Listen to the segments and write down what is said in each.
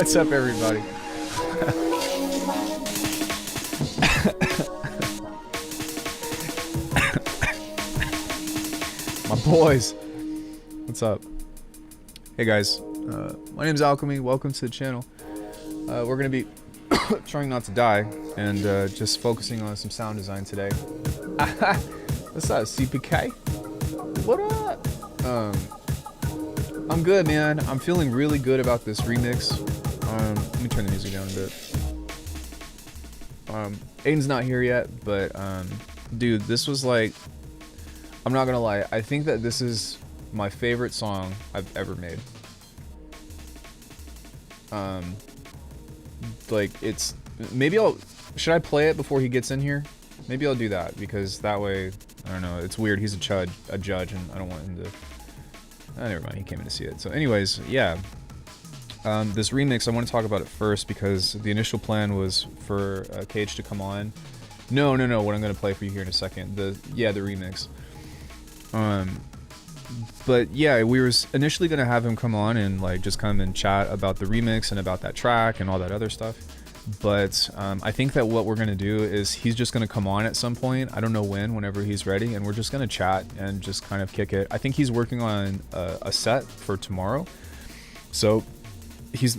What's up, everybody? My boys. What's up? Hey guys, my name's Alckemy. Welcome to the channel. We're gonna be trying not to die and just focusing on some sound design today. What's up, CPK? What up? I'm good, man. I'm feeling really good about this remix. Let me turn the music down a bit. Aiden's not here yet, but dude, this was like, I'm not gonna lie, I think that this is my favorite song I've ever made. Like, it's, maybe should I play it before he gets in here? Maybe I'll do that, because that way, I don't know, it's weird, he's a judge, and I don't want him to, never mind, he came in to see it. So anyways, yeah, this remix, I want to talk about it first, because the initial plan was for Cage to come on. No, what I'm going to play for you here in a second, the remix. But yeah, we were initially going to have him come on and like just come and chat about the remix and about that track and all that other stuff. But I think that what we're going to do is he's just going to come on at some point. I don't know whenever he's ready, and we're just going to chat and just kind of kick it. I think he's working on a set for tomorrow. So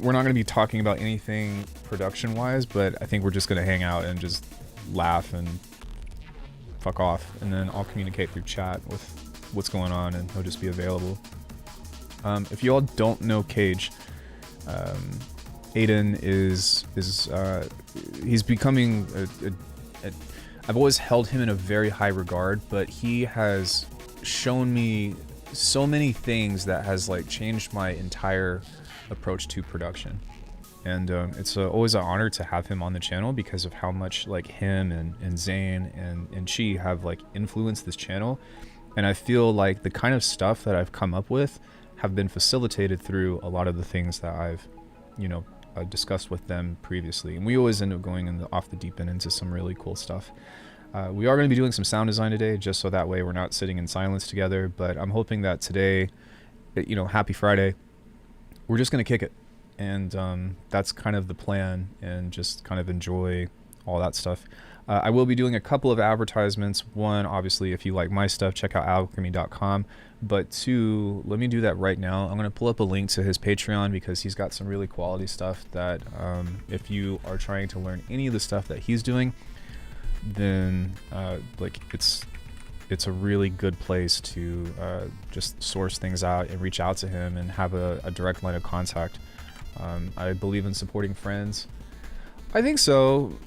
we're not going to be talking about anything production wise, but I think we're just going to hang out and just laugh and fuck off. And then I'll communicate through chat with what's going on, and he'll just be available. If you all don't know Cage, Aiden is he's becoming I've always held him in a very high regard, but he has shown me so many things that has like changed my entire approach to production. And it's always an honor to have him on the channel because of how much like him and Zane and Chi have like influenced this channel. And I feel like the kind of stuff that I've come up with have been facilitated through a lot of the things that I've, discussed with them previously. And we always end up going off the deep end into some really cool stuff. We are going to be doing some sound design today, just so that way we're not sitting in silence together. But I'm hoping that today, happy Friday, we're just going to kick it. And that's kind of the plan, and just kind of enjoy all that stuff. I will be doing a couple of advertisements. One, obviously, if you like my stuff, check out alchemy.com. But two, let me do that right now. I'm going to pull up a link to his Patreon, because he's got some really quality stuff that if you are trying to learn any of the stuff that he's doing, then like it's a really good place to just source things out and reach out to him and have a direct line of contact. I believe in supporting friends. I think so.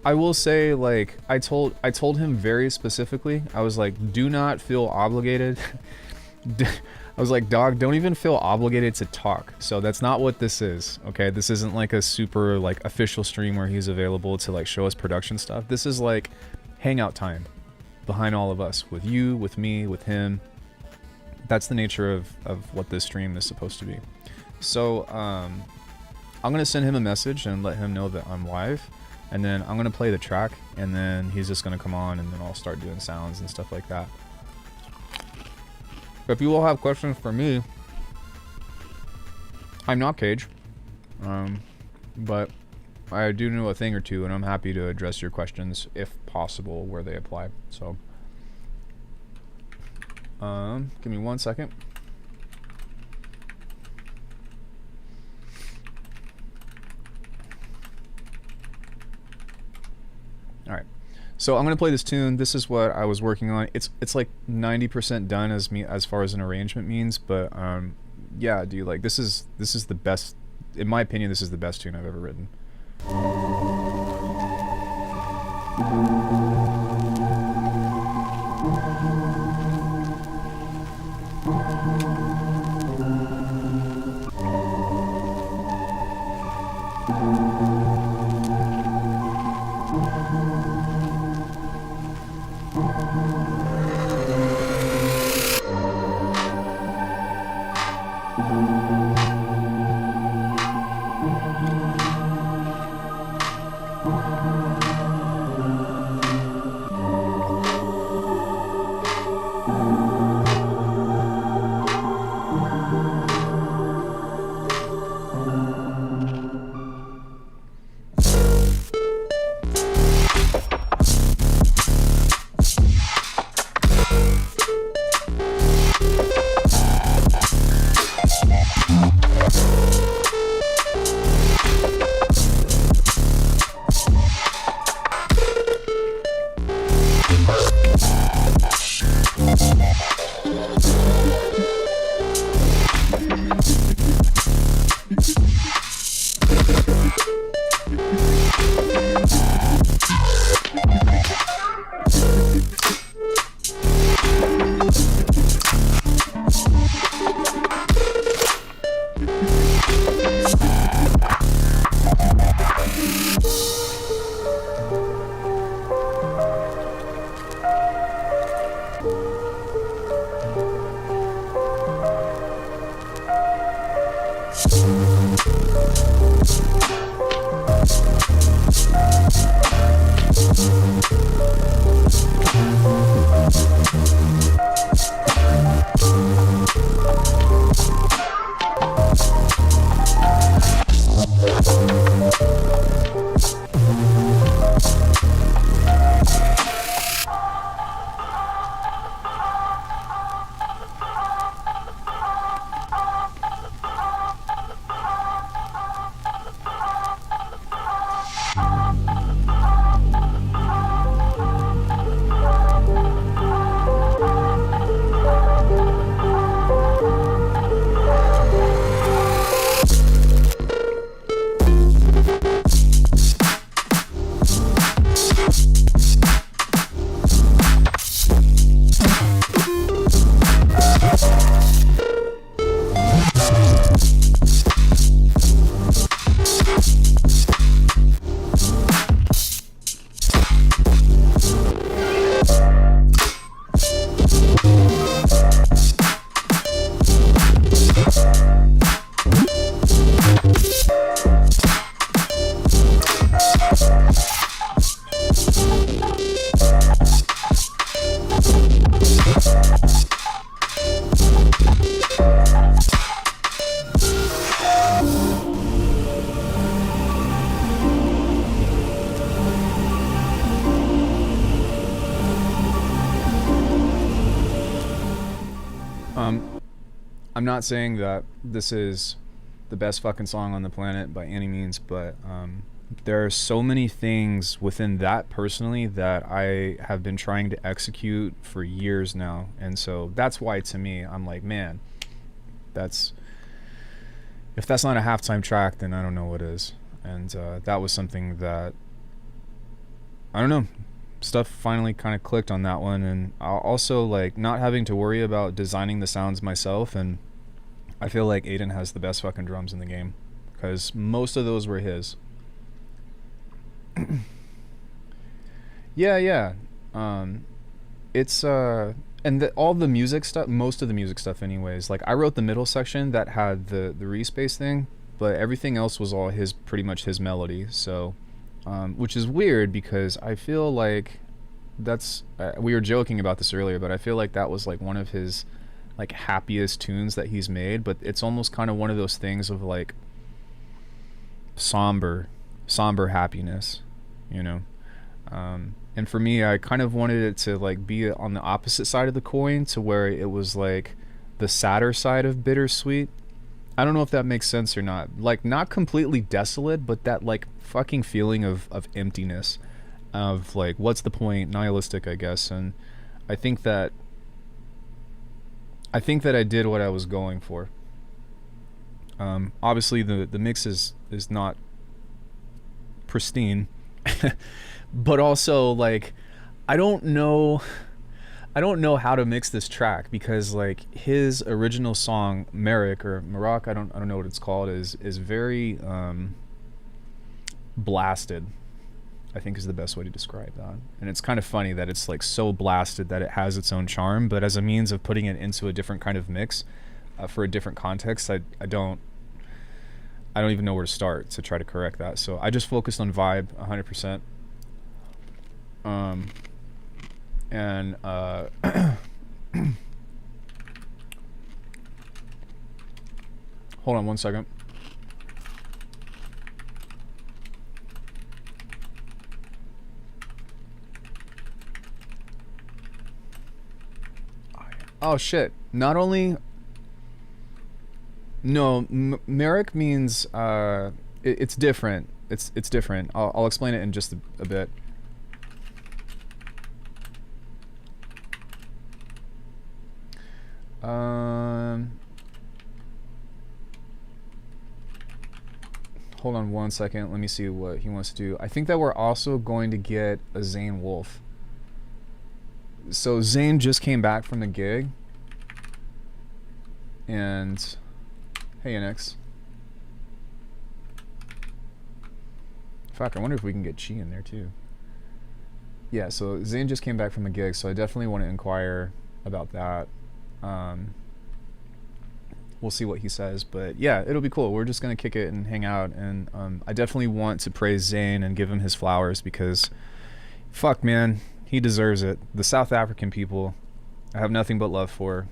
I will say, like, I told him very specifically, I was like, do not feel obligated. I was like, dog, don't even feel obligated to talk. So that's not what this is, okay? This isn't like a super like official stream where he's available to like show us production stuff. This is like hangout time behind all of us, with you, with me, with him. That's the nature of what this stream is supposed to be. So I'm gonna send him a message and let him know that I'm live, and then I'm gonna play the track, and then he's just gonna come on, and then I'll start doing sounds and stuff like that. If you all have questions for me, I'm not Cage, but I do know a thing or two, and I'm happy to address your questions if possible where they apply. So give me 1 second. All right, so I'm gonna play this tune. This is what I was working on. It's like 90% done as far as an arrangement means, but yeah, dude, like this is the best, in my opinion. This is the best tune I've ever written. I'm not saying that this is the best fucking song on the planet by any means, but there are so many things within that personally that I have been trying to execute for years now, and so that's why to me I'm like, man, if that's not a halftime track, then I don't know what is. And that was something that, I don't know, stuff finally kind of clicked on that one. And also like not having to worry about designing the sounds myself, and I feel like Aiden has the best fucking drums in the game because most of those were his. yeah it's and all the music stuff, most of the music stuff anyways, like I wrote the middle section that had the respace thing, but everything else was all his, pretty much his melody. So which is weird because I feel like that's we were joking about this earlier, but I feel like that was like one of his like happiest tunes that he's made, but it's almost kind of one of those things of like somber happiness, you know. And for me, I kind of wanted it to like be on the opposite side of the coin, to where it was like the sadder side of bittersweet. I don't know if that makes sense or not. Like not completely desolate, but that like fucking feeling of emptiness, of like what's the point, nihilistic, I guess. And I think that I did what I was going for. Obviously the mix is not pristine, but also like I don't know how to mix this track, because like his original song Merrick or Maroc, I don't know what it's called, is very blasted, I think is the best way to describe that. And it's kind of funny that it's like so blasted that it has its own charm, but as a means of putting it into a different kind of mix for a different context, I don't even know where to start to try to correct that. So I just focused on vibe 100%. And hold on one second. Oh shit. Not only... No, Merrick means... it's different. It's different. I'll explain it in just a bit. Hold on one second. Let me see what he wants to do. I think that we're also going to get a Zane Wolf. So Zane just came back from the gig. And hey, NX. Fuck, I wonder if we can get Chi in there too. Yeah, so Zane just came back from the gig, so I definitely want to inquire about that. We'll see what he says, but yeah, it'll be cool. We're just gonna kick it and hang out, and I definitely want to praise Zane and give him his flowers because, fuck, man, he deserves it. The South African people, I have nothing but love for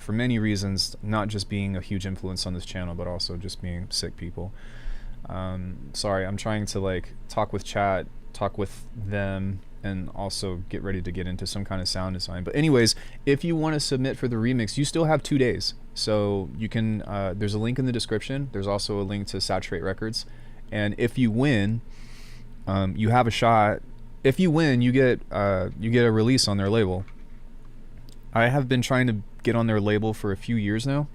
many reasons, not just being a huge influence on this channel, but also just being sick people. Sorry, I'm trying to like talk with chat, talk with them, and also get ready to get into some kind of sound design. But anyways, if you want to submit for the remix, you still have 2 days. So you can, there's a link in the description. There's also a link to Saturate Records. And if you win, you have a shot. If you win, you get a release on their label. I have been trying to get on their label for a few years now.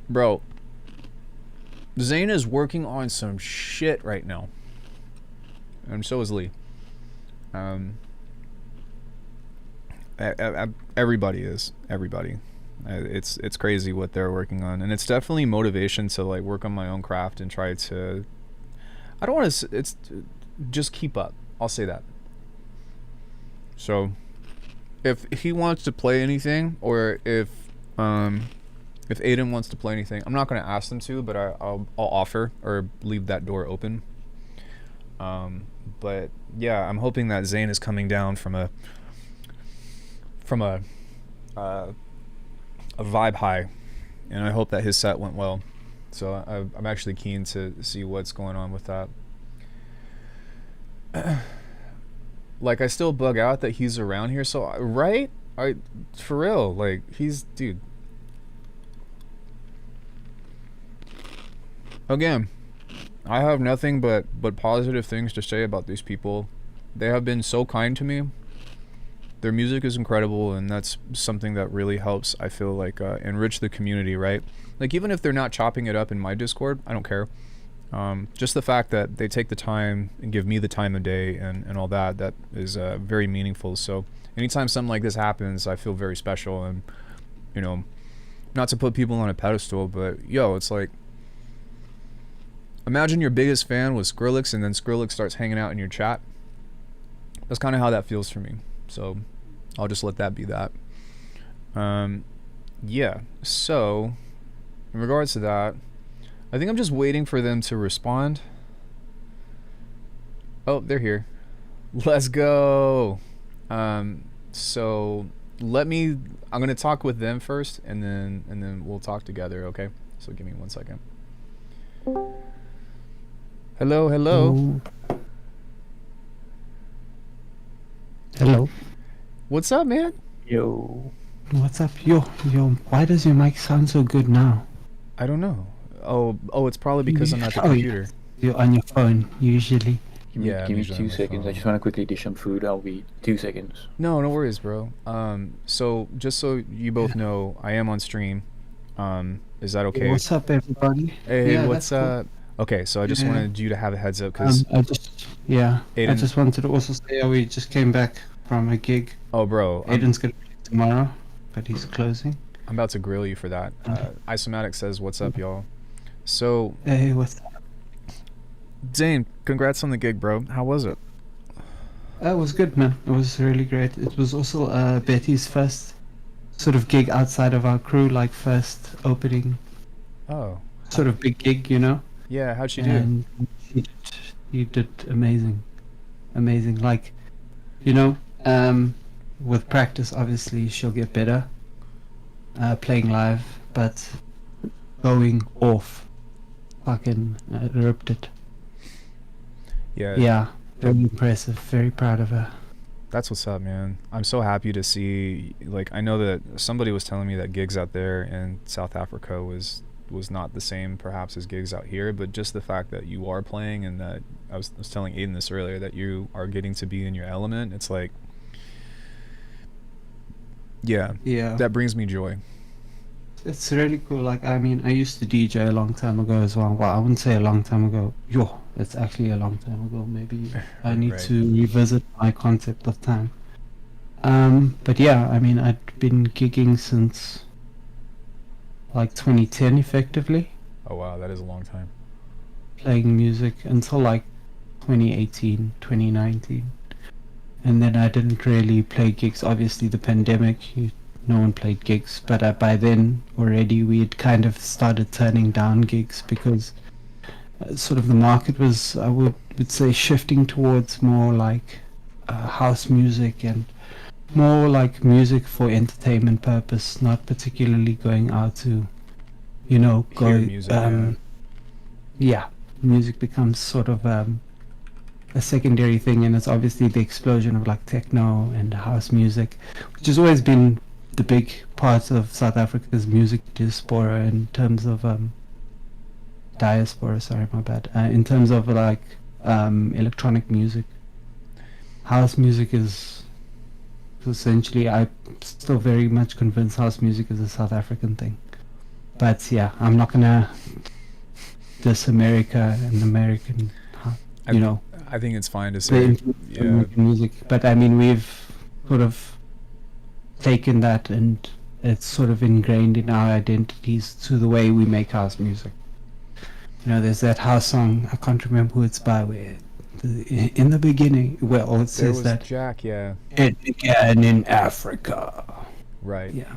Bro, Zane is working on some shit right now. And so is Lee. Everybody is. Everybody. It's crazy what they're working on. And it's definitely motivation to like work on my own craft and try to... I don't want to... It's just keep up. I'll say that. So, if he wants to play anything, or if Aiden wants to play anything, I'm not going to ask them to, but I'll offer or leave that door open. But yeah, I'm hoping that Zane is coming down from a vibe high, and I hope that his set went well. So I'm actually keen to see what's going on with that. Like, I still bug out that he's around here, so right? For real, like, dude. Again, I have nothing but positive things to say about these people. They have been so kind to me. Their music is incredible, and that's something that really helps, I feel like, enrich the community, right? Like, even if they're not chopping it up in my Discord, I don't care. Just the fact that they take the time and give me the time of day and all that, that is very meaningful. So anytime something like this happens, I feel very special. And, you know, not to put people on a pedestal, but yo, it's like, imagine your biggest fan was Skrillex, and then Skrillex starts hanging out in your chat. That's kind of how that feels for me. So I'll just let that be that. Yeah, so in regards to that, I think I'm just waiting for them to respond. Oh, they're here. Let's go. So I'm gonna talk with them first, and then we'll talk together, okay? So give me 1 second. Hello. Hello. What's up, man? Yo. What's up? Yo. Why does your mic sound so good now? I don't know. Oh, it's probably because I'm at the computer. You're on your phone, usually. Give me 2 seconds. I just want to quickly dish some food. I'll be 2 seconds. No worries, bro. So just so you both know, I am on stream. Is that okay? What's up, everybody? Hey, yeah, what's up? Cool. Okay, so I just wanted you to have a heads up, because I just wanted to also say we just came back from a gig. Oh, bro. Aiden's gonna be tomorrow, but he's closing. I'm about to grill you for that. Isomatic says, "What's up, y'all?" So, hey, what's up? Zane, congrats on the gig, bro. How was it? It was good, man. It was really great. It was also Betty's first sort of gig outside of our crew, like first opening. Oh. Sort of big gig, you know? Yeah, how'd she do? And she did amazing. Like, you know, with practice, obviously, she'll get better playing live, but going off, fucking ripped it. Yeah, very impressive. Very proud of her. That's what's up, man. I'm so happy to see, like, I know that somebody was telling me that gigs out there in South Africa was not the same perhaps as gigs out here, but just the fact that you are playing, and that I was telling Aiden this earlier, that you are getting to be in your element. It's like, Yeah, Yeah. that brings me joy. It's really cool. Like, I mean, I used to DJ a long time ago as well. Well, I wouldn't say a long time ago. Yo, it's actually a long time ago. Maybe I need Right. to revisit my concept of time. But yeah, I mean, I'd been gigging since like 2010, effectively, Oh wow, that is a long time. playing music until like 2018, 2019. And then I didn't really play gigs. Obviously, the pandemic, no one played gigs. But by then, already, we had kind of started turning down gigs because sort of the market was, I would say, shifting towards more like house music and more like music for entertainment purpose, not particularly going out to, go. Hear music, yeah. Yeah, music becomes sort of a secondary thing, and it's obviously the explosion of like techno and house music, which has always been the big part of South Africa's music diaspora in terms of diaspora. Sorry, my bad. In terms of like electronic music, house music is essentially. I'm still very much convinced house music is a South African thing. But yeah, I'm not gonna diss America and American, I think it's fine to the say, influence of yeah, American music. But I mean, we've sort of taken that and it's sort of ingrained in our identities to the way we make house music. There's that house song, I can't remember who it's by, where in the beginning, well, it there says was that Jack, yeah, it began in Africa. right. Yeah.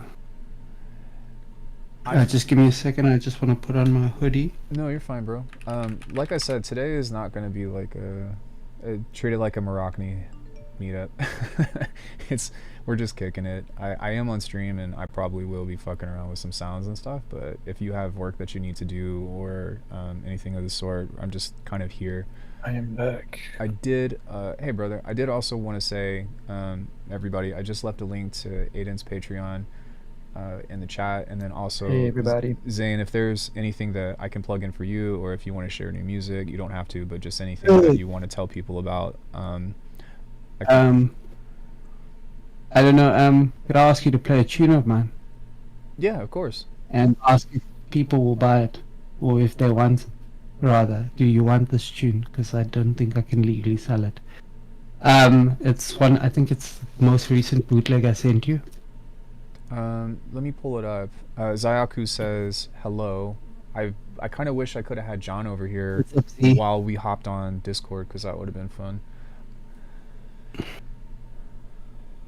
I- Just give me a second. I just want to put on my hoodie. No, you're fine, bro. Like I said, today is not going to be like treated like a Moroccan meetup. We're just kicking it. I am on stream and I probably will be fucking around with some sounds and stuff, but if you have work that you need to do or anything of the sort, I'm just kind of here. I am back. I did, hey brother, I did also want to say, everybody, I just left a link to Aiden's Patreon in the chat, and then also, Hey everybody. Zane, if there's anything that I can plug in for you, or if you want to share new music, you don't have to, but just anything that you want to tell people about, I don't know. Could I ask you to play a tune of mine yeah, of course. and ask if people will buy it, or if they want, rather, do you want this tune? Because I don't think I can legally sell it. It's one. I think it's the most recent bootleg I sent you. Let me pull it up. Zayaku says hello. I kind of wish I could have had John over here It's Ipsy. while we hopped on Discord, because that would have been fun.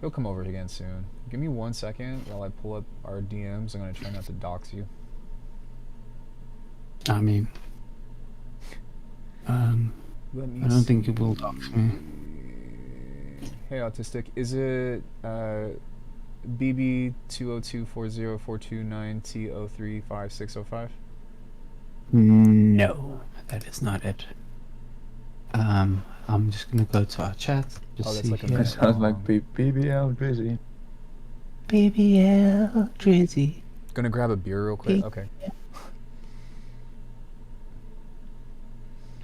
He'll come over again soon. Give me 1 second while I pull up our DMs. I'm gonna try not to dox you. I mean, Let me I don't think it will dox me. Hey, Autistic, is it BB202404229T0355605? No, that is not it. I'm just gonna go to our chat. Just Oh, that's see like a here. That sounds like BBL Drizzy. BBL Drizzy. Gonna grab a beer real quick. Okay.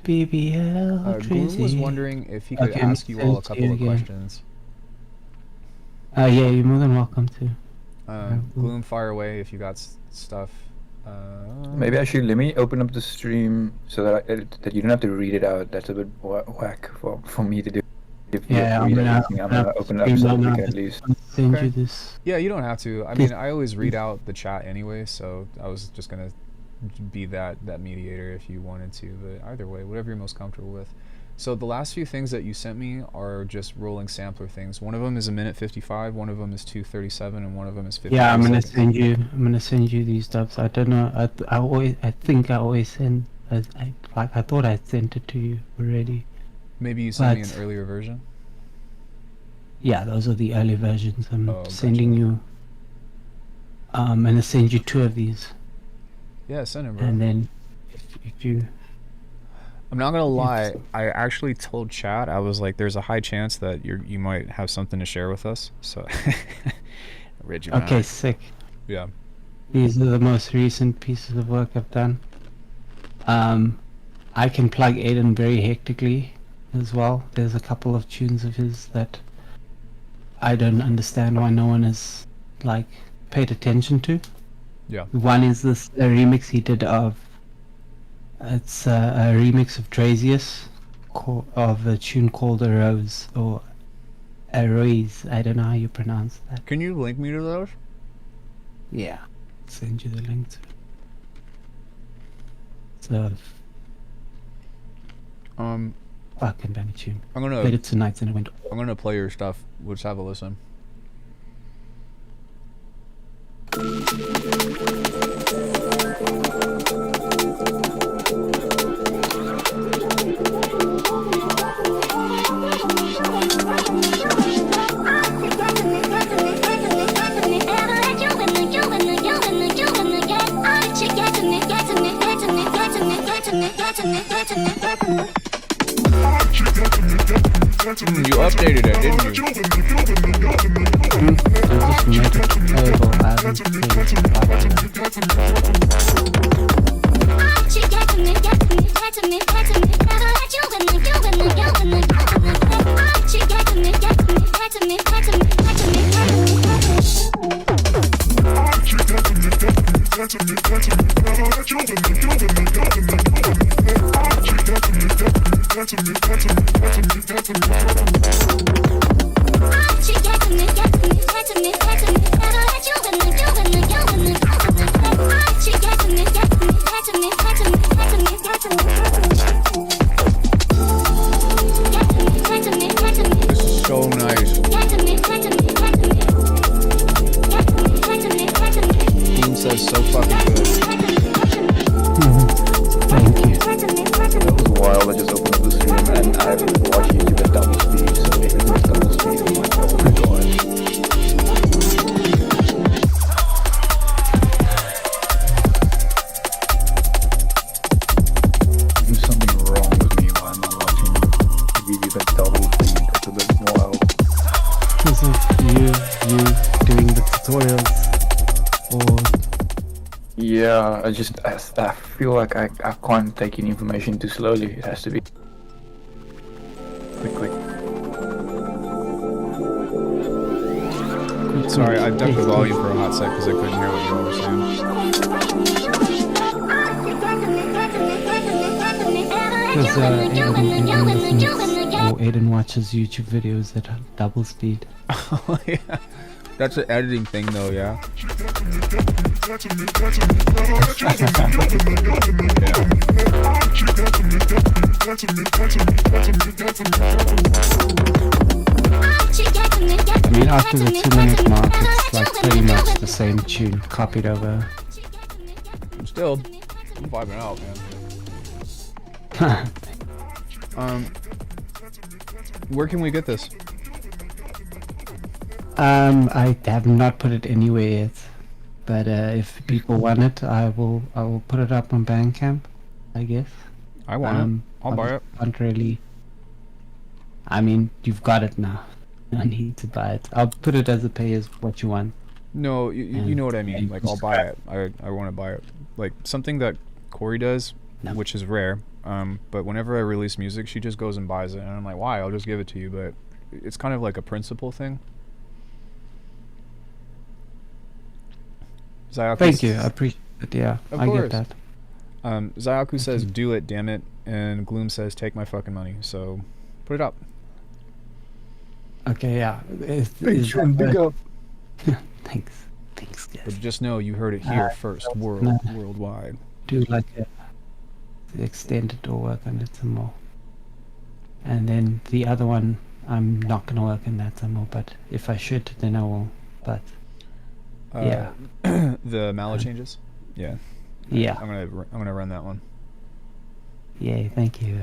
BBL Drizzy. Gloom was wondering if he could Okay, ask you all a let's couple see of again. questions. Yeah, you're more than welcome to. Gloom, fire away if you got stuff. Maybe actually let me open up the stream so that that you don't have to read it out. That's a bit whack for me to do. If you Yeah, read I'm gonna everything, I'm gonna open it up stream so right we now. can at least. I'll send Okay. you this. Yeah, you don't have to. I mean, I always read out the chat anyway, so I was just gonna be that mediator if you wanted to. But either way, whatever you're most comfortable with. So the last few things that you sent me are just rolling sampler things. One of them is 1:55, one of them is 2:37, and one of them is 50. Yeah, I'm gonna send you these dubs. I don't know. I think I always send. I thought I sent it to you already. Maybe you sent me an But- earlier version. Yeah, those are the early versions. I'm Oh, sending gotcha. you. I'm gonna send you 2 of these, Yeah, send it, bro. and then if you. I'm not gonna lie. I actually told Chad, I was like, "There's a high chance that you might have something to share with us." So, I read you. Okay, sick. Yeah. These are the most recent pieces of work I've done. I can plug Aiden very hectically as well. There's a couple of tunes of his that I don't understand why no one has like paid attention to. Yeah. One is this a remix he did of. It's a remix of Drazius of a tune called A Rose or A Rose. I don't know how you pronounce that. Can you link me to those? Yeah, send you the link to it. So fucking bang tune. I'm Played it tonight and it went. gonna play your stuff. Let's have a listen. You updated it, didn't you? I just made it playable. I haven't played This is so nice. Dean says so fucking good. Thank you. That was wild. I just opened up the stream and I've watched YouTube at double speed, so everything's double speed. I'm like, oh my god. There's something wrong with me while I'm not watching YouTube at double speed. That's a bit wild. This is you doing the tutorials or Yeah, I feel like I can't take in information too slowly. It has to be quick. Sorry, I ducked the volume for a hot sec because I couldn't hear what you all were saying. because Aiden watches YouTube videos at double speed. Oh, yeah. That's an editing thing, though, yeah? I mean, after the 2-minute mark, it's like pretty much the same tune copied over. Still, I'm vibing out, man. Where can we get this? I have not put it anywhere yet, but if people want it, I will put it up on Bandcamp, I guess. I want it. I'll buy it. Can't really. I mean, you've got it now. I need to buy it. I'll put it as a pay as what you want. No, you know what I mean. Like, I'll buy it. I want to buy it. Like, something that Corey does, which is rare, but whenever I release music, she just goes and buys it. And I'm like, why? I'll just give it to you. But it's kind of like a principle thing. Zayaku Thank you. I appreciate it. Yeah, Of I course. get that. Zayaku says, do it, damn it. And Gloom says, take my fucking money. So, put it up. Okay, yeah. Big up. Thanks, guys. But just know you heard it here first, worldwide. Do like a extended or work on it some more. And then the other one, I'm not gonna work on that some more. But if I should, then I will. But yeah. The mallet changes? Yeah. yeah, I'm gonna run that one. yeah. Thank you.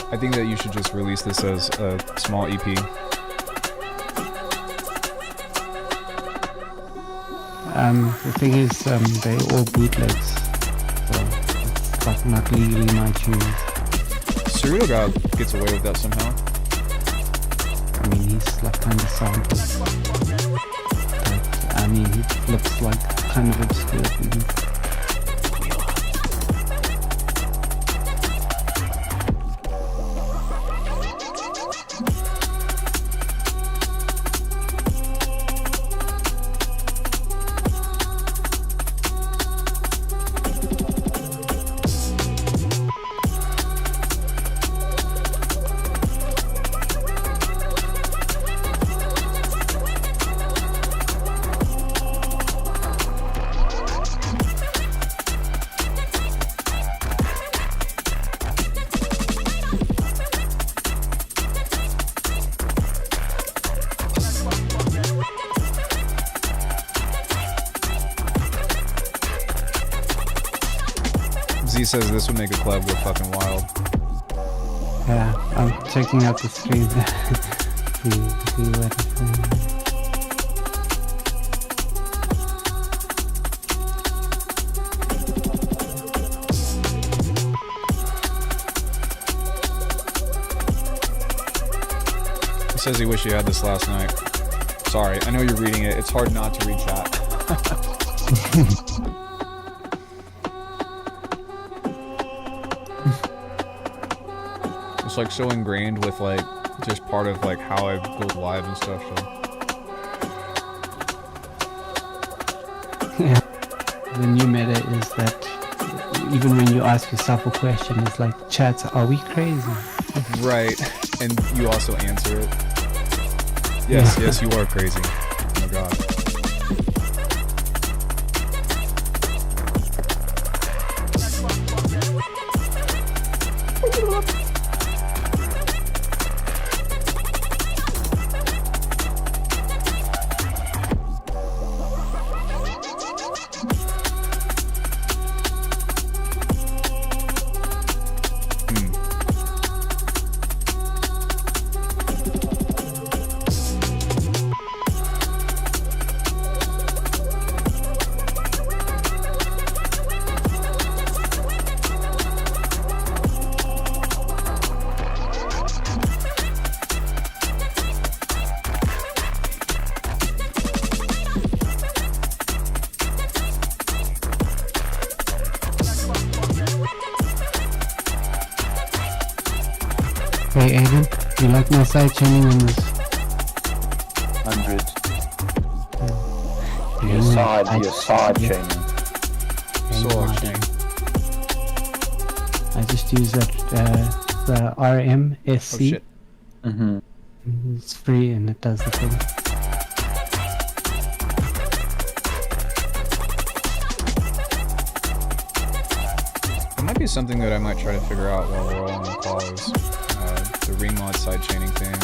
I think that you should just release this as a small EP. The thing is, they all bootlegs, so it's like not legally my tunes. Surreal God gets away with that somehow. I mean, he's like kind of samples, but I mean, he flips like kind of obscure things. Z says this would make a club go fucking wild. Yeah, I'm checking out the stream. see what it's He says he wished he had this last night. Sorry, I know you're reading it. It's hard not to read chat. It's like so ingrained with like just part of like how I go live and stuff. So. Yeah. The new meta is that even when you ask yourself a question, it's like, chat, are we crazy? Right, and you also answer it. Yes, yes, you are crazy. Oh my god. Hey Aiden, you like my side chaining on this? 100. Yeah. Your side chaining. Sword chain. I just use that the Oh RMSC. shit. Mm-hmm. It's free and it does the thing. It might be something that I might try to figure out while we're all on the call is the ring mod side chaining thing.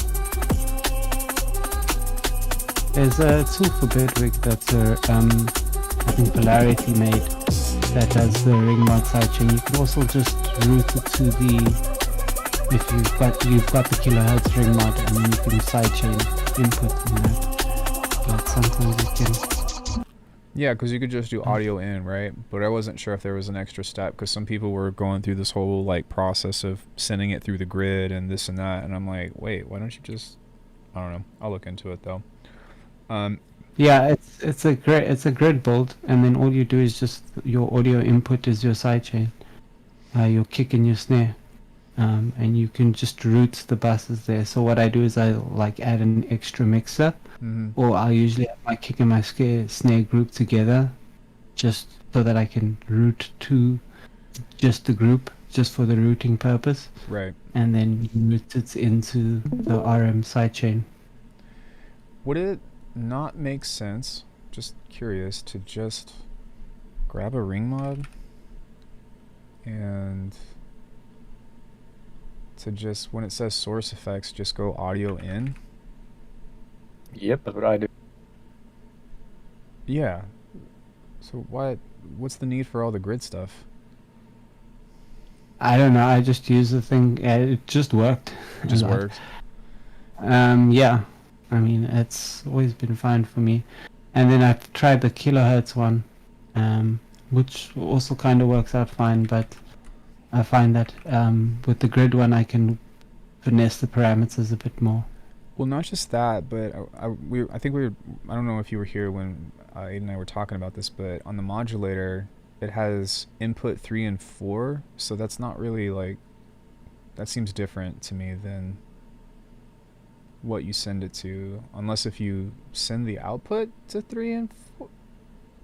There's a tool for Birdwig that's I think Polarity made that does the ring mod sidechain. You can also just route it to the if you've got the kilohertz ring mod and then you can sidechain input in that. But sometimes you can. Yeah, because you could just do audio in, right? But I wasn't sure if there was an extra step because some people were going through this whole like process of sending it through the grid and this and that, and I'm like, wait, why don't you just? I don't know. I'll look into it though. Yeah, it's a grid build, and then all you do is just your audio input is your sidechain, your kick and your snare, and you can just route the buses there. So what I do is I like add an extra mixer, or I usually have my kick and my snare grouped together, just so that I can route to just the group, just for the routing purpose. Right. And then route it into the RM sidechain. Would it not make sense, just curious, to just grab a ring mod and to just, when it says source effects, just go audio in? Yep, that's what I do. Yeah. So what's the need for all the grid stuff? I don't know, I just used the thing, it just worked. It just worked. Yeah. I mean, it's always been fine for me. And then I've tried the kilohertz one, which also kind of works out fine, but I find that with the grid one I can finesse the parameters a bit more. Well, not just that, but I think we were, I don't know if you were here when Aiden and I were talking about this, but on the modulator, it has input 3 and 4, so that's not really like, that seems different to me than what you send it to, unless if you send the output to 3 and 4.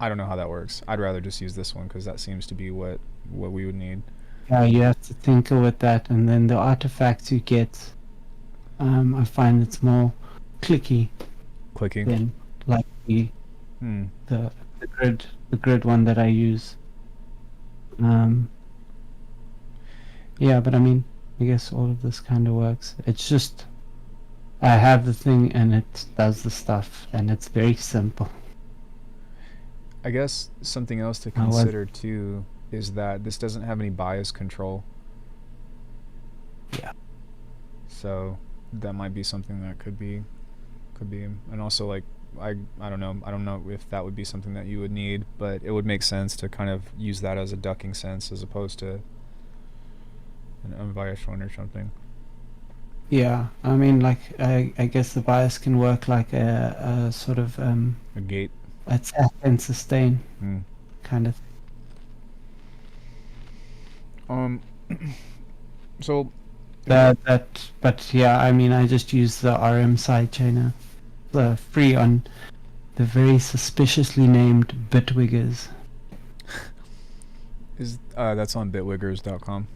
I don't know how that works. I'd rather just use this one because that seems to be what we would need. Yeah, you have to tinker with that, and then the artifacts you get, I find it's more clicky Clicking. than like Hmm. the grid one that I use. Yeah, but I mean, I guess all of this kind of works. It's just I have the thing and it does the stuff, and it's very simple. I guess something else to I was- consider too is that this doesn't have any bias control. Yeah. So that might be something that could be, and also like I don't know if that would be something that you would need, but it would make sense to kind of use that as a ducking sense as opposed to an unbiased one or something. Yeah, I mean, like I guess the bias can work like a sort of A gate. attack and sustain Hmm. kind of. So But yeah, I mean, I just use the RM sidechainer, the free on the very suspiciously named Bitwiggers. is that's on bitwiggers.com.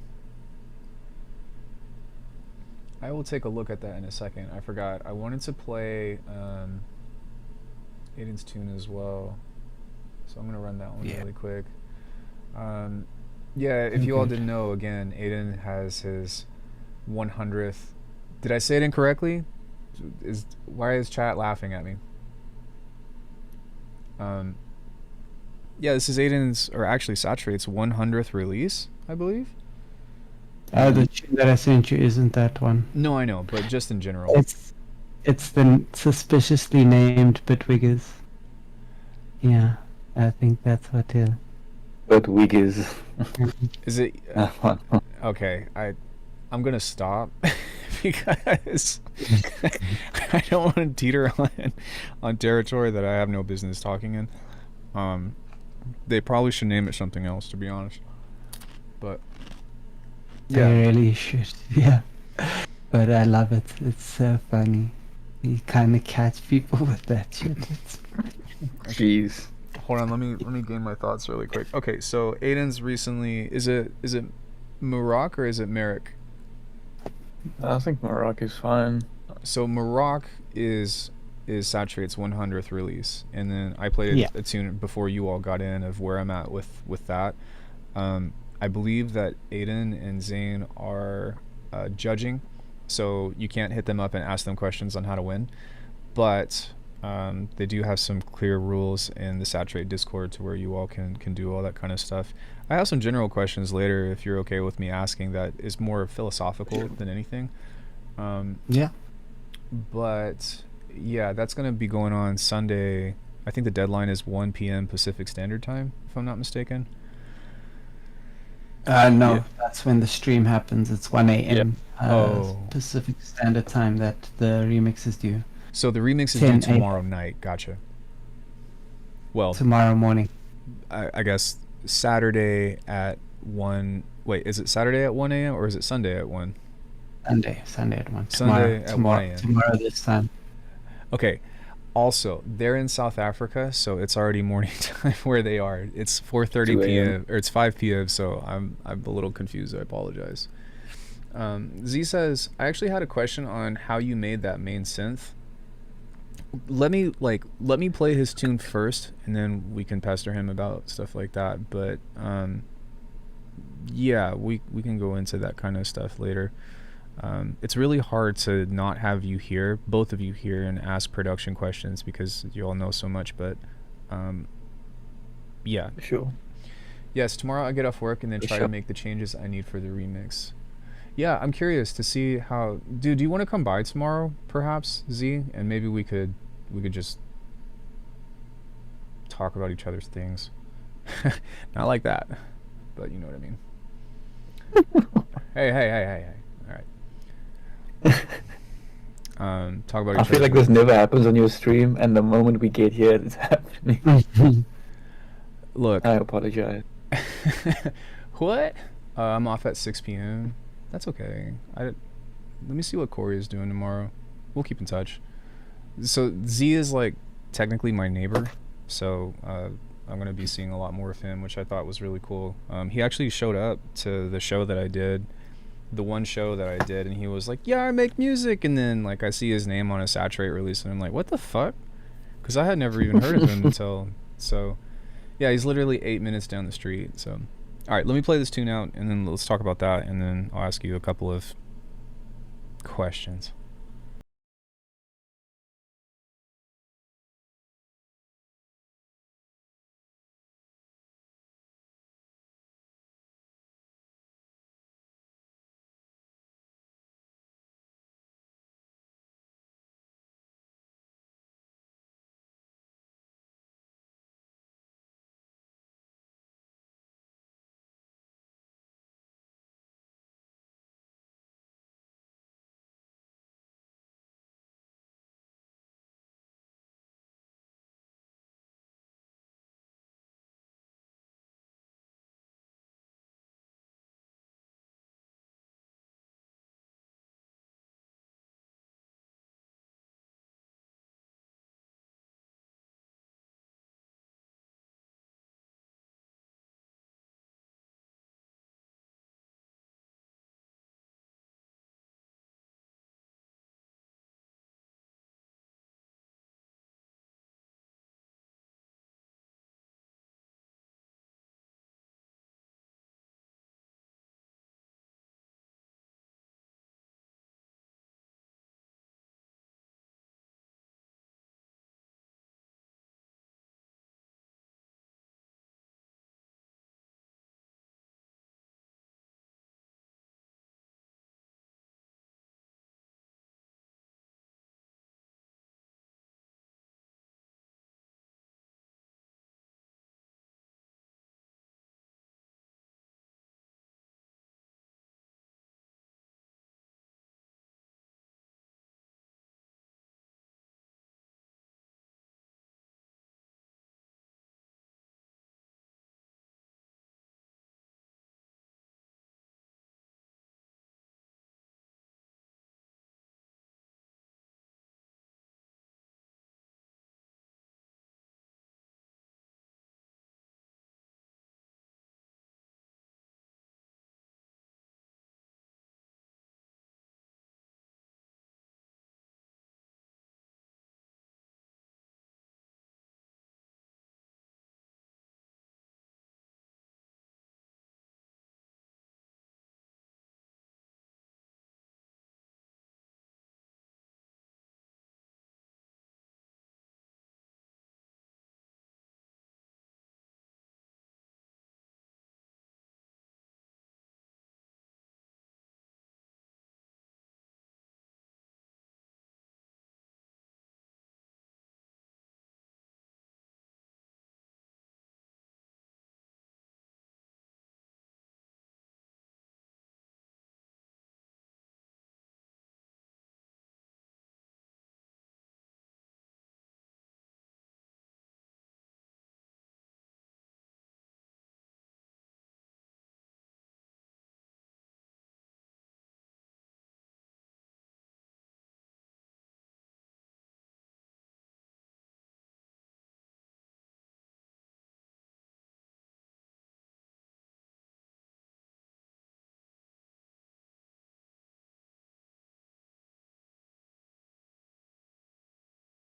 I will take a look at that in a second. I forgot. I wanted to play Aiden's tune as well, so I'm gonna run that one Yeah. really quick. Yeah, if you all Okay. didn't know, again, Aiden has his 100th. Did I say it incorrectly? Why is chat laughing at me? Yeah, this is Aiden's, or actually Saturate's 100th release, I believe. The tune that I sent you isn't that one. No, I know, but just in general. It's the suspiciously named Bitwiggers. Yeah, I think that's what it But Wiggers. Is it okay? I'm gonna stop because I don't want to teeter on territory that I have no business talking in. They probably should name it something else, to be honest. But They yeah, really should. Yeah. But I love it. It's so funny. You kind of catch people with that shit. It's Jeez. hold on. Let me gain my thoughts really quick. Okay, so Aiden's recently is it Murak or is it Merrick? I think Morocco is fine. So Maroc is Saturate's 100th release, and then I played Yeah. a tune before you all got in of where I'm at with that. I believe that Aiden and Zane are judging, so you can't hit them up and ask them questions on how to win, but they do have some clear rules in the Saturate Discord to where you all can do all that kind of stuff. I have some general questions later if you're okay with me asking that is more philosophical than anything. yeah. But yeah, that's going to be going on Sunday. I think the deadline is 1 p.m. Pacific Standard Time, if I'm not mistaken. No, Yeah. that's when the stream happens. It's 1 a.m. Oh. Pacific Standard Time that the remix is due. So the remix is 10 due tomorrow night. Gotcha. Well, Tomorrow morning. I guess Saturday at 1. Wait, is it Saturday at 1 a.m. or is it Sunday at 1? Sunday at 1. Sunday at 1 a.m. Tomorrow this time. Okay. Also, they're in South Africa, so it's already morning time where they are. It's 4:30 2 p.m. or it's 5 p.m. So I'm a little confused. I apologize. Z says, I actually had a question on how you made that main synth. Let me play his tune first, and then we can pester him about stuff like that. But yeah, we can go into that kind of stuff later. It's really hard to not have you here, both of you here, and ask production questions because you all know so much. But yeah. Sure. Yes, tomorrow I get off work and then try to make the changes I need for the remix. Yeah, I'm curious to see how. Dude, do you want to come by tomorrow, perhaps, Z? And maybe we could just talk about each other's things. Not like that, but you know what I mean. Hey. All right. talk about I each feel other's like this work. never happens on your stream, and the moment we get here, it's happening. Look, I apologize. what? I'm off at 6 p.m. That's okay. Let me see what Corey is doing tomorrow. We'll keep in touch. So Z is like technically my neighbor, so I'm gonna be seeing a lot more of him, which I thought was really cool. He actually showed up to the show that I did, the one show that I did, and he was like, "Yeah, I make music," and then like I see his name on a Saturate release, and I'm like, "What the fuck?" Because I had never even heard of him until so. Yeah, he's literally 8 minutes down the street. So, all right, let me play this tune out, and then let's talk about that, and then I'll ask you a couple of questions.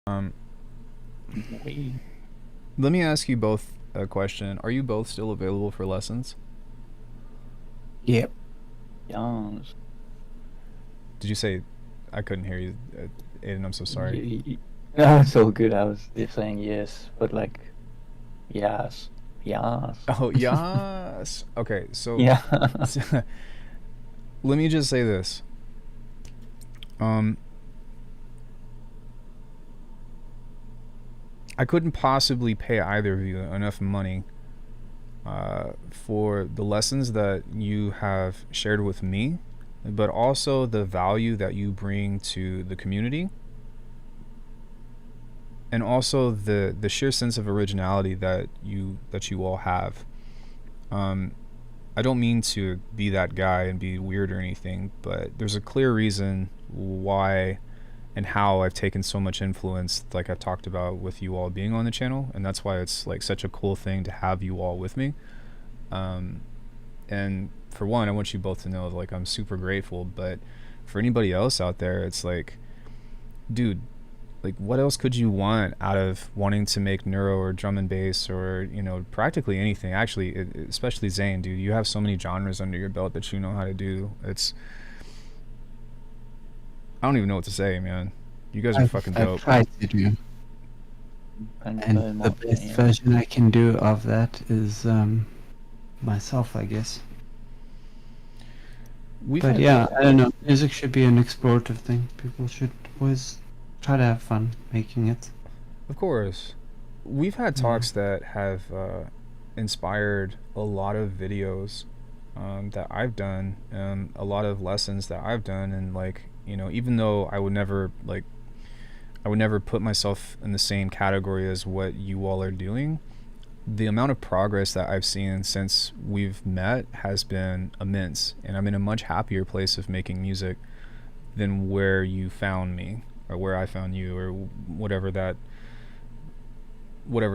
Um, let me ask you both a question. Are you both still available for lessons? Yep. Yes. Did you say? I couldn't hear you, Aiden. I'm so sorry. No, it's all good. I was just saying yes, but like, yes, yes. Oh yes. Okay, so Yeah. let me just say this. I couldn't possibly pay either of you enough money for the lessons that you have shared with me but also the value that you bring to the community, and also the sheer sense of originality that you all have. I don't mean to be that guy and be weird or anything, but there's a clear reason why and how I've taken so much influence, like I've talked about, with you all being on the channel, and that's why it's like such a cool thing to have you all with me. And for one, I want you both to know, like, I'm super grateful, but for anybody else out there, it's like, dude, like, what else could you want out of wanting to make neuro or drum and bass or, you know, practically anything? Actually, especially Zane, dude, you have so many genres under your belt that you know how to do. It's, I don't even know what to say, man. You guys are fucking dope. I've tried to do. And the best version I can do of that is myself, I guess. But yeah, I don't know. Music should be an explorative thing. People should always try to have fun making it. Of course. We've had talks that have inspired a lot of videos that I've done, a lot of lessons that I've done, and like, you know, even though I would never put myself in the same category as what you all are doing, the amount of progress that I've seen since we've met has been immense, and I'm in a much happier place of making music than where you found me, or where I found you, or whatever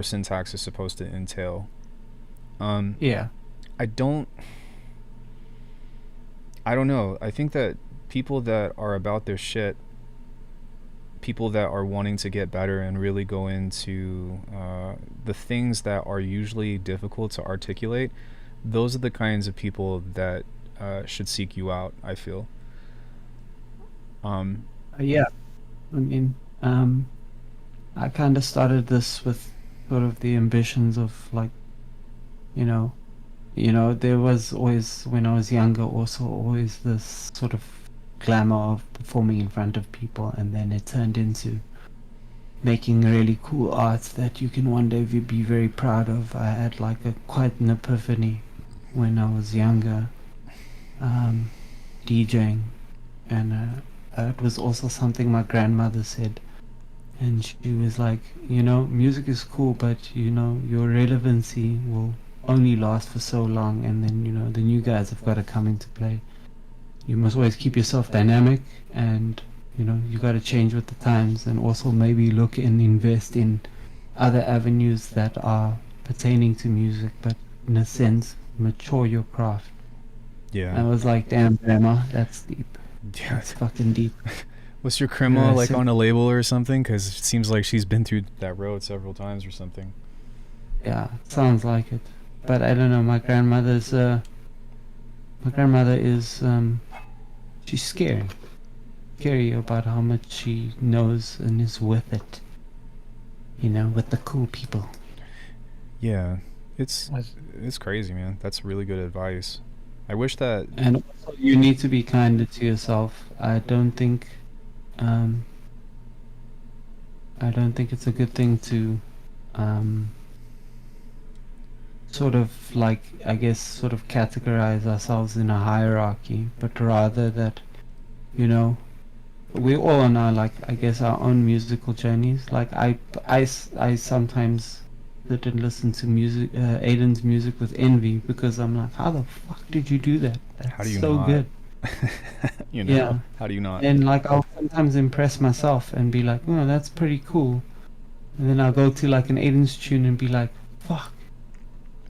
syntax is supposed to entail. Yeah. I don't know. I think that people that are about their shit, people that are wanting to get better and really go into the things that are usually difficult to articulate, those are the kinds of people that should seek you out, I feel. Yeah. I mean, I kind of started this with sort of the ambitions of, like, you know, there was always, when I was younger, also always this sort of glamour of performing in front of people, and then it turned into making really cool art that you can one day be very proud of. I had like quite an epiphany when I was younger, DJing, and it was also something my grandmother said, and she was like, you know, music is cool, but you know, your relevancy will only last for so long, and then, you know, the new guys have got to come into play. You must always keep yourself dynamic, and, you know, you got to change with the times, and also maybe look and invest in other avenues that are pertaining to music, but in a sense mature your craft. Yeah. I was like, damn, grandma, that's deep. Yeah, it's fucking deep. Was your grandma like on a label or something? Because it seems like she's been through that road several times or something. Yeah, sounds like it. But I don't know. My grandmother is she's scary about how much she knows and is with it. You know, with the cool people. Yeah, it's crazy, man. That's really good advice. I wish that. And also, you need to be kinder to yourself. I don't think it's a good thing to sort of, like, I guess, sort of categorize ourselves in a hierarchy, but rather that, you know, we all on our, like, I guess, our own musical journeys. Like, I sometimes sit and listen to music, Aiden's music, with envy, because I'm like, how the fuck did you do that? That's how do you so not? good. You know, yeah. How do you not? And like, I'll sometimes impress myself and be like, oh, that's pretty cool. And then I'll go to like an Aiden's tune and be like, fuck.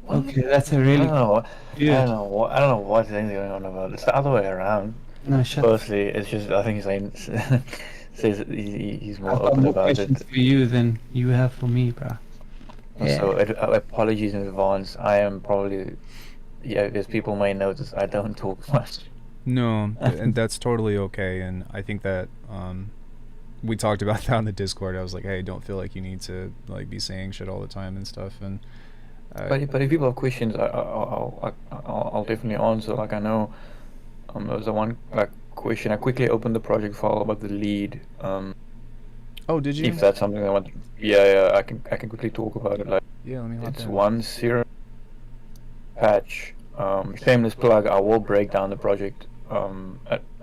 Okay, that's a really. I don't know what thing going on about. It's the other way around. No, shut. Firstly, it's just, I think says he's more open about it. For you than you have for me, bro. Yeah. So apologies in advance. I am probably, as people may notice, I don't talk much. No, and that's totally okay. And I think that we talked about that on the Discord. I was like, hey, don't feel like you need to like be saying shit all the time and stuff. And but if people have questions, I'll definitely answer. Like, I know there was one like question. I quickly opened the project file about the lead. Oh, did you? If that's something I want, I can quickly talk about it. Like, yeah, let me hop it's in. 1.0 patch. Shameless plug. I will break down the project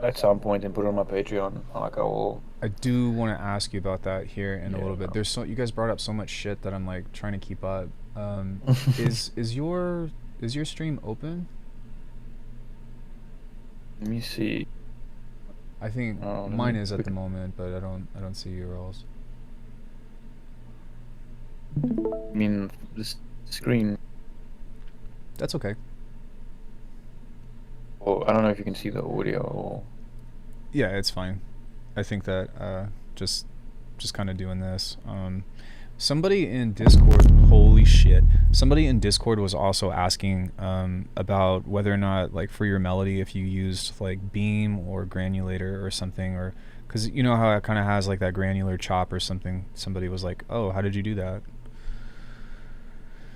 at some point and put it on my Patreon. Like I will. I do want to ask you about that here in a Yeah. little bit. There's you guys brought up so much shit that I'm like trying to keep up. Is your stream open? Let me see. I think let mine me is at the quick- moment, but I don't see yours. I mean, this screen. That's okay. Or I don't know if you can see the audio. Or... Yeah, it's fine. I think that just kind of doing this. Somebody in Discord, holy shit! Somebody in Discord was also asking about whether or not, like, for your melody, if you used like Beam or Granulator or something, or because you know how it kind of has like that granular chop or something. Somebody was like, "Oh, how did you do that?"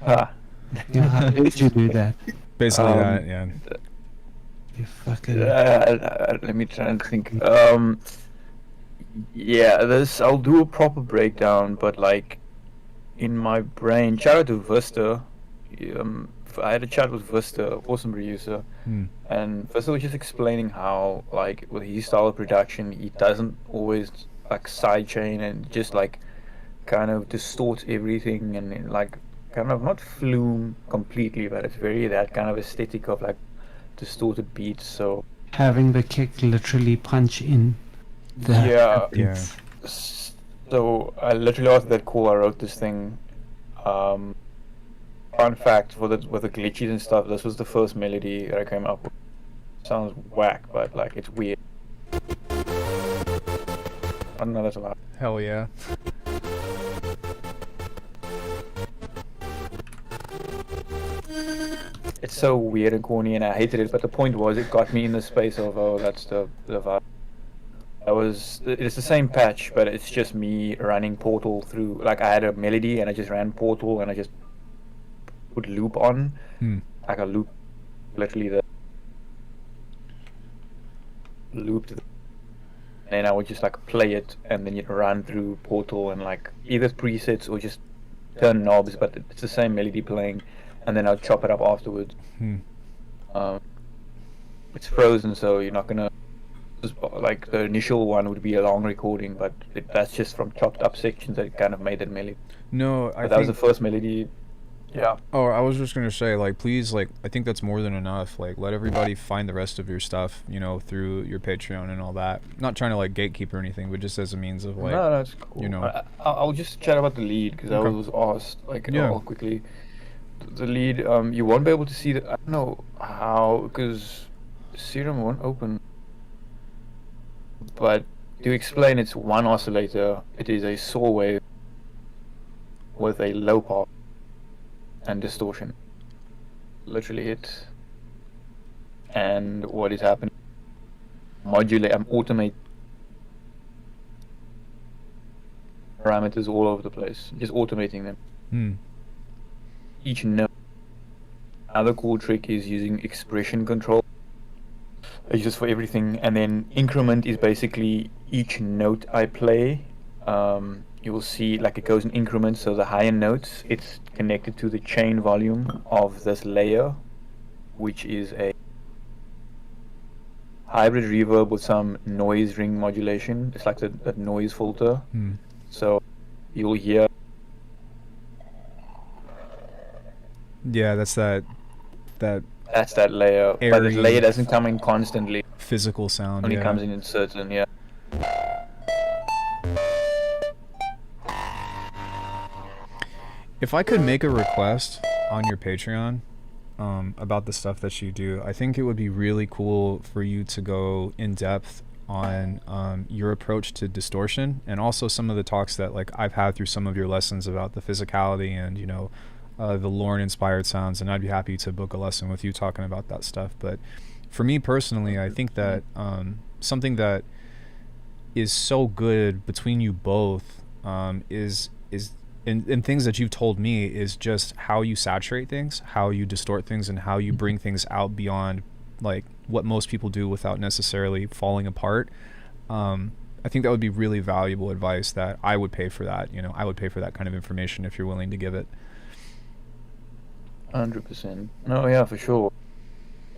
Ah. Yeah, how did you do that? Basically that, yeah. You fucking. Let me try and think. Yeah, I'll do a proper breakdown, but like in my brain, shout out to Vista. I had a chat with Vista, awesome producer, and Vista was just explaining how, like, with his style of production, he doesn't always like sidechain and just like kind of distorts everything and like kind of not flume completely, but it's very that kind of aesthetic of like distorted beats. So Having the kick literally punch in the yeah, beats. So I literally after that call, I wrote this thing. Fun fact with the glitches and stuff, this was the first melody that I came up with. Sounds whack, but like it's weird. I don't know, that's allowed. Hell yeah. It's so weird and corny, and I hated it. But the point was, it got me in the space of, oh, that's the vibe. It's the same patch, but it's just me running Portal through. Like I had a melody, and I just ran Portal, and I just put loop on, like a loop, literally the loop, and then I would just like play it, and then you'd run through Portal and like either presets or just turn knobs, but it's the same melody playing, and then I'll chop it up afterwards. It's frozen, so you're not gonna. Like the initial one would be a long recording, but that's just from chopped up sections that kind of made that melody. No, But that was the first melody. Yeah. Oh, I was just gonna say, like, please, like, I think that's more than enough. Like, let everybody find the rest of your stuff, you know, through your Patreon and all that. Not trying to like gatekeep or anything, but just as a means of like, No, that's cool. you know. I'll just chat about the lead because I was asked like all quickly. The lead, you won't be able to see the. I don't know how, because Serum won't open. But to explain, it's one oscillator. It is a saw wave with a low pass and distortion. Literally it. And what is happening? I'm automating parameters all over the place. Just automating them. Each note. Another cool trick is using expression control. It's just for everything, and then increment is basically each note I play. You will see like it goes in increments, so the higher notes, it's connected to the chain volume of this layer, which is a hybrid reverb with some noise ring modulation. It's like that noise filter. So you'll hear. Yeah, that's that. That's that layer, but the layer doesn't come in constantly. Physical sound. Only comes in certain, yeah. If I could make a request on your Patreon about the stuff that you do, I think it would be really cool for you to go in depth on your approach to distortion, and also some of the talks that like I've had through some of your lessons about the physicality and, you know, the Lorne inspired sounds, and I'd be happy to book a lesson with you talking about that stuff. But for me personally, I think that something that is so good between you both is and things that you've told me is just how you saturate things, how you distort things, and how you bring things out beyond like what most people do without necessarily falling apart. I think that would be really valuable advice that I would pay for that. You know, I would pay for that kind of information if you're willing to give it. 100%. No, yeah, for sure.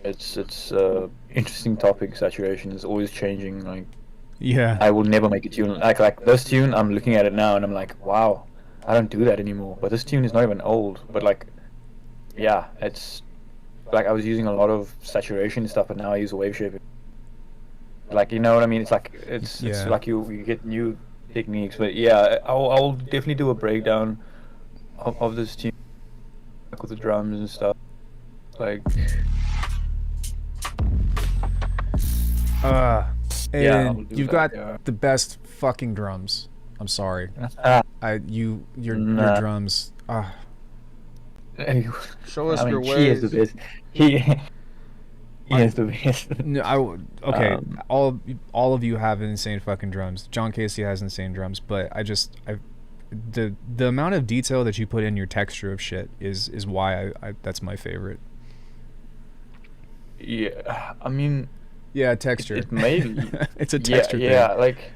It's interesting topic. Saturation is always changing. Like Yeah. I will never make a tune like this tune. I'm looking at it now and I'm like, wow, I don't do that anymore. But this tune is not even old. But like, yeah, it's like I was using a lot of saturation stuff, but now I use wave shaping. Like, you know what I mean? It's like it's Yeah. like you get new techniques. But yeah, I'll definitely do a breakdown of this tune, like with the drums and stuff. Like, Yeah, Yeah, I'll do you've that, got yeah. the best fucking drums. I'm sorry. Your Nah. drums. Show us I your mean, she is the ways. best. He is the best. No, okay. Um, All of you have insane fucking drums. John Casey has insane drums, but the amount of detail that you put in your texture of shit is why I that's my favorite. yeah, I mean, Yeah, texture. it may be. It's a Yeah, texture yeah, thing. like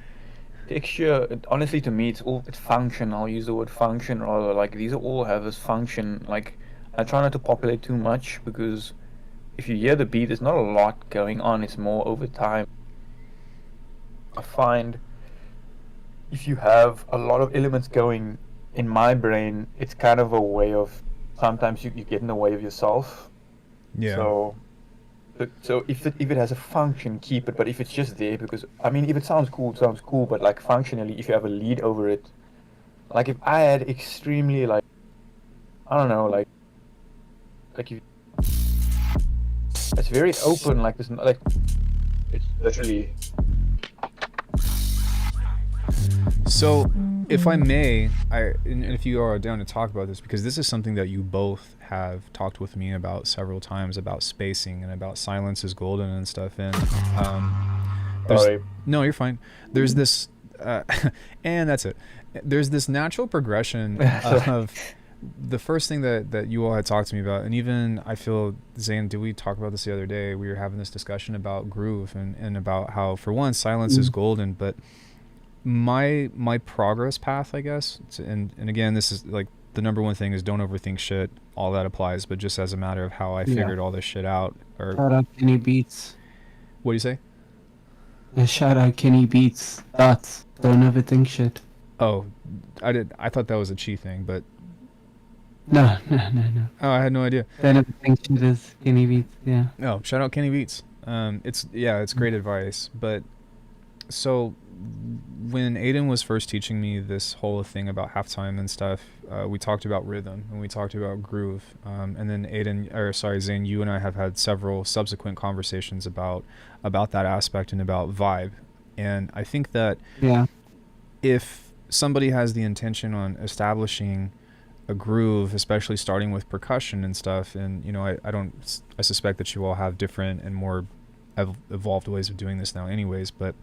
texture. Honestly, to me, it's function. I'll use the word function rather. Like these all have this function. Like I try not to populate too much because if you hear the beat, there's not a lot going on. It's more over time. I find if you have a lot of elements going in my brain, it's kind of a way of sometimes you get in the way of yourself. Yeah. So if it has a function, keep it. But if it's just there because I mean, if it sounds cool, it sounds cool. But like functionally, if you have a lead over it, like if I had extremely like I don't know, like if it's very open, like this, like it's literally. So, if I may, and if you are down to talk about this, because this is something that you both have talked with me about several times about spacing and about silence is golden and stuff. And there's Sorry. no, you're fine. There's this, and that's it. There's this natural progression of the first thing that you all had talked to me about, and even I feel, Zane, did we talk about this the other day? We were having this discussion about groove and about how, for one, silence is golden, but my progress path, I guess, and again, this is like the number one thing is don't overthink shit. All that applies, but just as a matter of how I figured all this shit out. Or Shout out Kenny Beats. what do you say? Shout out Kenny Beats. Thoughts. Don't overthink shit. Oh, I thought that was a Chi thing, but No. oh, I had no idea. Don't overthink shit is Kenny Beats. Yeah. No, shout out Kenny Beats. It's great advice. But so when Aiden was first teaching me this whole thing about halftime and stuff, we talked about rhythm and we talked about groove. And then Zane, you and I have had several subsequent conversations about that aspect and about vibe. And I think that if somebody has the intention on establishing a groove, especially starting with percussion and stuff, and I suspect that you all have different and more evolved ways of doing this now anyways, but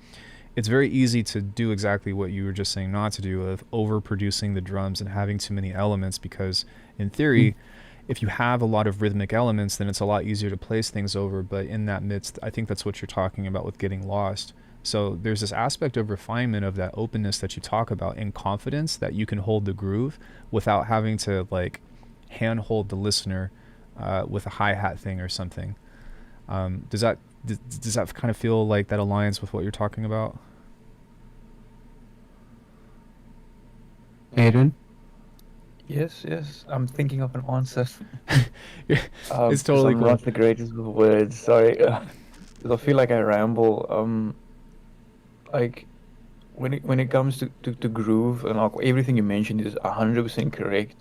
it's very easy to do exactly what you were just saying not to do, of overproducing the drums and having too many elements, because in theory, if you have a lot of rhythmic elements, then it's a lot easier to place things over, but in that midst, I think that's what you're talking about with getting lost. So there's this aspect of refinement, of that openness that you talk about, and confidence that you can hold the groove without having to like handhold the listener with a hi-hat thing or something. Does that kind of feel like that aligns with what you're talking about? Aiden? Yes, I'm thinking of an answer. It's totally I'm cool. not the greatest with words. Sorry, 'cause I feel like I ramble. Like when it comes to groove and like everything you mentioned is 100% correct.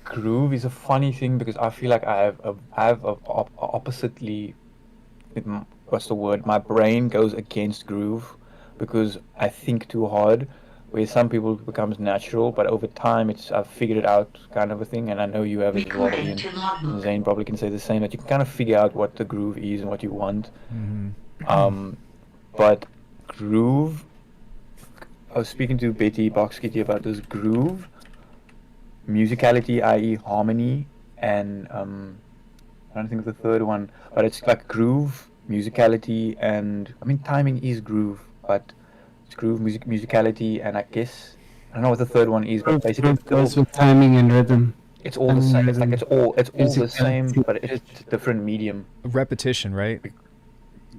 Groove is a funny thing because I feel like I have a oppositely. What's the word? My brain goes against groove because I think too hard. Where some people it becomes natural, but over time I've figured it out kind of a thing, and I know you have as well, Ian. And Zane probably can say the same, that you can kind of figure out what the groove is and what you want. But groove, I was speaking to Betty Box Kitty about this groove, musicality, i.e. harmony, and I don't think of the third one, but it's like groove, musicality, and I mean timing is groove, but it's groove, musicality, and I guess I don't know what the third one is, but basically Groove goes with timing and rhythm. it's all the same. It's like rhythm, it's all the music same, balance, but it's pitch. different medium. Repetition, right?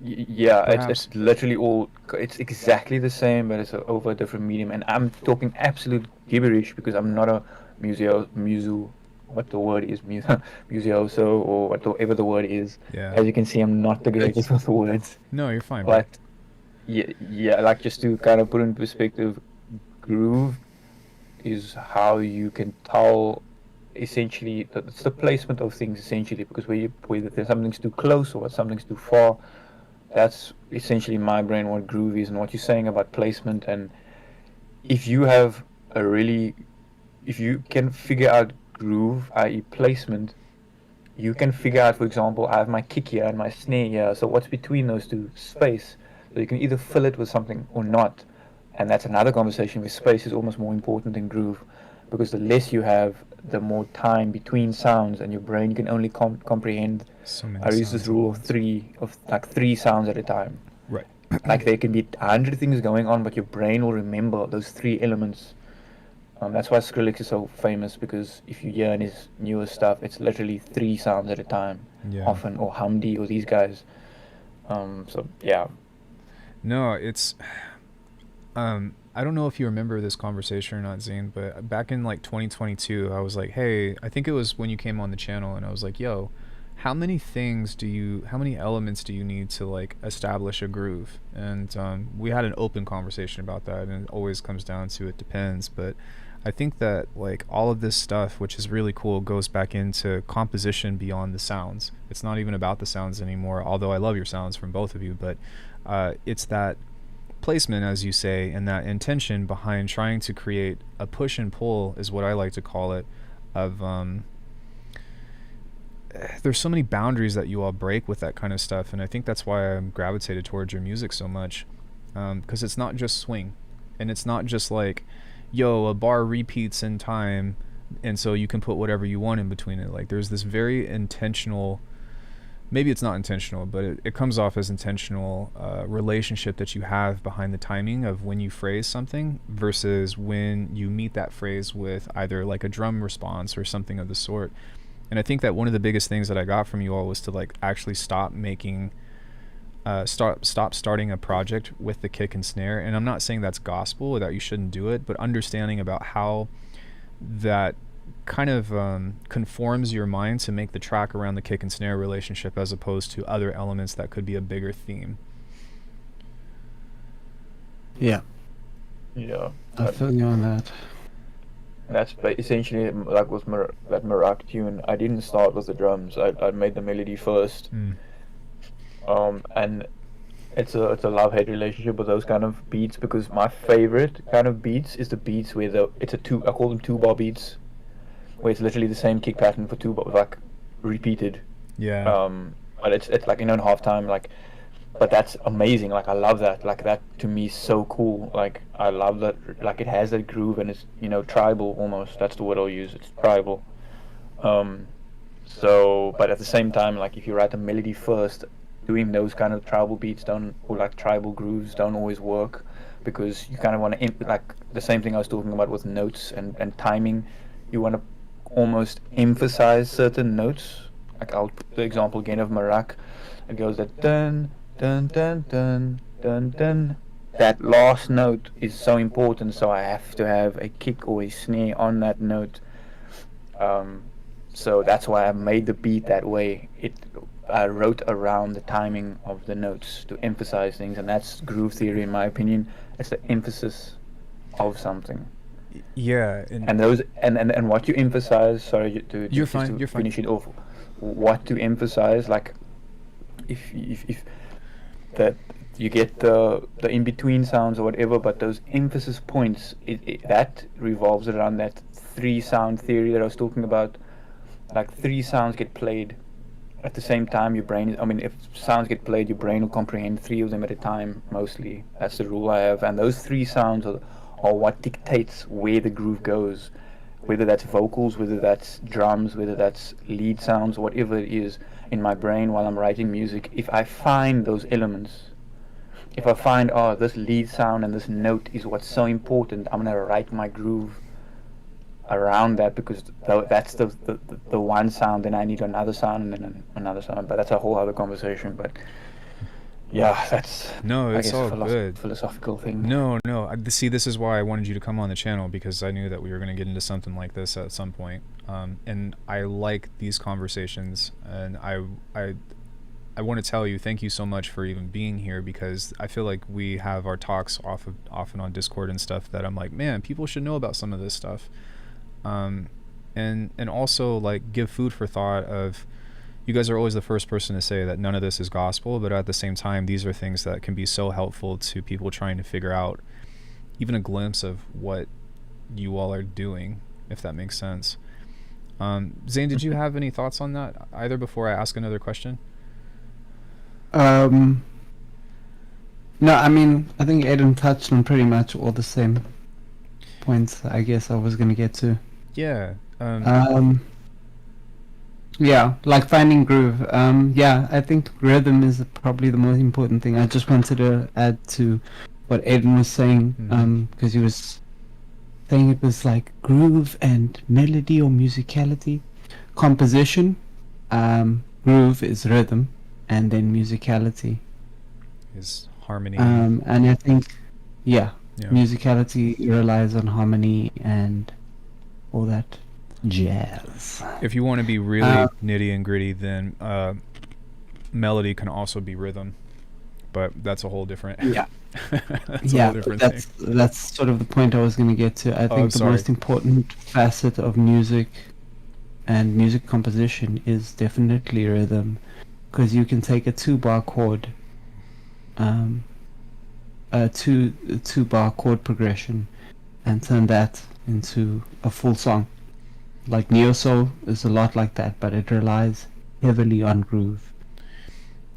Yeah, Perhaps. it's literally all. It's exactly the same, but it's over a different medium. And I'm talking absolute gibberish because I'm not a what the word is, musioso, or whatever the word is. Yeah. As you can see, I'm not the greatest with words. No, you're fine, bro. But yeah, like just to kind of put in perspective, groove is how you can tell essentially it's the placement of things essentially, because whether something's too close or something's too far, that's essentially my brain what groove is. And what you're saying about placement, and if you have a really if you can figure out groove, i.e. placement, you can figure out, for example, I have my kick here and my snare here, so what's between those two? Space. So you can either fill it with something or not. And that's another conversation where space is almost more important than groove, because the less you have, the more time between sounds, and your brain can only comprehend. So many I use this sounds at rule once. of like three sounds at a time. Right. Like there can be 100 things going on, but your brain will remember those three elements. That's why Skrillex is so famous, because if you hear in his newer stuff, it's literally three sounds at a time, Yeah. often, or Hamdi, or these guys. So yeah, No, it's I don't know if you remember this conversation or not, Zane, but back in like 2022, I was like, hey, I think it was when you came on the channel, and I was like, yo, how many elements do you need to like establish a groove? And we had an open conversation about that, and it always comes down to it depends. But I think that like all of this stuff, which is really cool, goes back into composition beyond the sounds. It's not even about the sounds anymore, although I love your sounds from both of you, but it's that placement, as you say, and that intention behind trying to create a push and pull, is what I like to call it, of there's so many boundaries that you all break with that kind of stuff, and I think that's why I'm gravitated towards your music so much, because it's not just swing, and it's not just like, yo, a bar repeats in time, and so you can put whatever you want in between it. Like there's this very intentional, maybe it's not intentional, but it comes off as intentional relationship that you have behind the timing of when you phrase something versus when you meet that phrase with either like a drum response or something of the sort. And I think that one of the biggest things that I got from you all was to like actually stop starting a project with the kick and snare. And I'm not saying that's gospel or that you shouldn't do it, but understanding about how that kind of conforms your mind to make the track around the kick and snare relationship, as opposed to other elements that could be a bigger theme. Yeah, yeah. I feel you on that. That's essentially like with that Marak tune. I didn't start with the drums. I made the melody first, and it's a love-hate relationship with those kind of beats, because my favorite kind of beats is the beats where I call them 2-bar beats, where it's literally the same kick pattern for 2 bars, like repeated. Yeah. But it's like, in halftime, like, but that's amazing. Like I love that. Like that to me is so cool. Like I love that. Like it has that groove, and it's tribal almost. That's the word I'll use. It's tribal. So, but at the same time, like if you write a melody first, doing those kind of tribal beats or like tribal grooves don't always work, because you kind of want to like the same thing I was talking about with notes and timing. You want to almost emphasize certain notes. Like I'll put the example again of Marak. It goes that dun dun dun dun dun dun. That last note is so important, so I have to have a kick or a snare on that note. So that's why I made the beat that way. I wrote around the timing of the notes to emphasize things, and that's groove theory in my opinion. It's the emphasis of something. Yeah. And those and what you emphasize. Sorry to You're just fine. to You're fine. finish it off. What to emphasize, like if that you get the in between sounds or whatever, but those emphasis points, that revolves around that 3 sound theory that I was talking about. Like 3 sounds get played at the same time. Your brain if sounds get played, your brain will comprehend 3 of them at a time mostly. That's the rule I have, and those 3 sounds are what dictates where the groove goes, whether that's vocals, whether that's drums, whether that's lead sounds, whatever it is in my brain while I'm writing music. If I find those elements, if I find, this lead sound and this note is what's so important, I'm going to write my groove around that, because that's the one sound, then I need another sound, and then another sound. But that's a whole other conversation. But yeah, that's, No, I it's guess, all a good. philosophical thing. No, no. See, this is why I wanted you to come on the channel, because I knew that we were going to get into something like this at some point. And I like these conversations, and I want to tell you thank you so much for even being here, because I feel like we have our talks often on Discord and stuff that I'm like, man, people should know about some of this stuff. And also like give food for thought of, you guys are always the first person to say that none of this is gospel, but at the same time, these are things that can be so helpful to people trying to figure out even a glimpse of what you all are doing, if that makes sense. Zane, did you have any thoughts on that either before I ask another question? No, I mean, I think Aiden touched on pretty much all the same points I guess I was going to get to. Yeah. Yeah, like finding groove. Yeah, I think rhythm is probably the most important thing. I just wanted to add to what Aiden was saying, because he was saying it was like groove and melody or musicality. Composition, groove is rhythm, and then musicality Is harmony. and I think Yeah. musicality relies on harmony and all that jazz. If you want to be really nitty and gritty, then melody can also be rhythm, but that's a whole different. That's a whole different thing. That's sort of the point I was going to get to. I think the most important facet of music and music composition is definitely rhythm, because you can take a 2-bar chord, a two-bar chord progression, and turn that into a full song. Like Neo Soul is a lot like that, but it relies heavily on groove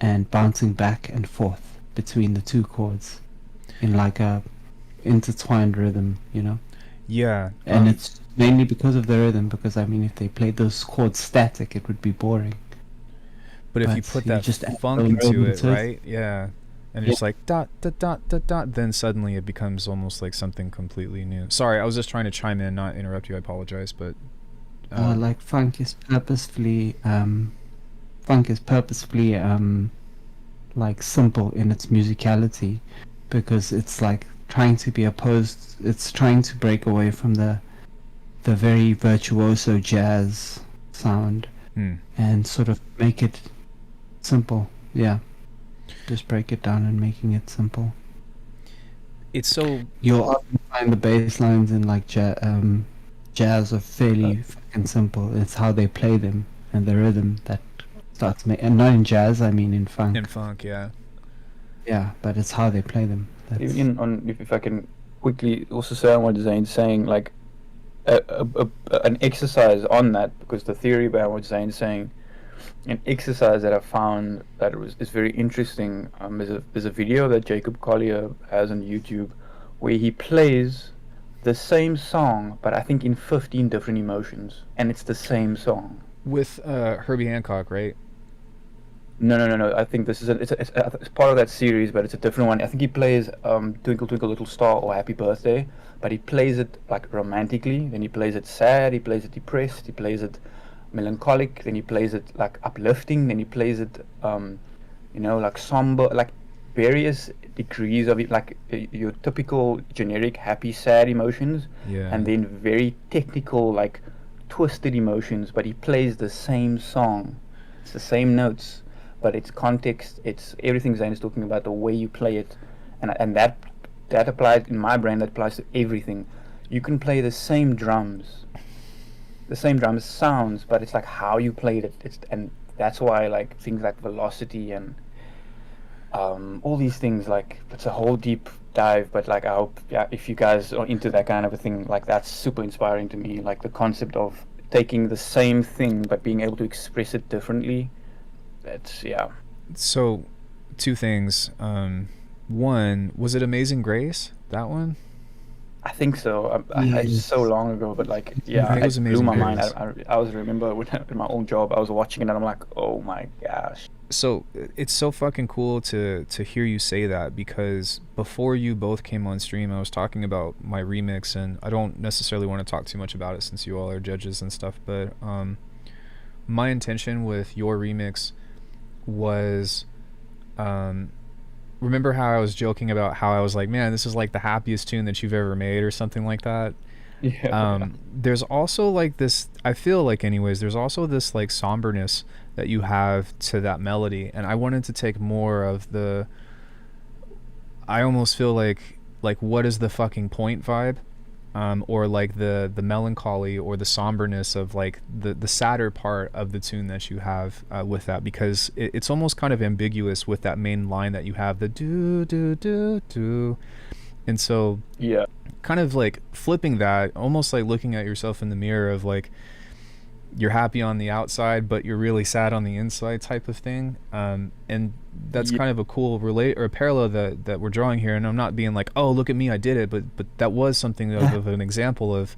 and bouncing back and forth between the two chords in like a intertwined rhythm, you know? Yeah. And it's mainly because of the rhythm, because I mean, if they played those chords static, it would be boring. But if you put that just funk into it, right? Yeah. And it's like dot dot dot dot dot, then suddenly it becomes almost like something completely new. Sorry, I was just trying to chime in, not interrupt you. I apologize, but like funk is purposefully like simple in its musicality, because it's like trying to be opposed. It's trying to break away from the very virtuoso jazz sound and sort of make it simple. Yeah. Just break it down and making it simple. It's so... You'll often find the bass lines in like jazz are fairly fucking simple. It's how they play them and the rhythm that starts making... And not in jazz, I mean in funk. In funk, yeah. Yeah, but it's how they play them. If I can quickly also say on what Zane's saying, like an exercise on that, because the theory behind what Zane's saying, an exercise that I found that is very interesting. There's a video that Jacob Collier has on YouTube where he plays the same song, but I think in 15 different emotions, and it's the same song. With Herbie Hancock, right? No. I think this is it's part of that series, but it's a different one. I think he plays Twinkle Twinkle Little Star or Happy Birthday, but he plays it like romantically, then he plays it sad, he plays it depressed, he plays it melancholic, then he plays it like uplifting, then he plays it like somber, like various degrees of it, like your typical generic happy sad emotions, and then very technical like twisted emotions. But he plays the same song, it's the same notes, but it's context, it's everything Zane is talking about, the way you play it, and that applies in my brain, that applies to everything. You can play the same drums sounds, but it's like how you played it. And that's why like things like velocity and all these things, like it's a whole deep dive, but like I hope if you guys are into that kind of a thing, like that's super inspiring to me, like the concept of taking the same thing but being able to express it differently. That's So 2 things. One, was it Amazing Grace, that one? I think so. It's so Yes. long ago, but like, I yeah, think it was it blew Amazing my mind. Grace. I was remember when in my old job, I was watching it and I'm like, oh my gosh. So it's so fucking cool to hear you say that, because before you both came on stream, I was talking about my remix, and I don't necessarily want to talk too much about it since you all are judges and stuff, but my intention with your remix was, remember how I was joking about how I was like, man, this is like the happiest tune that you've ever made or something like that. Yeah. There's also like this, I feel like anyways, there's also this like somberness that you have to that melody, and I wanted to take more of the, I almost feel like what is the fucking point vibe, or like the melancholy or the somberness of like the sadder part of the tune that you have with that, because it's almost kind of ambiguous with that main line that you have, the do do do do, and so Yeah. kind of like flipping that, almost like looking at yourself in the mirror of like, you're happy on the outside but you're really sad on the inside type of thing, and that's Yeah. kind of a cool relate or a parallel that we're drawing here. And I'm not being like, oh, look at me, I did it, but that was something of an example of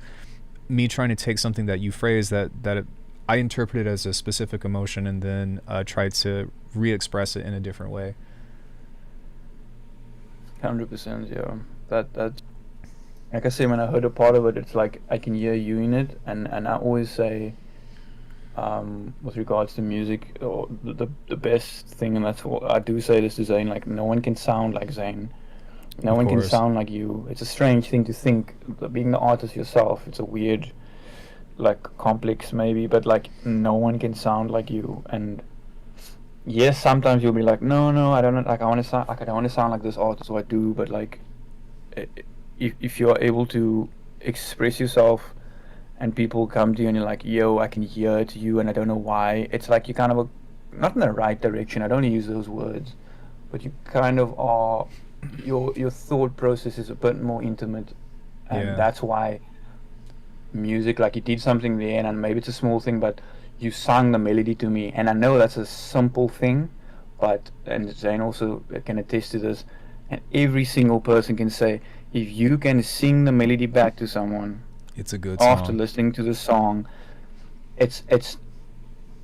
me trying to take something that you phrased that I interpreted as a specific emotion, and then tried to re-express it in a different way. 100%. Yeah. That's like I say, when I heard a part of it, it's like I can hear you in it, and I always say, with regards to music, or the best thing, and that's what I do say this to Zayn, like no one can sound like Zayn. No Of one can course. sound like you. It's a strange thing to think, but being the artist yourself, it's a weird, like complex maybe, but like no one can sound like you. And yes, sometimes you'll be like, no, I don't like. I want to sound like I don't want to sound like this artist, so I do. But like, if you are able to express yourself, and people come to you and you're like, yo, I can hear it to you, and I don't know why. It's like you kind of not in the right direction. I don't use those words, but you kind of are. Your thought process is a bit more intimate, and Yeah. that's why music, like you did something there, and maybe it's a small thing, but you sung the melody to me, and I know that's a simple thing, but and Zane also can attest to this, and every single person can say, if you can sing the melody back to someone It's a good after song. listening to the song, it's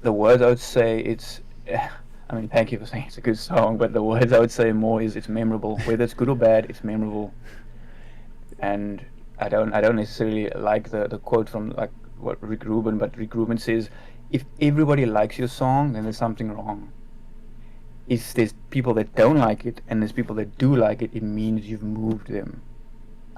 the words I would say it's. I mean, thank you for saying it's a good song, but the words I would say more is it's memorable. Whether it's good or bad, it's memorable. And I don't necessarily like the quote from like what Rick Rubin, but Rick Rubin says, if everybody likes your song, then there's something wrong. If there's people that don't like it and there's people that do like it, it means you've moved them.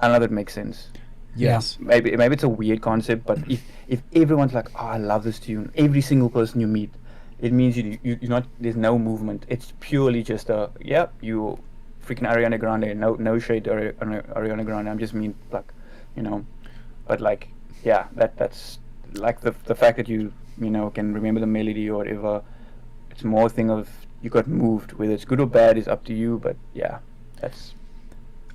I don't know if that makes sense. Yes. Maybe it's a weird concept, but if everyone's like, oh, I love this tune, every single person you meet, it means you're not. There's no movement. It's purely just you freaking Ariana Grande. No shade to Ariana Grande. I'm just mean like, you know, but like, yeah, that's like the fact that you can remember the melody or whatever. It's more a thing of you got moved. Whether it's good or bad is up to you. But yeah, that's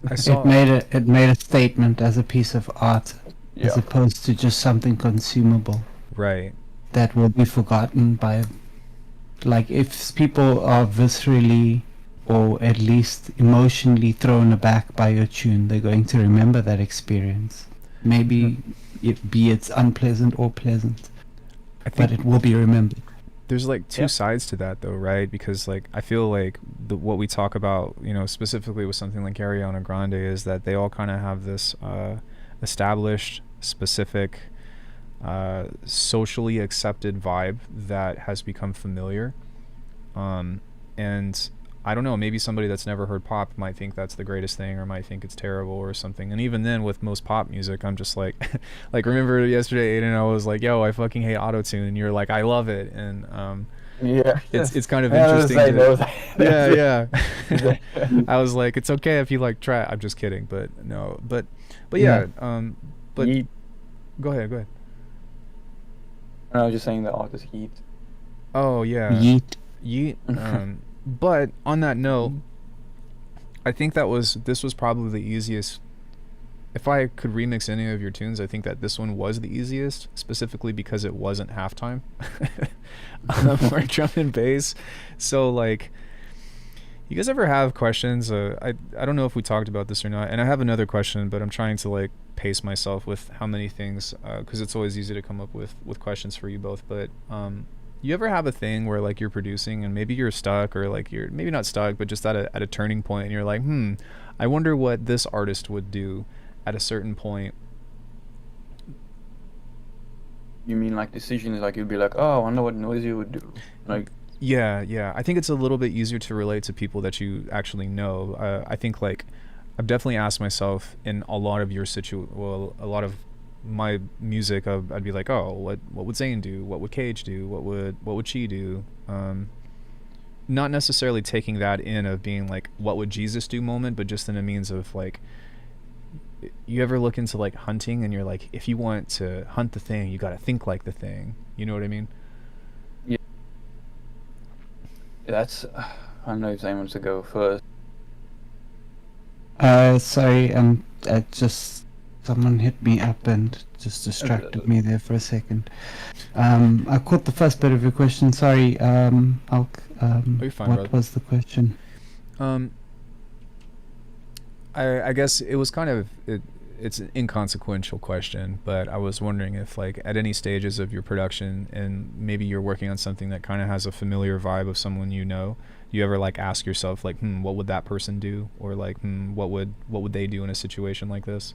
I saw. It made a statement as a piece of art, as yeah. opposed to just something consumable Right. that will be forgotten by, like, if people are viscerally or at least emotionally thrown aback by your tune, they're going to remember that experience. Maybe it's unpleasant or pleasant, I think but it will be remembered. there's like two Yeah. sides to that though, right? Because like I feel like what we talk about, specifically with something like Ariana Grande, is that they all kind of have this established, specific, socially accepted vibe that has become familiar. And I don't know, maybe somebody that's never heard pop might think that's the greatest thing, or might think it's terrible or something. And even then, with most pop music, I'm just like, like remember yesterday, Aiden, I was like, yo, I fucking hate auto-tune, and you're like, I love it. And Yeah. it's kind of Yeah, interesting. Yeah. Yeah. I was like, it's okay if you like trap. I'm just kidding, but no, but yeah. But Heat. go ahead. I was just saying the artist Heat. Oh yeah. Yeet. But on that note, I think this was probably the easiest. If I could remix any of your tunes, I think that this one was the easiest, specifically because it wasn't halftime. More drum and bass. So like, You guys ever have questions? I don't know if we talked about this or not, and I have another question, but I'm trying to like pace myself with how many things, because it's always easy to come up with questions for you both. But you ever have a thing where like you're producing and maybe you're stuck, or like you're maybe not stuck, but just at a turning point, and you're like, I wonder what this artist would do at a certain point. You mean like decisions? Like you'd be like, oh, I wonder what Noisy would do. Like, Yeah. I think it's a little bit easier to relate to people that you actually know. I think like I've definitely asked myself in a lot of a lot of my music, I'd be like, oh, what would Zayn do? What would Cage do? What would she do? Not necessarily taking that in of being like, what would Jesus do moment, but just in a means of like, you ever look into like hunting and you're like, if you want to hunt the thing, you got to think like the thing. You know what I mean? yeah, that's. I don't know if Zayn wants to go first. Sorry, someone hit me up and just distracted me there for a second. I caught the first bit of your question. Sorry, You're fine, what brother. was the question? I guess it was kind of it's an inconsequential question, but I was wondering if like at any stages of your production, and maybe you're working on something that kind of has a familiar vibe of someone you know, you ever like ask yourself like, what would that person do, or like, what would they do in a situation like this?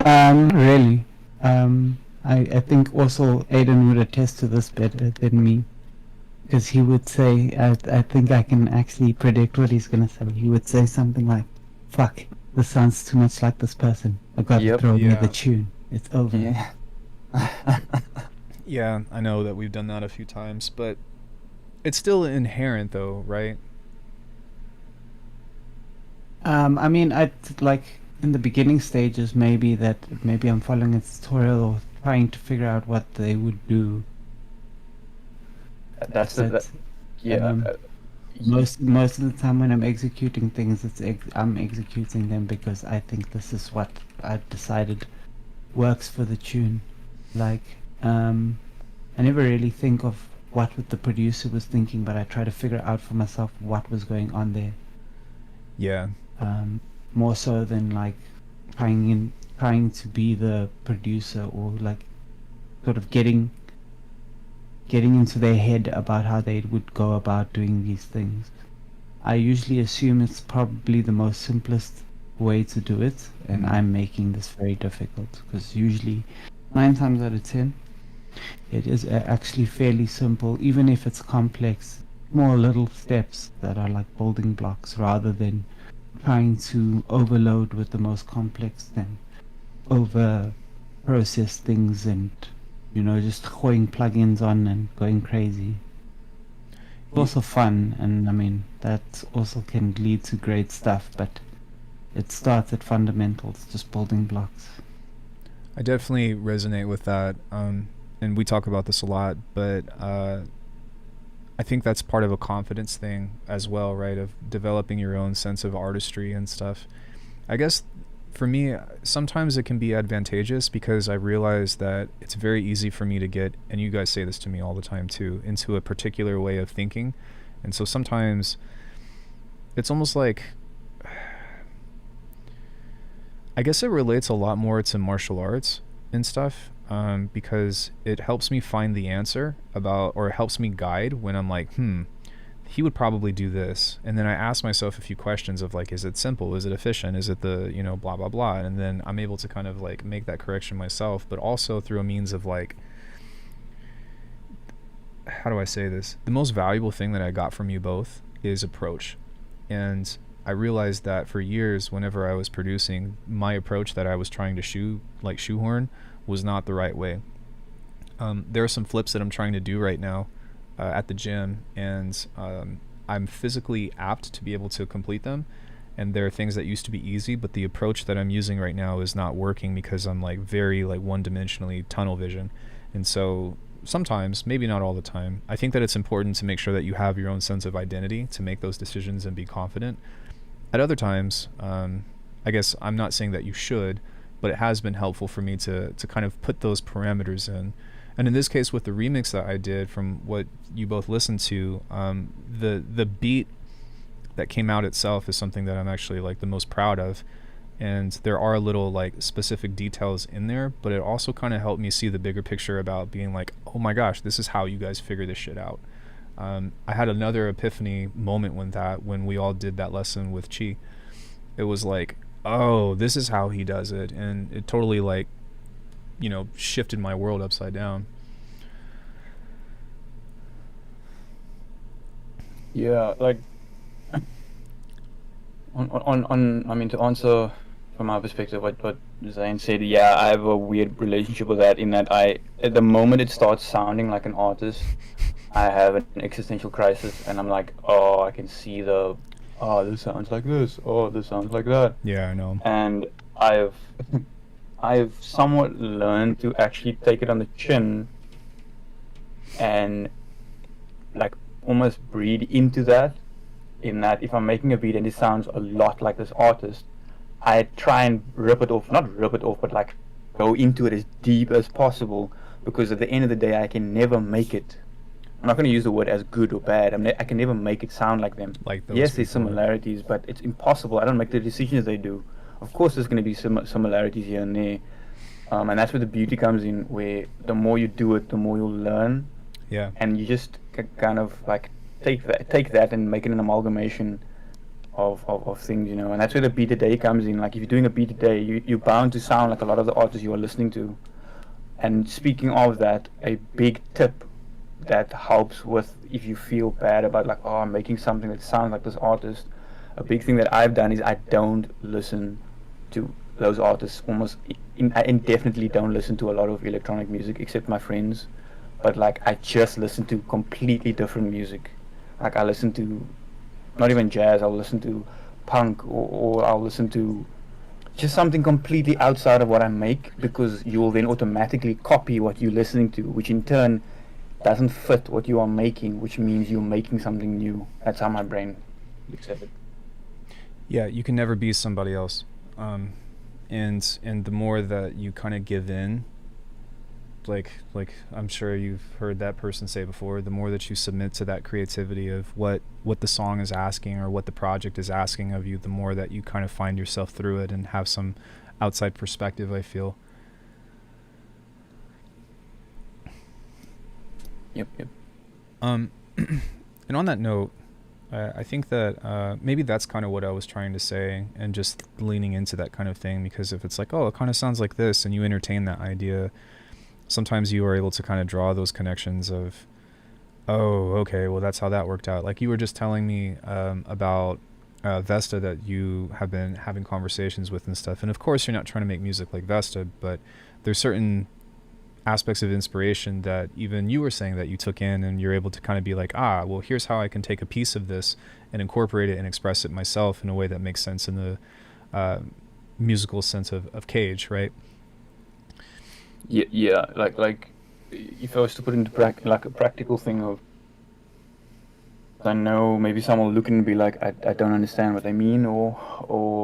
Really. I think also Aiden would attest to this better than me, because he would say, I think I can actually predict what he's gonna say. He would say something like, "Fuck, this sounds too much like this person. I gotta Yep. throw me Yeah. the tune. It's over." Yeah. Yeah, I know that we've done that a few times, but it's still inherent though, right? I mean, I like in the beginning stages, maybe I'm following a tutorial or trying to figure out what they would do. That's the. But Yeah. um, most of the time when I'm executing things, I'm executing them because I think this is what I've decided works for the tune. Like, I never really think of what the producer was thinking, but I try to figure out for myself what was going on there. Yeah. More so than like trying to be the producer, or like sort of getting into their head about how they would go about doing these things. I usually assume it's probably the most simplest way to do it, and I'm making this very difficult, because usually 9 times out of 10 it is actually fairly simple, even if it's complex. More little steps that are like building blocks, rather than trying to overload with the most complex and over process things, and just throwing plugins on and going crazy. It's also fun, and I mean that also can lead to great stuff, but it starts at fundamentals, just building blocks. I definitely resonate with that, and we talk about this a lot, but I think that's part of a confidence thing as well, right? Of developing your own sense of artistry and stuff. I guess for me, sometimes it can be advantageous, because I realize that it's very easy for me to get, and you guys say this to me all the time too, into a particular way of thinking. And so sometimes it's almost like, I guess it relates a lot more to martial arts and stuff, because it helps me find the answer about, or it helps me guide when I'm like, he would probably do this. And then I ask myself a few questions of like, is it simple? Is it efficient? Is it the, blah, blah, blah. And then I'm able to kind of like make that correction myself, but also through a means of like, how do I say this? The most valuable thing that I got from you both is approach. And I realized that for years, whenever I was producing, my approach that I was trying to shoehorn was not the right way. There are some flips that I'm trying to do right now at the gym, and I'm physically apt to be able to complete them. And there are things that used to be easy, but the approach that I'm using right now is not working, because I'm like very like one-dimensionally tunnel vision. And so sometimes, maybe not all the time, I think that it's important to make sure that you have your own sense of identity to make those decisions and be confident. At other times, I guess I'm not saying that you should, but it has been helpful for me to kind of put those parameters in. And in this case, with the remix that I did, from what you both listened to, the beat that came out itself is something that I'm actually like the most proud of. And there are little like specific details in there, but it also kind of helped me see the bigger picture about being like, oh my gosh, this is how you guys figure this shit out. I had another epiphany moment when we all did that lesson with Chi. It was like, oh, this is how he does it, and it totally like, shifted my world upside down. Yeah, like I mean, to answer from my perspective what Zane said, yeah, I have a weird relationship with that, in that at the moment it starts sounding like an artist, I have an existential crisis, and I'm like, oh, I can see this sounds like this, oh, this sounds like that. Yeah, I know. And I've I've somewhat learned to actually take it on the chin and like almost breathe into that, in that if I'm making a beat and it sounds a lot like this artist, I try and not rip it off, but like go into it as deep as possible, because at the end of the day I can never make it. I'm not going to use the word as good or bad. I can never make it sound like them. Like those yes, there's people. similarities, but it's impossible. I don't make the decisions they do. Of course, there's going to be similarities here and there, and that's where the beauty comes in. Where the more you do it, the more you'll learn. Yeah. And you just kind of like take that and make it an amalgamation of things, and that's where the beat a day comes in. Like if you're doing a beat a day, you're bound to sound like a lot of the artists you are listening to. And speaking of that, a big tip that helps with if you feel bad about like, oh, I'm making something that sounds like this artist, a big thing that I've done is I don't listen to those artists. I indefinitely don't listen to a lot of electronic music except my friends, but like I just listen to completely different music. Like I listen to not even jazz, I'll listen to punk, or I'll listen to just something completely outside of what I make, because you will then automatically copy what you're listening to, which in turn doesn't fit what you are making, which means you're making something new. That's how my brain looks at it. Yeah, you can never be somebody else. And the more that you kind of give in, like I'm sure you've heard that person say before, the more that you submit to that creativity of what the song is asking or what the project is asking of you, the more that you kind of find yourself through it and have some outside perspective, I feel. Yep. And on that note, I think that maybe that's kind of what I was trying to say, and just leaning into that kind of thing, because if it's like, oh, it kind of sounds like this, and you entertain that idea, sometimes you are able to kind of draw those connections of, oh, okay, well, that's how that worked out. Like you were just telling me about Vesta, that you have been having conversations with and stuff. And of course, you're not trying to make music like Vesta, but there's certain aspects of inspiration that even you were saying that you took in, and you're able to kind of be like, well, here's how I can take a piece of this and incorporate it and express it myself in a way that makes sense in the musical sense of Cage, right? Yeah. Like if I was to put into like a practical thing of, I know maybe someone will look and be like, I don't understand what they mean, or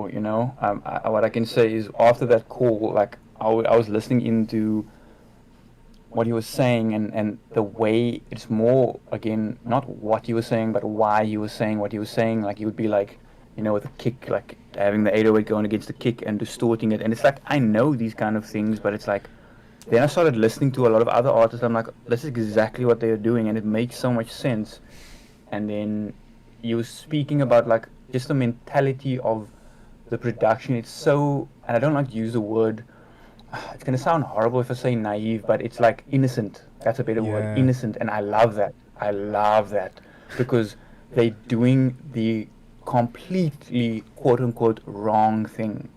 what I can say is, after that call, like I was listening into what he was saying, and the way it's more, again, not what he was saying, but why he was saying what he was saying. Like he would be like, with a kick, like having the 808 going against the kick and distorting it, and it's like, I know these kind of things, but it's like, then I started listening to a lot of other artists. I'm like, this is exactly what they're doing, and it makes so much sense. And then you were speaking about like just the mentality of the production. It's so, and I don't like to use the word, it's going to sound horrible if I say naive, but it's like innocent. That's a better word, innocent. And I love that because they're doing the completely quote unquote wrong thing,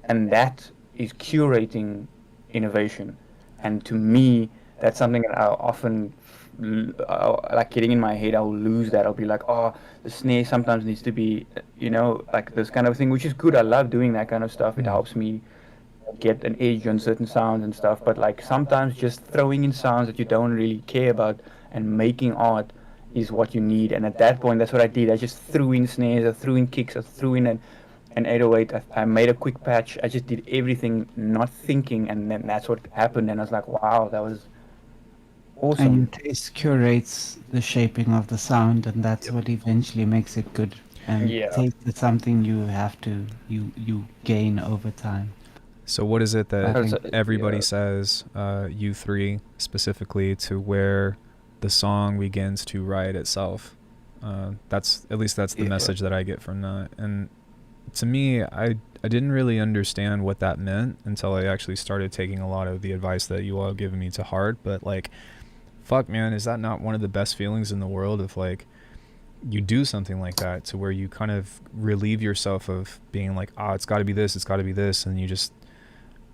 and that is curating innovation. And to me, that's something that I often like getting in my head. I'll lose that. I'll be like, oh, the snare sometimes needs to be, like this kind of thing, which is good. I love doing that kind of stuff. It helps me get an edge on certain sounds and stuff. But like sometimes just throwing in sounds that you don't really care about and making art is what you need. And at that point, that's what I did. I just threw in snares, I threw in kicks, I threw in an 808. I made a quick patch. I just did everything not thinking, and then that's what happened. And I was like, wow, that was Awesome. And your taste curates the shaping of the sound, and that's Yep. what eventually makes it good. And Yeah. taste is something you gain over time. So what is it I that think everybody Yeah. says, you three specifically, to where the song begins to write itself? That's the Yeah. message that I get from that. And to me, I didn't really understand what that meant until I actually started taking a lot of the advice that you all have given me to heart. But like, fuck, man, is that not one of the best feelings in the world? If like you do something like that, to where you kind of relieve yourself of being like, it's got to be this, and you just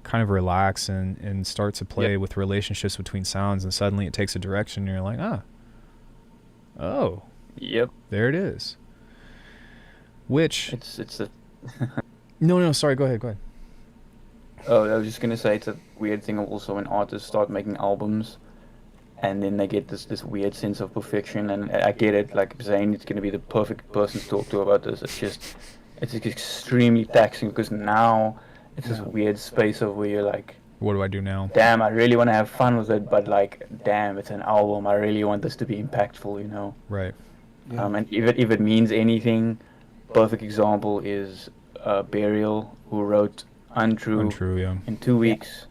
kind of relax and start to play Yep. with relationships between sounds, and suddenly it takes a direction and you're like, oh, Yep. there it is. Which It's a. no, sorry, go ahead. Oh, I was just gonna say it's a weird thing also when artists start making albums, and then they get this weird sense of perfection. And I get it. Like Zane, it's gonna be the perfect person to talk to about this. It's extremely taxing because now it's this weird space of where you're like, What do I do now? damn, I really want to have fun with it, but like, damn, it's an album. I really want this to be impactful, you know. Right. Yeah. And if it means anything, perfect example is Burial, who wrote Untrue, yeah. in 2 weeks.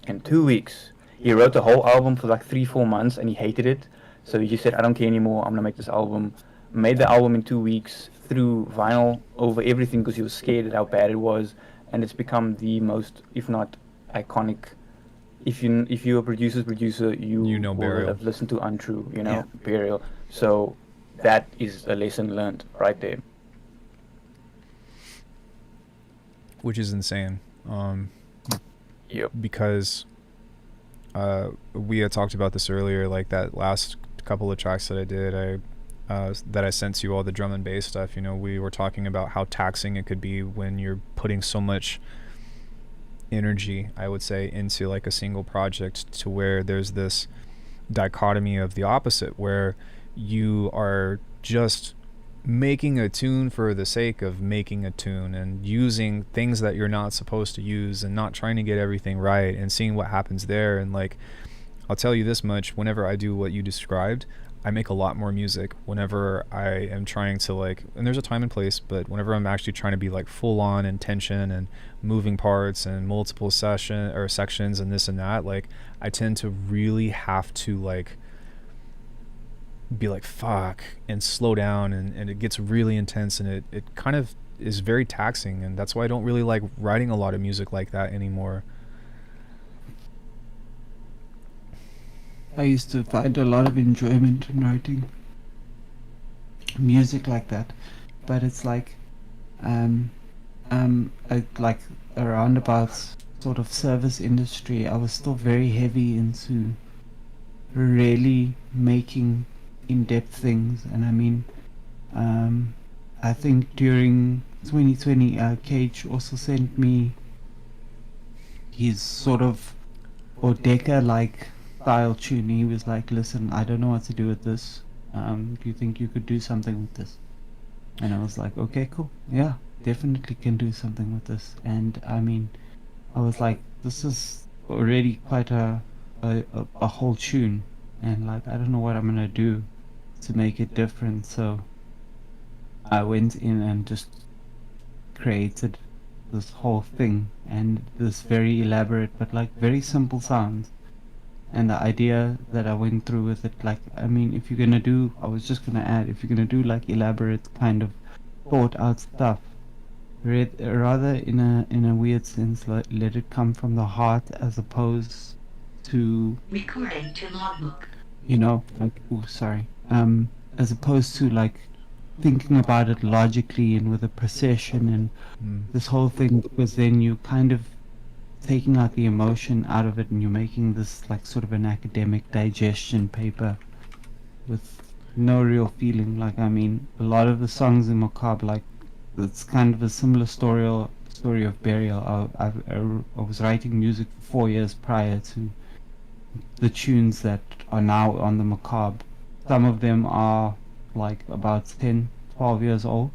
In 2 weeks, he wrote the whole album for like 3-4 months, and he hated it. So he just said, "I don't care anymore. I'm gonna make this album." Made the album in 2 weeks, threw vinyl over everything because he was scared at how bad it was, and it's become the most, if not iconic. If you're a producer, You know will Burial. have listened to Untrue, you know, Yeah. Burial. So that is a lesson learned right there. Which is insane. Yep. Because we had talked about this earlier, like that last couple of tracks that I did, that I sent to you all, the drum and bass stuff. You know, we were talking about how taxing it could be when you're putting so much energy, I would say, into like a single project, to where there's this dichotomy of the opposite, where you are just making a tune for the sake of making a tune and using things that you're not supposed to use and not trying to get everything right and seeing what happens there. And like, I'll tell you this much, whenever I do what you described, I make a lot more music whenever I am trying to like, and there's a time and place, but whenever I'm actually trying to be like full on intention and moving parts and multiple sections and this and that, like I tend to really have to like be like fuck and slow down, and it gets really intense, and it kind of is very taxing, and that's why I don't really like writing a lot of music like that anymore. I used to find a lot of enjoyment in writing music like that, but it's like, like around about sort of service industry, I was still very heavy into really making in-depth things. And I mean, I think during 2020, Cage also sent me his sort of Odeka like style tune. He was like, listen, I don't know what to do with this. Do you think you could do something with this? And I was like, okay, cool. Yeah, definitely can do something with this. And I mean, I was like, this is already quite a whole tune. And like, I don't know what I'm gonna do to make it different. So I went in and just created this whole thing, and this very elaborate but like very simple sounds. And the idea that I went through with it, like, I mean, if you're gonna do, I was just gonna add, if you're gonna do like elaborate kind of thought out stuff, rather in a weird sense, let it come from the heart, as opposed to Recording to logbook. you know, like, oh, sorry, as opposed to like thinking about it logically and with a precision and this whole thing, because then you kind of taking out the emotion out of it, and you're making this like sort of an academic digestion paper with no real feeling. Like, I mean, a lot of the songs in Macabre, like, it's kind of a similar story of Burial. I was writing music for 4 years prior to the tunes that are now on the Macabre. Some of them are like about 10, 12 years old.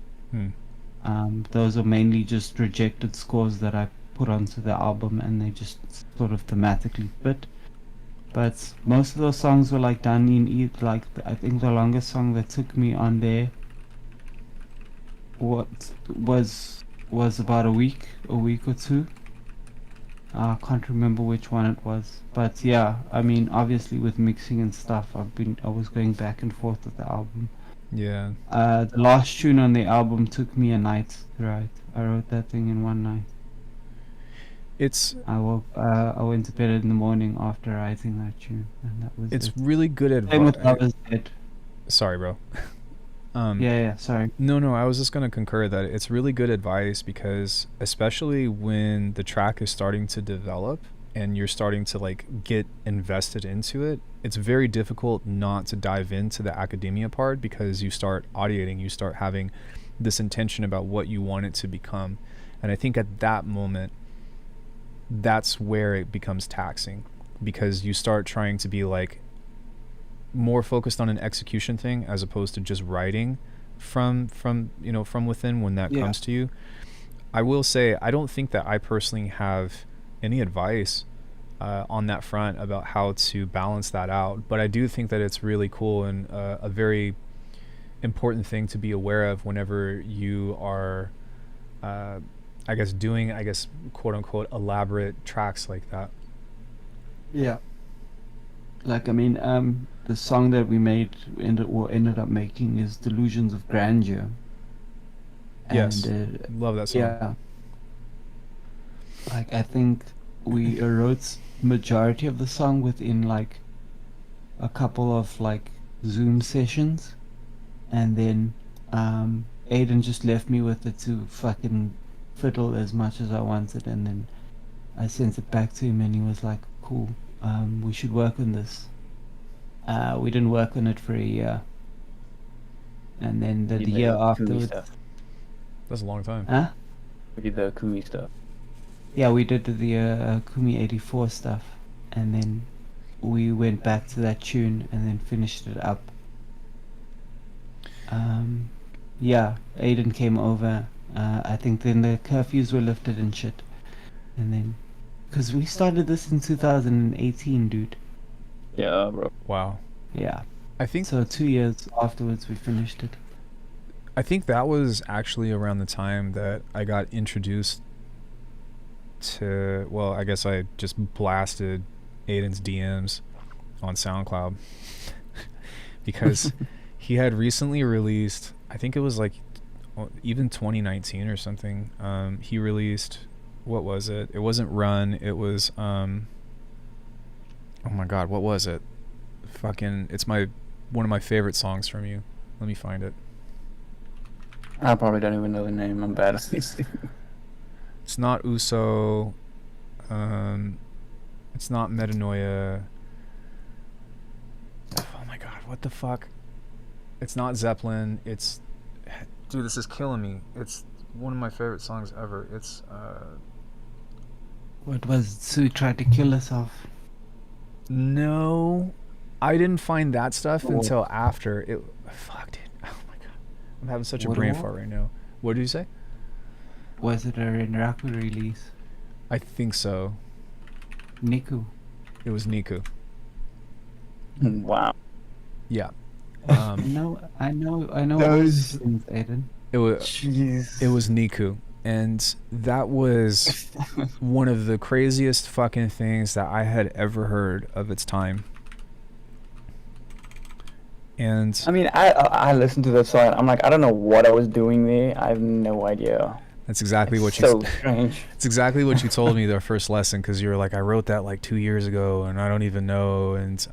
Those are mainly just rejected scores that I put onto the album, and they just sort of thematically fit. But most of those songs were like done in like I think the longest song that took me on there what was about a week or two. I can't remember which one it was, but yeah, I mean, obviously with mixing and stuff, I was going back and forth with the album. Yeah. The last tune on the album took me a night to write. I wrote that thing in one night. It's I went to bed in the morning after writing that tune, and that was it's it. really good Same with advice. Love Is Dead. Sorry, bro. Yeah, sorry. No, I was just going to concur that it's really good advice because especially when the track is starting to develop and you're starting to like get invested into it, it's very difficult not to dive into the academia part because you start audiating, you start having this intention about what you want it to become. And I think at that moment, that's where it becomes taxing because you start trying to be like more focused on an execution thing as opposed to just writing from within when that comes to you. I will say I don't think that I personally have any advice on that front about how to balance that out, but I do think that it's really cool and a very important thing to be aware of whenever you are doing quote unquote elaborate tracks like that. Yeah. Like, I mean, the song that we ended up making is Delusions of Grandeur. Yes. And, love that song. yeah. Like, I think we wrote majority of the song within like a couple of like Zoom sessions, and then Aiden just left me with it to fucking fiddle as much as I wanted, and then I sent it back to him and he was like, cool, we should work on this. We didn't work on it for a year, and then the year afterwards. That's a long time. Huh? We did the Kumi stuff. Yeah, we did the Kumi 84 stuff, and then we went back to that tune and then finished it up. Yeah, Aiden came over. I think then the curfews were lifted and shit, and then because we started this in 2018, dude. Yeah, bro. Wow. Yeah. I think So 2 years afterwards we finished it. I think that was actually around the time that I got introduced to, well, I guess I just blasted Aiden's DMs on SoundCloud because he had recently released, I think it was like even 2019 or something. He released, what was it? It wasn't Run. It was, oh my God, what was it? Fucking, it's one of my favorite songs from you. Let me find it. I probably don't even know the name. I'm bad at these things. It's not Uso. It's not Metanoia. Oh my God, what the fuck? It's not Zeppelin. It's, dude, this is killing me. It's one of my favorite songs ever. It's What was it? Sue tried to kill herself. no, I didn't find that stuff until after it. Fuck, dude. Oh my God, I'm having such a brain fart right now. What did you say? Was it a Renraku release? I think so. Niku. It was Niku. Wow. Yeah. I know Those- things, Aiden. It was. Jeez. It was Niku, and that was one of the craziest fucking things that I had ever heard of its time. And I mean, I listened to that song. And I'm like, I don't know what I was doing there. I have no idea. that's exactly It's what so you. strange. It's exactly what you told me the first lesson, because you were like, I wrote that like 2 years ago, and I don't even know. And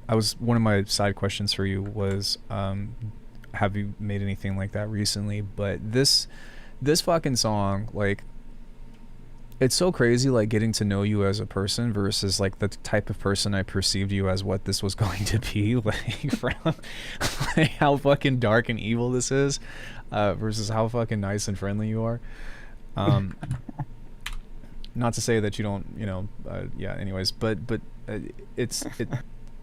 I was, one of my side questions for you was, have you made anything like that recently? But this fucking song, like, it's so crazy, like, getting to know you as a person versus like the type of person I perceived you as, what this was going to be, like, from like, how fucking dark and evil this is, versus how fucking nice and friendly you are. Not to say that you don't, yeah, anyways, but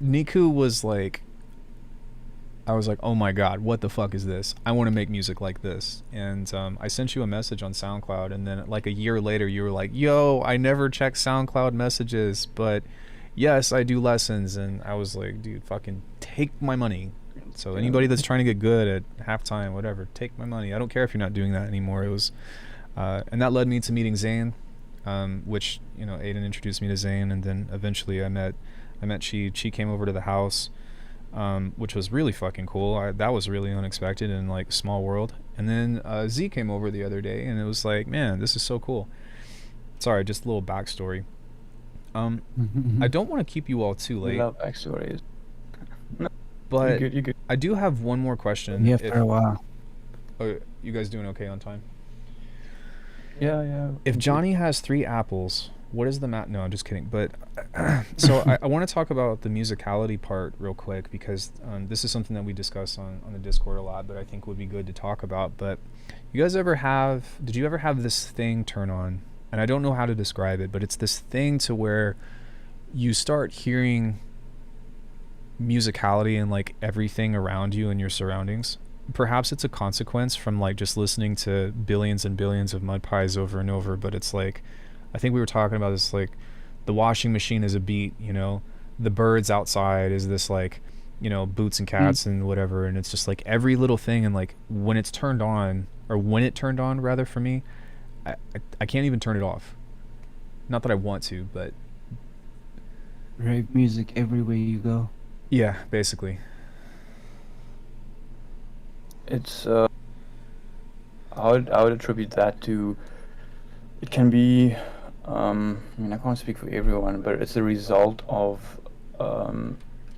Niku was like, I was like, oh my God, what the fuck is this? I want to make music like this. And I sent you a message on SoundCloud, and then like a year later you were like, yo, I never check SoundCloud messages, but yes, I do lessons. And I was like, dude, fucking take my money. So Yeah. anybody that's trying to get good at halftime, whatever, take my money. I don't care if you're not doing that anymore. It was, and that led me to meeting Zane, which, you know, Aiden introduced me to Zane, and then eventually I met She. She came over to the house, which was really fucking cool. That was really unexpected and like small world. And then Z came over the other day, and it was like, man, this is so cool. Sorry, just a little backstory. I don't want to keep you all too We late, love backstories. but You're good. I do have one more question. Yeah, for a while. Oh, you guys doing okay on time? Yeah. If Johnny has 3 apples, what is the No, I'm just kidding. But so I want to talk about the musicality part real quick, because this is something that we discuss on the Discord a lot, but I think would be good to talk about. But did you ever have this thing turn on? And I don't know how to describe it, but it's this thing to where you start hearing musicality in like everything around you and your surroundings. Perhaps it's a consequence from like just listening to billions and billions of mud pies over and over, but it's like, I think we were talking about this, like the washing machine is a beat, you know, the birds outside is this like, you know, boots and cats and whatever, and it's just like every little thing. And like when it turned on rather, for me, I can't even turn it off. Not that I want to, but Rave music everywhere you go. yeah, basically. It's I would attribute that to, it can be, I mean, I can't speak for everyone, but it's a result of,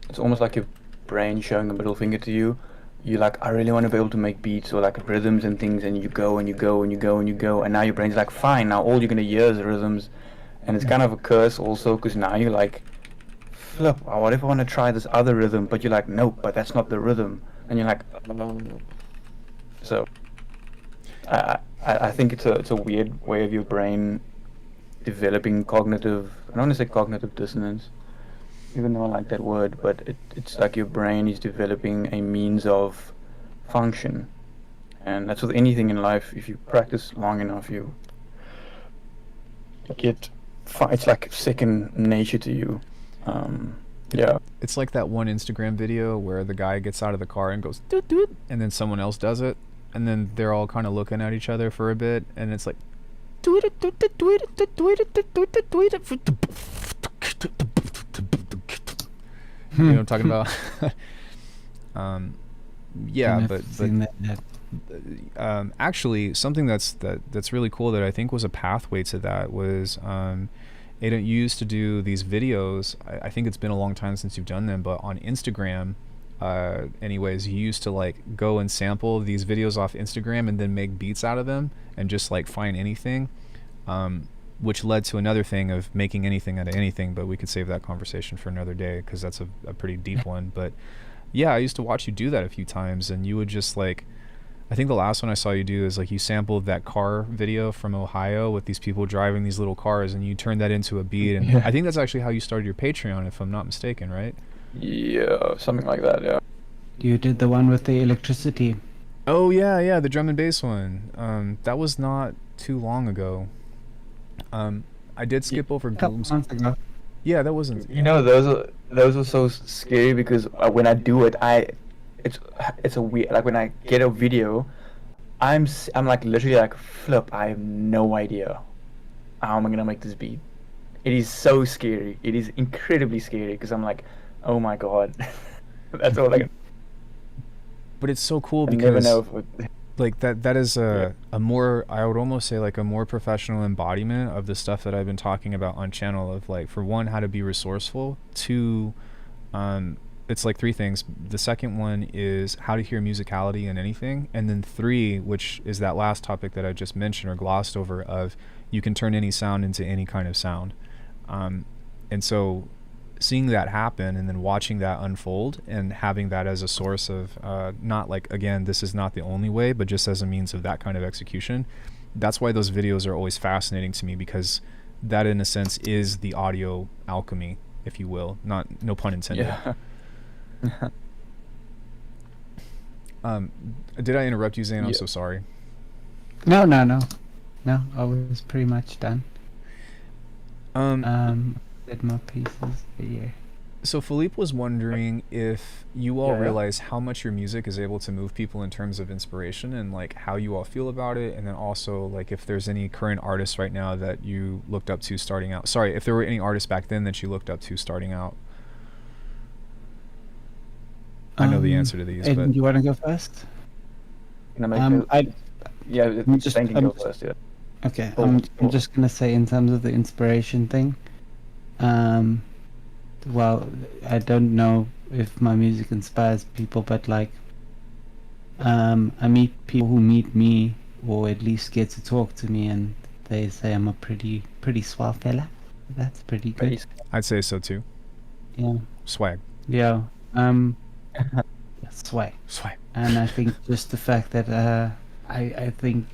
it's almost like your brain showing a middle finger to you. You're like, I really want to be able to make beats or like rhythms and things, and you go and you go and you go and you go, and now your brain's like, fine, now all you're gonna hear is rhythms. And it's kind of a curse also, because now you're like, flip, what if I want to try this other rhythm, but you're like, no, but that's not the rhythm, and you're like, so I think it's a weird way of your brain developing cognitive, I don't want to say cognitive dissonance, even though I like that word, but it's like your brain is developing a means of function. And that's with anything in life. If you practice long enough, you get, it's like second nature to you. Yeah. It's like that one Instagram video where the guy gets out of the car and goes doot doot, and then someone else does it, and then they're all kind of looking at each other for a bit, and it's like you know what I'm talking about? Yeah, but actually something that's really cool that I think was a pathway to that was Aiden used to do these videos. I think it's been a long time since you've done them, but on Instagram, anyways, you used to like go and sample these videos off Instagram and then make beats out of them and just like find anything, which led to another thing of making anything out of anything, but we could save that conversation for another day because that's a pretty deep one. But yeah, I used to watch you do that a few times, and you would just like, I think the last one I saw you do is like you sampled that car video from Ohio with these people driving these little cars, and you turned that into a beat. And I think that's actually how you started your Patreon, if I'm not mistaken, right? Yeah, something like that, yeah. You did the one with the electricity. Oh yeah, the drum and bass one. That was not too long ago. I did skip over A couple Goom's. months ago. Yeah, that wasn't. You know, those are so scary because when I do it, it's a weird, like when I get a video, I'm like literally like, flip, I have no idea how am I gonna make this beat. It is so scary. It is incredibly scary because I'm like, oh my god. That's all I can. But it's so cool I never because know if like that is a more, I would almost say like a more professional embodiment of the stuff that I've been talking about on channel, of like, for one, how to be resourceful, two, it's like 3 things. The second one is how to hear musicality in anything, and then 3, which is that last topic that I just mentioned or glossed over, of you can turn any sound into any kind of sound. And so seeing that happen and then watching that unfold and having that as a source of not like, again, this is not the only way, but just as a means of that kind of execution, that's why those videos are always fascinating to me, because that in a sense is the audio alchemy, if you will, no pun intended. yeah. Did I interrupt you, Zane? I'm Yeah. so sorry. No, I was pretty much done. Did my pieces, but yeah. So Philippe was wondering if you all Yeah, yeah. realize how much your music is able to move people in terms of inspiration and like how you all feel about it, and then also like if there's any current artists right now that you looked up to starting out. Sorry, if there were any artists back then that you looked up to starting out. I know the answer to these, Aiden, but do you want to go first? Can I make I'm Thank you, go first, yeah. Okay, Cool, I'm just gonna say in terms of the inspiration thing, well, I don't know if my music inspires people, but like, I meet people who meet me, or at least get to talk to me, and they say I'm a pretty suave fella. That's pretty good. I'd say so too. Yeah, Swag. yeah. Swag. Swag. And I think just the fact that I think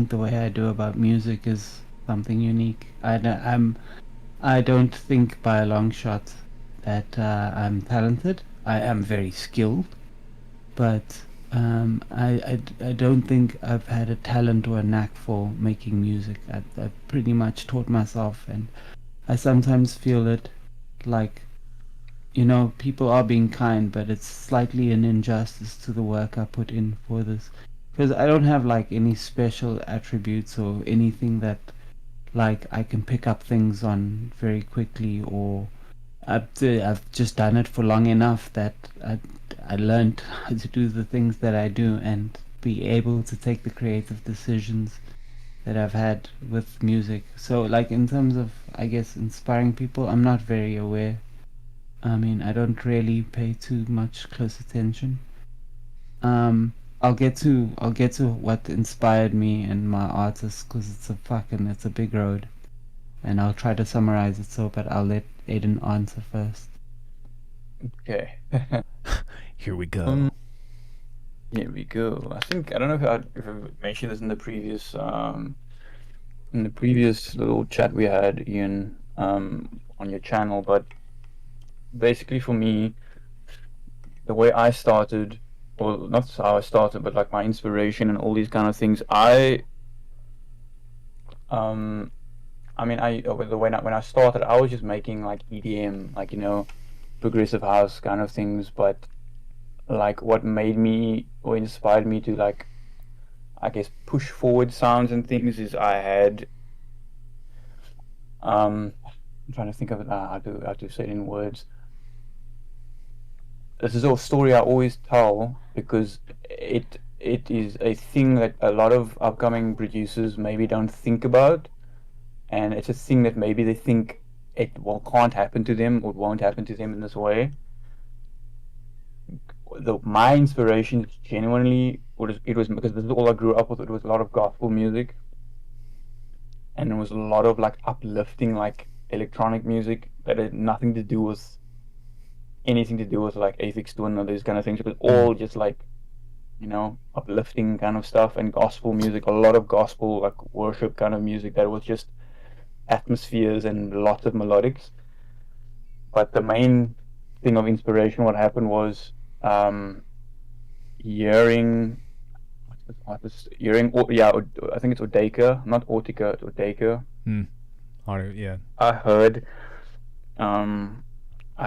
the way I do about music is something unique. I don't think by a long shot that I'm talented. I am very skilled, but I don't think I've had a talent or a knack for making music. I've pretty much taught myself, and I sometimes feel it like, you know, people are being kind, but it's slightly an injustice to the work I put in for this. Because I don't have like any special attributes or anything that like I can pick up things on very quickly, or I've just done it for long enough that I learned how to do the things that I do and be able to take the creative decisions that I've had with music. So like in terms of, I guess, inspiring people, I'm not very aware. I mean, I don't really pay too much close attention. I'll get to what inspired me and my artists, because it's a big road, and I'll try to summarize it. But I'll let Aiden answer first. Okay. Here we go. Here we go. I think I don't know if I mentioned this in the previous little chat we had, Ian, on your channel, but basically for me, the way I started, well, not how I started, but like my inspiration and all these kind of things, when I started, I was just making like EDM, like, you know, progressive house kind of things, but like what made me or inspired me to, like, I guess, push forward sounds and things is I had, I'm trying to think of it, how to say it in words. This is a story I always tell because it is a thing that a lot of upcoming producers maybe don't think about, and it's a thing that maybe they think it can't happen to them or won't happen to them in this way. My inspiration genuinely it was because this is all I grew up with. It was a lot of gospel music, and it was a lot of like uplifting, like electronic music that had nothing to do with anything to do with like Aphex Twin or those kind of things. It was all just like, you know, uplifting kind of stuff, and gospel music, a lot of gospel, like worship kind of music that was just atmospheres and lots of melodics. But the main thing of inspiration, what happened was hearing, what's this artist? Hearing, I think it's Odeka, not Ortica, it's Odeka. Yeah. I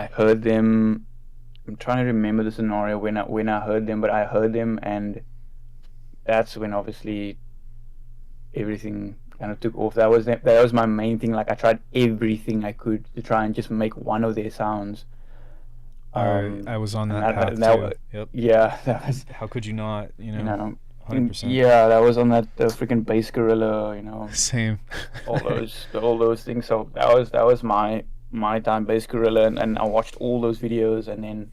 heard them. I'm trying to remember the scenario when I heard them, but I heard them, and that's when obviously everything kind of took off. That was my main thing. Like I tried everything I could to try and just make one of their sounds. I was on that path too. Yep. Yeah, that was. How could you not? You know, 100%. Yeah, that was on that freaking bass gorilla. You know. Same. all those things. So that was my time, bass gorilla, and I watched all those videos, and then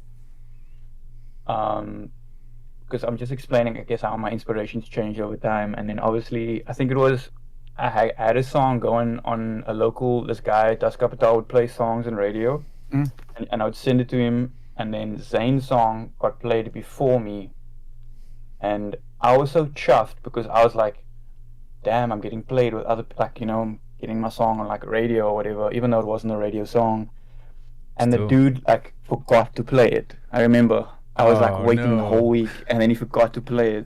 because I'm just explaining, I guess, how my inspirations change over time, and then obviously I think it was I had a song going on a local. This guy Das Capital would play songs on radio, and I would send it to him, and then Zane's song got played before me, and I was so chuffed because I was like, damn, I'm getting played with other, like, you know, getting my song on like radio or whatever, even though it wasn't a radio song. And the dude like forgot to play it. I remember I was like waiting the whole week, and then he forgot to play it.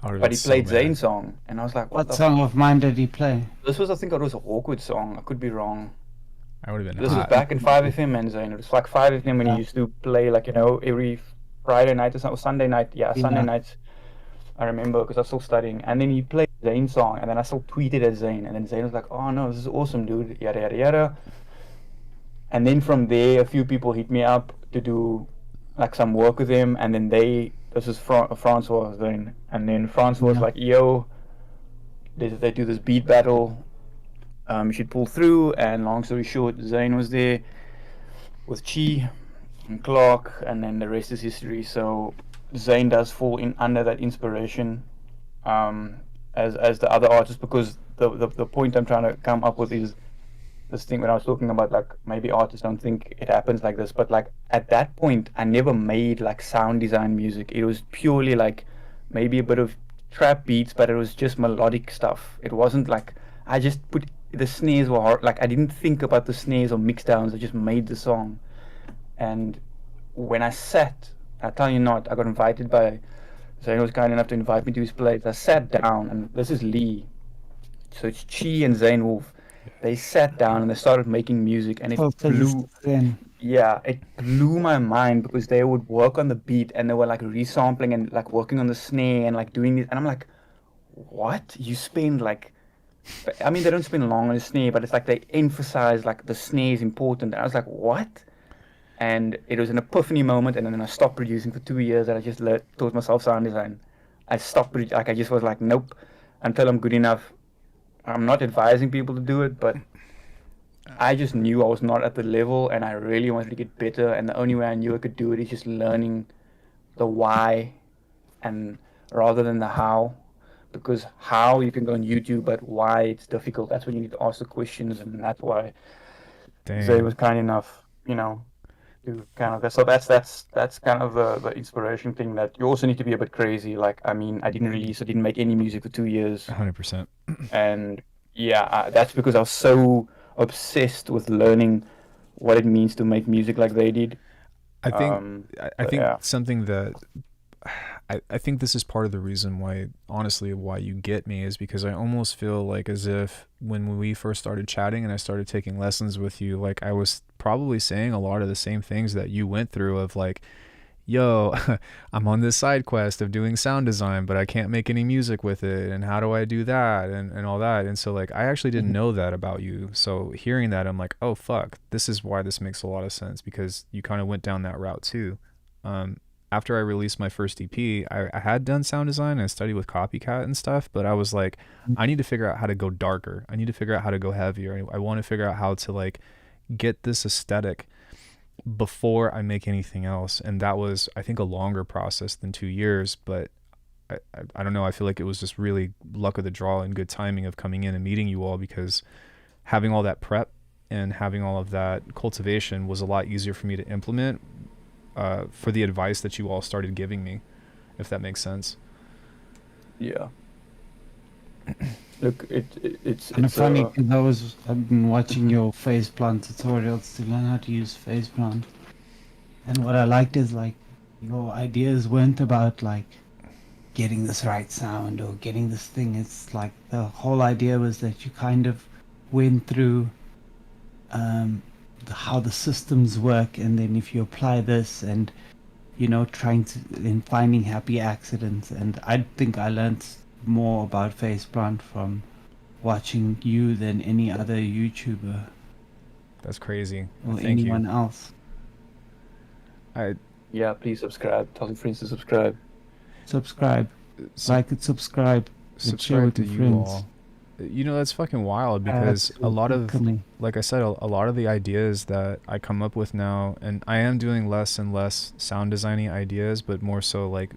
But he played Zane's song, and I was like, what song of mine did he play? This was, I think it was an awkward song. I could be wrong. I would have been This was hot. back in 5FM, and Zane. It was like 5FM when he Yeah. used to play, like, every Friday night or something, Sunday night. Yeah, Sunday Yeah. nights. I remember because I was still studying. And then he played Zane's song, and then I still tweeted at Zane. And then Zane was like, "Oh no, this is awesome, dude." Yada, yada, yada. And then from there, a few people hit me up to do like some work with him. And then this is Francois Zane. And then Francois was Yeah. like, "Yo, they do this beat battle. You should pull through." And long story short, Zane was there with Chi and Clark, and then the rest is history. So Zane does fall in under that inspiration, as the other artists, because the point I'm trying to come up with is this thing when I was talking about, like, maybe artists don't think it happens like this, but like at that point I never made like sound design music. It was purely like maybe a bit of trap beats, but it was just melodic stuff. It wasn't like I just put the snares were hard, like I didn't think about the snares or mix downs. I just made the song. And when I tell you not, I got invited by Zane was kind enough to invite me to his place. I sat down, and this is Lee, so it's Chi and Zane Wolf. They sat down and they started making music, and it So blew. then, Yeah, it blew my mind because they would work on the beat and they were like resampling and like working on the snare and like doing this, and I'm like, what? You spend like, I mean, they don't spend long on the snare, but it's like they emphasize like the snare is important. And I was like, what? And it was an epiphany moment, and then I stopped producing for 2 years, and I just taught myself sound design. I stopped, like, I just was like, nope, until I'm good enough. I'm not advising people to do it, but I just knew I was not at the level, and I really wanted to get better, and the only way I knew I could do it is just learning the why, and rather than the how, because how you can go on YouTube, but why it's difficult. That's when you need to ask the questions, and that's why Zay was Dang. kind enough, to kind of. So that's kind of the inspiration thing, that you also need to be a bit crazy. Like, I mean, I didn't make any music for 2 years, 100%. and yeah, that's because I was so obsessed with learning what it means to make music like they did. I think I But think yeah. something that I think this is part of the reason why, honestly, why you get me is because I almost feel like as if when we first started chatting and I started taking lessons with you, like I was probably saying a lot of the same things that you went through of like, yo, I'm on this side quest of doing sound design, but I can't make any music with it. And how do I do that? And all that. And so like, I actually didn't know that about you. So hearing that, I'm like, oh, fuck, this is why this makes a lot of sense, because you kind of went down that route too. After I released my first EP, I had done sound design and I studied with Copycat and stuff, but I was like, I need to figure out how to go darker. I need to figure out how to go heavier. I want to figure out how to like get this aesthetic before I make anything else. And that was, I think, a longer process than 2 years, but I don't know. I feel like it was just really luck of the draw and good timing of coming in and meeting you all, because having all that prep and having all of that cultivation was a lot easier for me to implement for the advice that you all started giving me, if that makes sense. Yeah. Look, it's kind of funny because I've been watching your phase plant tutorials to learn how to use phase plant, and what I liked is like your ideas weren't about like getting this right sound or getting this thing. It's like the whole idea was that you kind of went through how the systems work, and then if you apply this and trying to then finding happy accidents. And I think I learned more about phase plant from watching you than any other YouTuber That's crazy. or Thank anyone you. else. Yeah, please subscribe. Tell your friends to subscribe. Subscribe, like and subscribe, and share Subscribe with to your you friends. all. That's fucking wild, because a lot of, Alckemy. like I said, a lot of the ideas that I come up with now, and I am doing less and less sound designing ideas, but more so like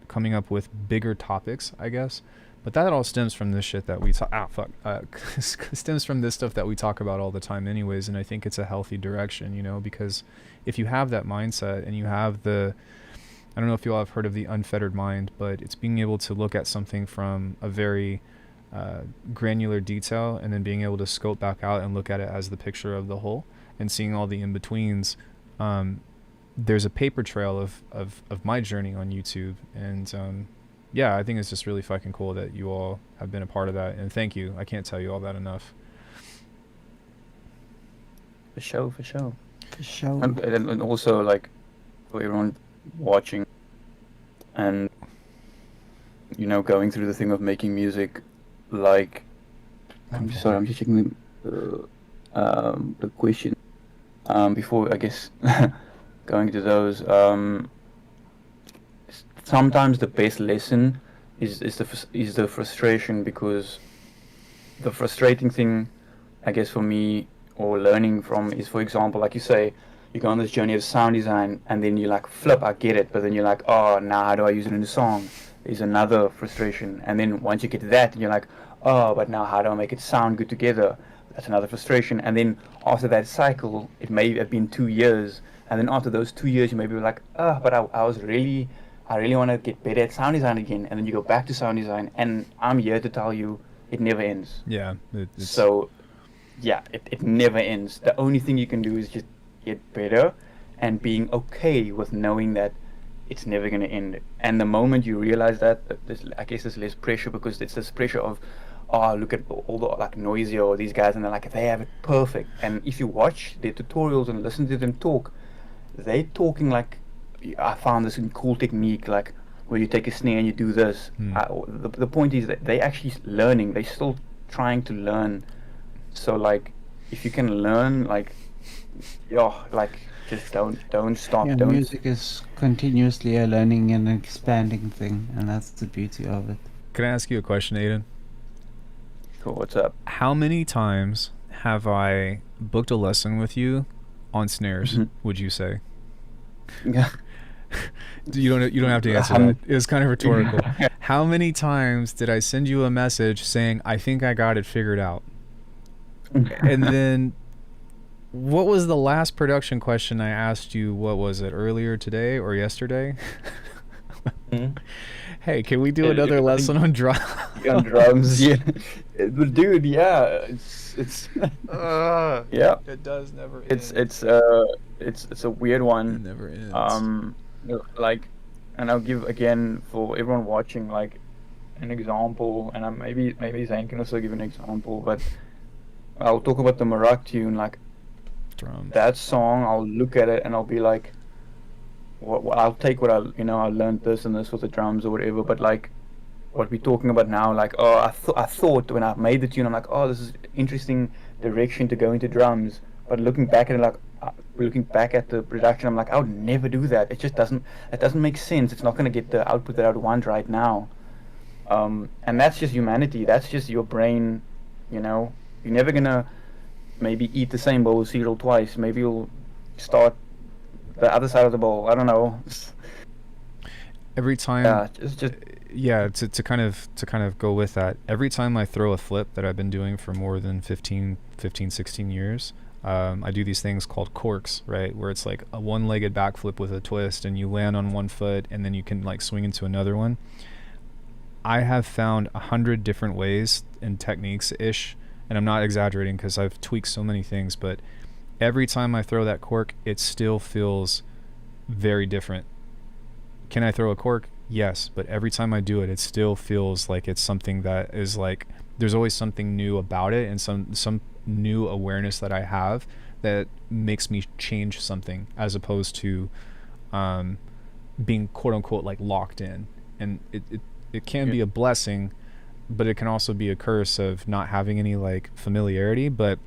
coming up with bigger topics, I guess. But that all stems from this shit that we talk. Stems from this stuff that we talk about all the time, anyways. And I think it's a healthy direction, because if you have that mindset and you have I don't know if you all have heard of the unfettered mind, but it's being able to look at something from a very granular detail, and then being able to scope back out and look at it as the picture of the whole, and seeing all the in-betweens. There's a paper trail of my journey on YouTube, and yeah, I think it's just really fucking cool that you all have been a part of that, and thank you. I can't tell you all that enough. For sure. For sure. And also, like, for everyone watching and, going through the thing of making music, like, I'm just checking the question. Before, I guess, going to those, sometimes the best lesson is the frustration, because the frustrating thing, I guess, for me, or learning from, is, for example, like you say, you go on this journey of sound design, and then you're like, flip, I get it, but then you're like, oh, now how do I use it in a song? Is another frustration. And then once you get to that, you're like, oh, but now how do I make it sound good together? That's another frustration. And then after that cycle, it may have been 2 years, and then after those 2 years, you may be like, oh, but I really want to get better at sound design again. And then you go back to sound design, and I'm here to tell you, it never ends. Yeah. So, yeah, it never ends. The only thing you can do is just get better, and being okay with knowing that it's never going to end. And the moment you realize that, I guess there's less pressure, because it's this pressure of, oh, look at all the, like, Noisia or these guys, and they're like, they have it perfect. And if you watch their tutorials and listen to them talk, they're talking like, I found this cool technique, like, where you take a snare and you do this. The point is that they actually learning. They're still trying to learn. So, like, if you can learn, like, just don't stop. Yeah, Don't. music is continuously a learning and expanding thing, and that's the beauty of it. Can I ask you a question, Aiden? Cool. What's up? How many times have I booked a lesson with you on snares? Would you say? Yeah. You don't have to answer that. It was kind of rhetorical. How many times did I send you a message saying, I think I got it figured out? And then, what was the last production question I asked you? What was it, earlier today or yesterday? Hey, can we do another lesson on drums? On drums, yeah. But dude, yeah, it's yeah. It does never end. It's a weird one. It never ends. Like, and I'll give again for everyone watching, like, an example, and maybe Zane can also give an example, but I'll talk about the Marak tune, like, Drums. that song. I'll look at it and I'll be like, I'll take what I learned this and this with the drums or whatever, but, like, what we're talking about now, like, oh, I thought when I made the tune, I'm like, oh, this is interesting direction to go into drums, but looking back at it, like, looking back at the production, I'm like, I would never do that. It just doesn't make sense. It's not going to get the output that I would want right now. And that's just humanity. That's just your brain, You're never going to maybe eat the same bowl of cereal twice. Maybe you'll start the other side of the bowl. I don't know. Every time, to kind of go with that, every time I throw a flip that I've been doing for more than 15, 16 years, I do these things called corks, right? Where it's like a one-legged backflip with a twist, and you land on one foot, and then you can, like, swing into another one. I have found 100 different ways and techniques-ish, and I'm not exaggerating because I've tweaked so many things, but every time I throw that cork, it still feels very different. Can I throw a cork? Yes, but every time I do it, it still feels like it's something that is, like, there's always something new about it, and some new awareness that I have that makes me change something, as opposed to being quote unquote, like, locked in. And it can be a blessing, but it can also be a curse of not having any, like, familiarity. But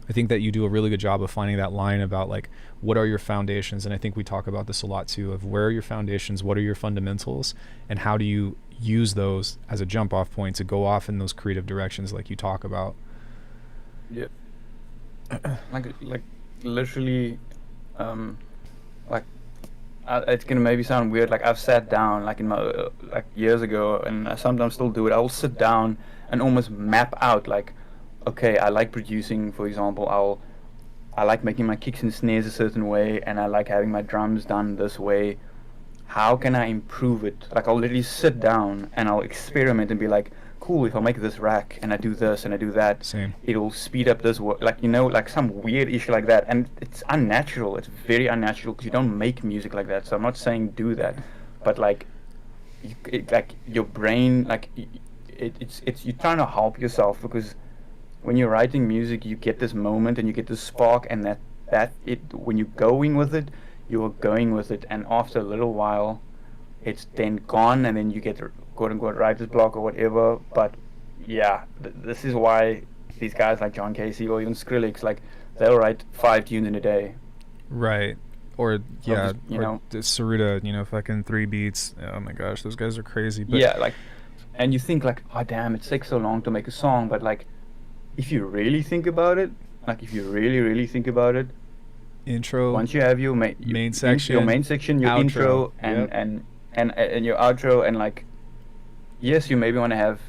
I think that you do a really good job of finding that line about, like, what are your foundations, and I think we talk about this a lot too, of where are your foundations, what are your fundamentals, and how do you use those as a jump off point to go off in those creative directions like you talk about. Yeah. like literally, like, it's gonna maybe sound weird, like, I've sat down, like, in my like, years ago, and I sometimes still do it. I'll sit down and almost map out, like, okay, I like producing, for example, I like making my kicks and snares a certain way, and I like having my drums done this way. How can I improve it? Like, I'll literally sit down and I'll experiment and be like, cool, if I make this rack and I do this and I do that, Same. It'll speed up this work, like, like some weird issue like that. And it's unnatural. It's very unnatural because you don't make music like that. So I'm not saying do that, but, like, like, your brain, like, it's you're trying to help yourself, because when you're writing music, you get this moment and you get this spark, and that it when you're going with it, you are going with it, and after a little while, it's then gone, and then you get quote unquote writer's block or whatever. But yeah, this is why these guys like John Casey or even Skrillex, like they'll write 5 tunes in a day. Right. Or yeah, just, you or know, Saruda, fucking 3 beats. Oh my gosh, those guys are crazy. But yeah, like, and you think like, oh damn, it takes so long to make a song, but like, if you really think about it, like if you really think about it, intro, once you have your main section, your main section, your outro, intro, yep. and your outro, and like, yes, you maybe want to have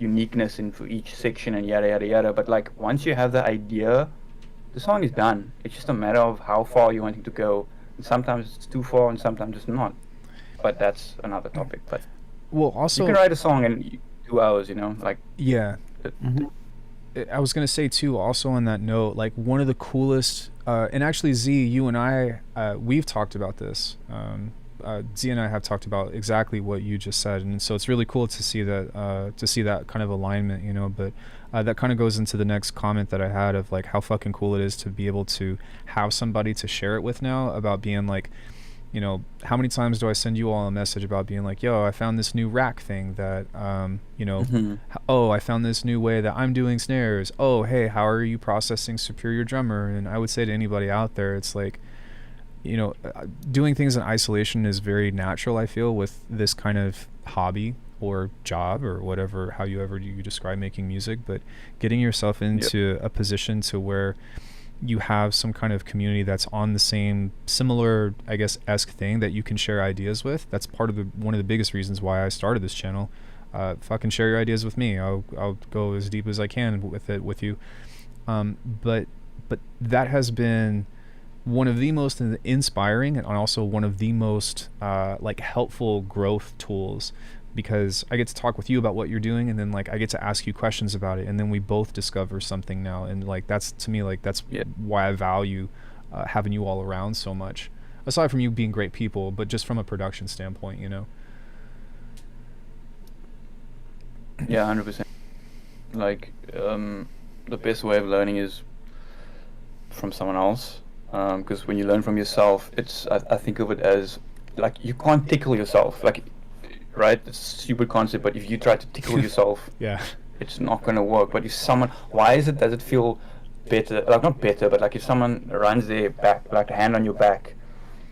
uniqueness in for each section and yada yada yada, but like once you have the idea, the song is done. It's just a matter of how far you want it to go. And sometimes it's too far, and sometimes it's not. But that's another topic. But well, also you can write a song in 2 hours, like. Yeah. Mhm. I was gonna say too. Also on that note, like one of the coolest, and actually Z, you and I, we've talked about this. Z and I have talked about exactly what you just said, and so it's really cool to see that kind of alignment, But that kind of goes into the next comment that I had of like how fucking cool it is to be able to have somebody to share it with now about being like, how many times do I send you all a message about being like, yo, I found this new rack thing that, oh, I found this new way that I'm doing snares. Oh, hey, how are you processing Superior Drummer? And I would say to anybody out there, it's like, doing things in isolation is very natural, I feel, with this kind of hobby or job or whatever, however you describe making music, but getting yourself into a position to where you have some kind of community that's on the same similar, I guess, esque thing that you can share ideas with. That's part of one of the biggest reasons why I started this channel. Fucking share your ideas with me. I'll go as deep as I can with you. But that has been one of the most inspiring and also one of the most like helpful growth tools, because I get to talk with you about what you're doing, and then like I get to ask you questions about it, and then we both discover something now, and like that's, to me, like that's why I value having you all around so much, aside from you being great people, but just from a production standpoint. Yeah, 100%. Like, the best way of learning is from someone else, because when you learn from yourself, I think of it as like you can't tickle yourself, like, right? It's a stupid concept, but if you try to tickle yourself, Yeah. it's not going to work. But if someone, does it feel better? Like, not better, but like if someone runs their back, like a hand on your back,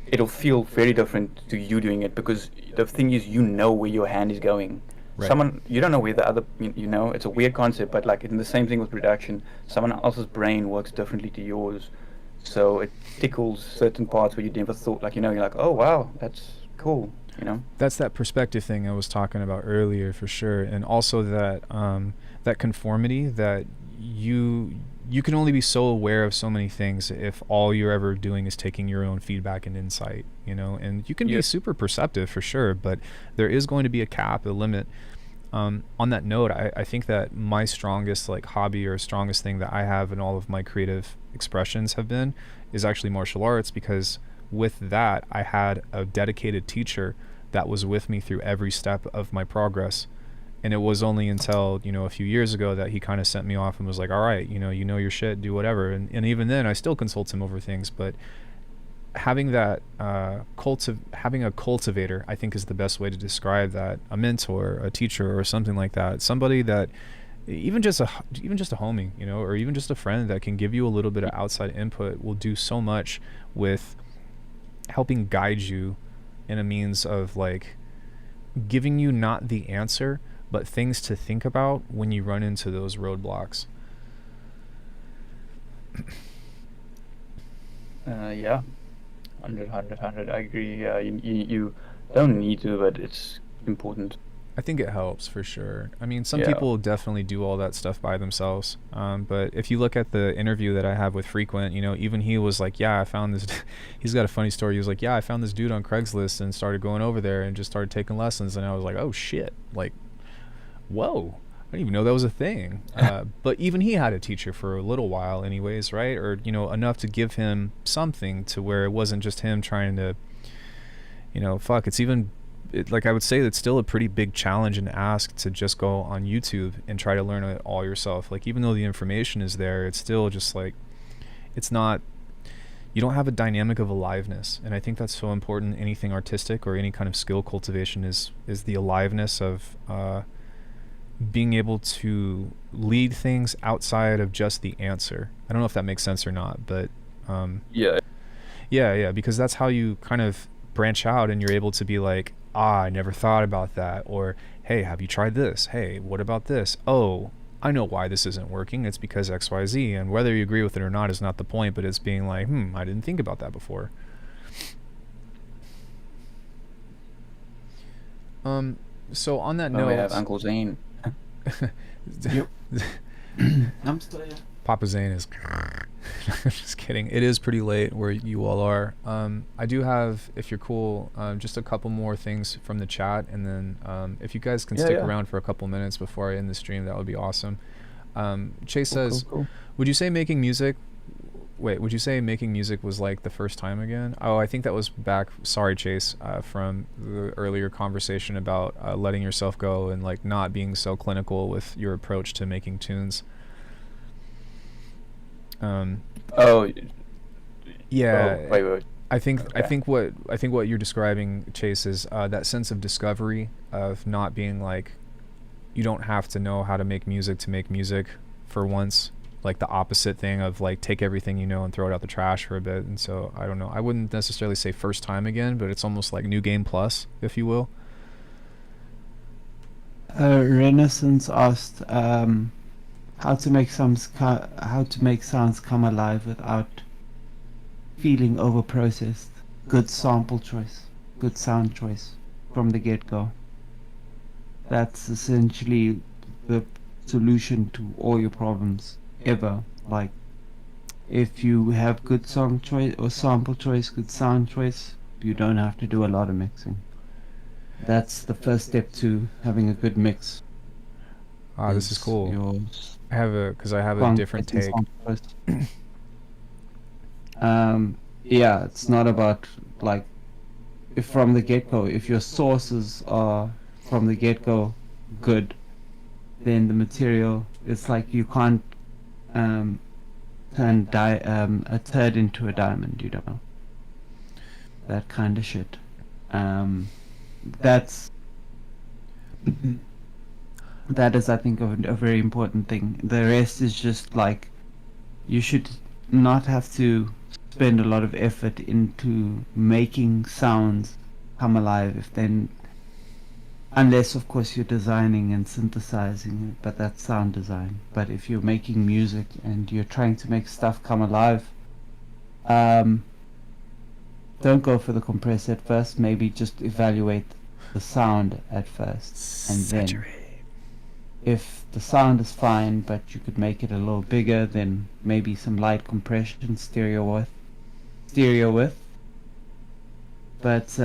it'll feel very different to you doing it, because the thing is, where your hand is going. Right. You don't know where the other, it's a weird concept, but like in the same thing with production, someone else's brain works differently to yours, so it tickles certain parts where you never thought, like, you're like, oh wow, that's cool. That's that perspective thing I was talking about earlier, for sure, and also that that conformity, that you can only be so aware of so many things if all you're ever doing is taking your own feedback and insight, and you can be super perceptive for sure, but there is going to be a cap, a limit. On that note, I think that my strongest like hobby or strongest thing that I have in all of my creative expressions is actually martial arts, because with that I had a dedicated teacher that was with me through every step of my progress. And it was only until, a few years ago that he kind of sent me off and was like, all right, you know your shit, do whatever. And even then I still consult him over things, but having that having a cultivator, I think, is the best way to describe that. A mentor, a teacher, or something like that. Somebody that even just a homie, or even just a friend that can give you a little bit of outside input will do so much with helping guide you in a means of like giving you not the answer, but things to think about when you run into those roadblocks. Yeah, 100. I agree. Yeah, you don't need to, but it's important. I think it helps for sure. I mean, some people definitely do all that stuff by themselves. But if you look at the interview that I have with Frequent, even he was like, yeah, I found this. He's got a funny story. He was like, yeah, I found this dude on Craigslist and started going over there and just started taking lessons. And I was like, oh shit, like, whoa, I didn't even know that was a thing. But even he had a teacher for a little while anyways, right? Or, enough to give him something to where it wasn't just him trying to, it's even like I would say it's still a pretty big challenge and ask to just go on YouTube and try to learn it all yourself. Like, even though the information is there, it's still just like, it's not, you don't have a dynamic of aliveness. And I think that's so important. Anything artistic or any kind of skill cultivation is the aliveness of being able to lead things outside of just the answer. I don't know if that makes sense or not, but yeah, because that's how you kind of branch out, and you're able to be like, I never thought about that, or hey, have you tried this? Hey, what about this? Oh, I know why this isn't working. It's because XYZ. And whether you agree with it or not is not the point, but it's being like, I didn't think about that before. So on that note, we have Uncle Zane. Yep. I'm still here. Papa Zane is just kidding. It is pretty late where you all are. I do have, if you're cool, just a couple more things from the chat, and then if you guys can stick around for a couple minutes before I end the stream, that would be awesome. Chase says, would you say making music was like the first time again? Oh, I think that was back, sorry Chase, from the earlier conversation about letting yourself go and like not being so clinical with your approach to making tunes. Yeah. Wait. I think what you're describing, Chase, is that sense of discovery, of not being like, you don't have to know how to make music for once. Like the opposite thing of like, take everything you know and throw it out the trash for a bit. And so I don't know, I wouldn't necessarily say first time again, but it's almost like new game plus, if you will. Renaissance asked how to make sounds come alive without feeling over processed. Good sample choice, good sound choice from the get-go. That's essentially the solution to all your problems ever. Like, if you have good song choice or sample choice, good sound choice, you don't have to do a lot of mixing. That's the first step to having a good mix. This is cool. I have a different take. Yeah, it's not about like, if from the get-go, if your sources are from the get-go good, then the material, it's like you can't turn a turd into a diamond, you know, that kind of shit. That is, I think, a very important thing. The rest is just like, you should not have to spend a lot of effort into making sounds come alive, unless of course you're designing and synthesizing, but that's sound design. But if you're making music and you're trying to make stuff come alive, don't go for the compress at first. Maybe just evaluate the sound at first, and then if the sound is fine but you could make it a little bigger, then maybe some light compression, stereo width. But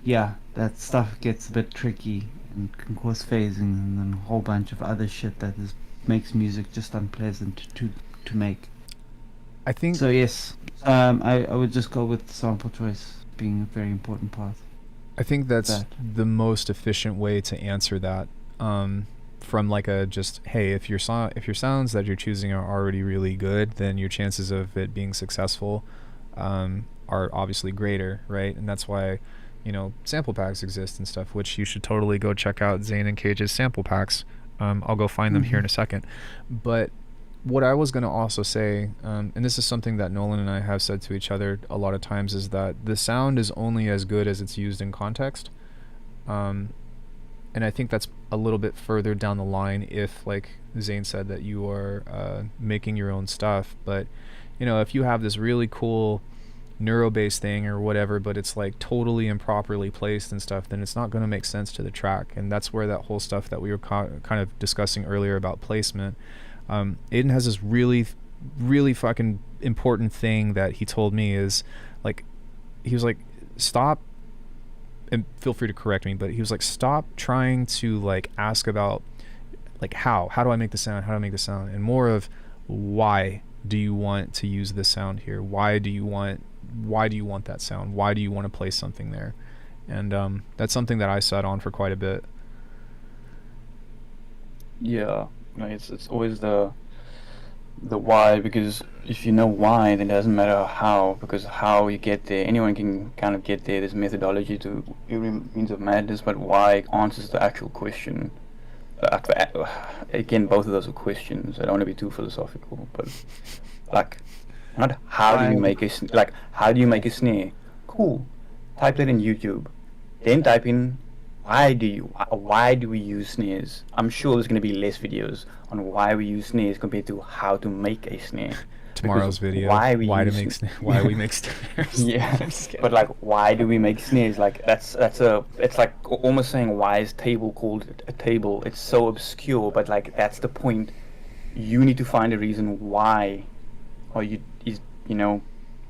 yeah, that stuff gets a bit tricky and can cause phasing and then a whole bunch of other shit that makes music just unpleasant to make. I think so. Yes, I would just go with sample choice being a very important part. I think that's the most efficient way to answer that. From like a just, hey, if your sounds that you're choosing are already really good, then your chances of it being successful are obviously greater, right? And that's why, you know, sample packs exist and stuff, which you should totally go check out Zane and Cage's sample packs. I'll go find them here in a second. But what I was going to also say, and this is something that Nolan and I have said to each other a lot of times, is that the sound is only as good as it's used in context. And I think that's a little bit further down the line if, like Zane said, that you are making your own stuff. But, you know, if you have this really cool neuro-based thing or whatever, but it's like totally improperly placed and stuff, then it's not going to make sense to the track. And that's where that whole stuff that we were kind of discussing earlier about placement. Aiden has this really, really fucking important thing that he told me is, like, he was like, stop, and feel free to correct me, but he was like, stop trying to like ask about like how do I make the sound, and more of why do you want to use this sound here, why do you want that sound, why do you want to place something there. and that's something that I sat on for quite a bit. Yeah, no, it's always the why, because if you know why, then it doesn't matter how, because how you get there, anyone can kind of get there. There's methodology to every means of madness, but why answers the actual question. Again, both of those are questions. I don't want to be too philosophical, but like, not how do you make a like how do you make a snare? Cool. Type that in YouTube. Then type in why do we use snares? I'm sure there's going to be less videos on why we use snares compared to how to make a snare. Tomorrow's Because video. why we make snares. Yeah, but like, why do we make snares? Like, it's like almost saying, why is table called a table? It's so obscure, but like, that's the point. You need to find a reason why, or you know,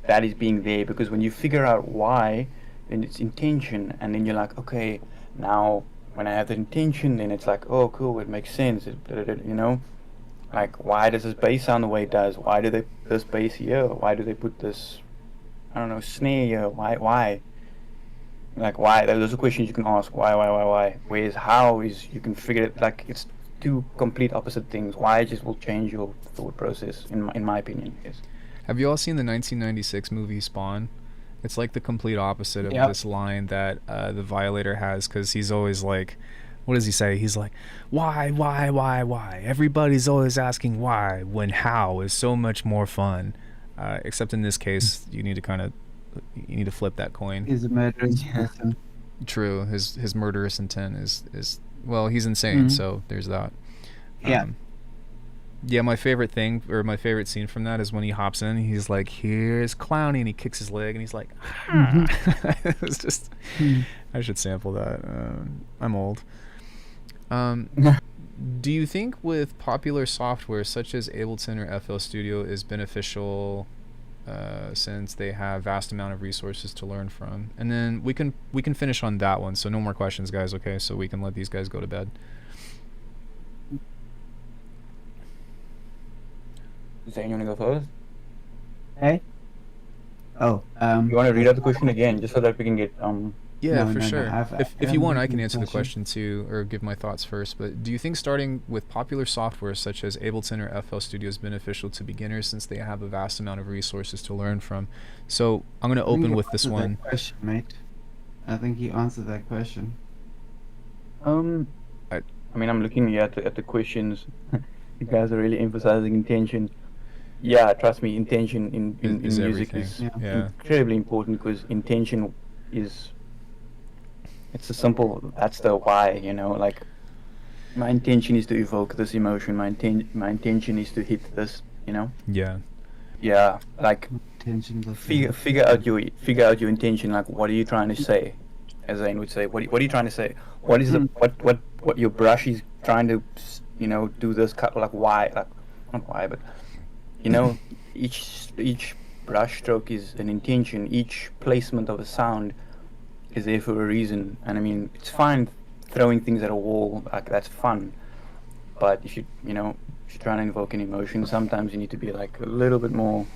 that is being there. Because when you figure out why, then it's intention, and then you're like, okay, now when I have the intention, then it's like, oh, cool, it makes sense. You know. Like, why does this bass sound the way it does? Why do they put this bass here? Why do they put this, I don't know, snare here? Why? Like, why? Those are questions you can ask. Why? Whereas how is, you can figure it, like, it's two complete opposite things. Why just will change your thought process, in my opinion. Yes. Have you all seen the 1996 movie Spawn? It's like the complete opposite of Yep. this line that the Violator has, because he's always like, what does he say? He's like, why? Everybody's always asking why, when how is so much more fun. Except in this case, you need to flip that coin. He's a murderous person. True, his murderous intent is well, he's insane, Mhm. so there's that. Yeah. Yeah, my favorite scene from that is when he hops in, he's like, here's Clowny, and he kicks his leg, and he's like, it was just, I should sample that. I'm old. Do you think with popular software such as Ableton or FL Studio is beneficial since they have vast amount of resources to learn from? And then we can finish on that one, so no more questions, guys, okay? So we can let these guys go to bed. Zane, you want to go first? Hey? Oh, You want to read out the question again, just so that we can get Yeah, No, for no, no, sure. I've- If you I've want, I written can the answer the question. question too, or give my thoughts first. But do you think starting with popular software such as Ableton or FL Studio is beneficial to beginners since they have a vast amount of resources to learn from? So I'm going to I think open you with this answered one. that question, mate. I think you answered that question. I mean, I'm looking here at the questions. You guys are really emphasizing intention. Yeah, trust me, intention in Is music everything. is Yeah. incredibly important, because intention is, it's a simple, that's the why, you know, like, my intention is to evoke this emotion, my intention is to hit this, you know. Yeah. Yeah, like, Tensions of figure out your intention. Like, what are you trying to say? As Zane would say, what are you trying to say? What is the what your brush is trying to, you know, do this cut? Like, why? Like, not why, but, you know, each brush stroke is an intention. Each placement of a sound is there for a reason. And I mean, it's fine throwing things at a wall, like, that's fun. But if you're trying to invoke an emotion, sometimes you need to be like a little bit more,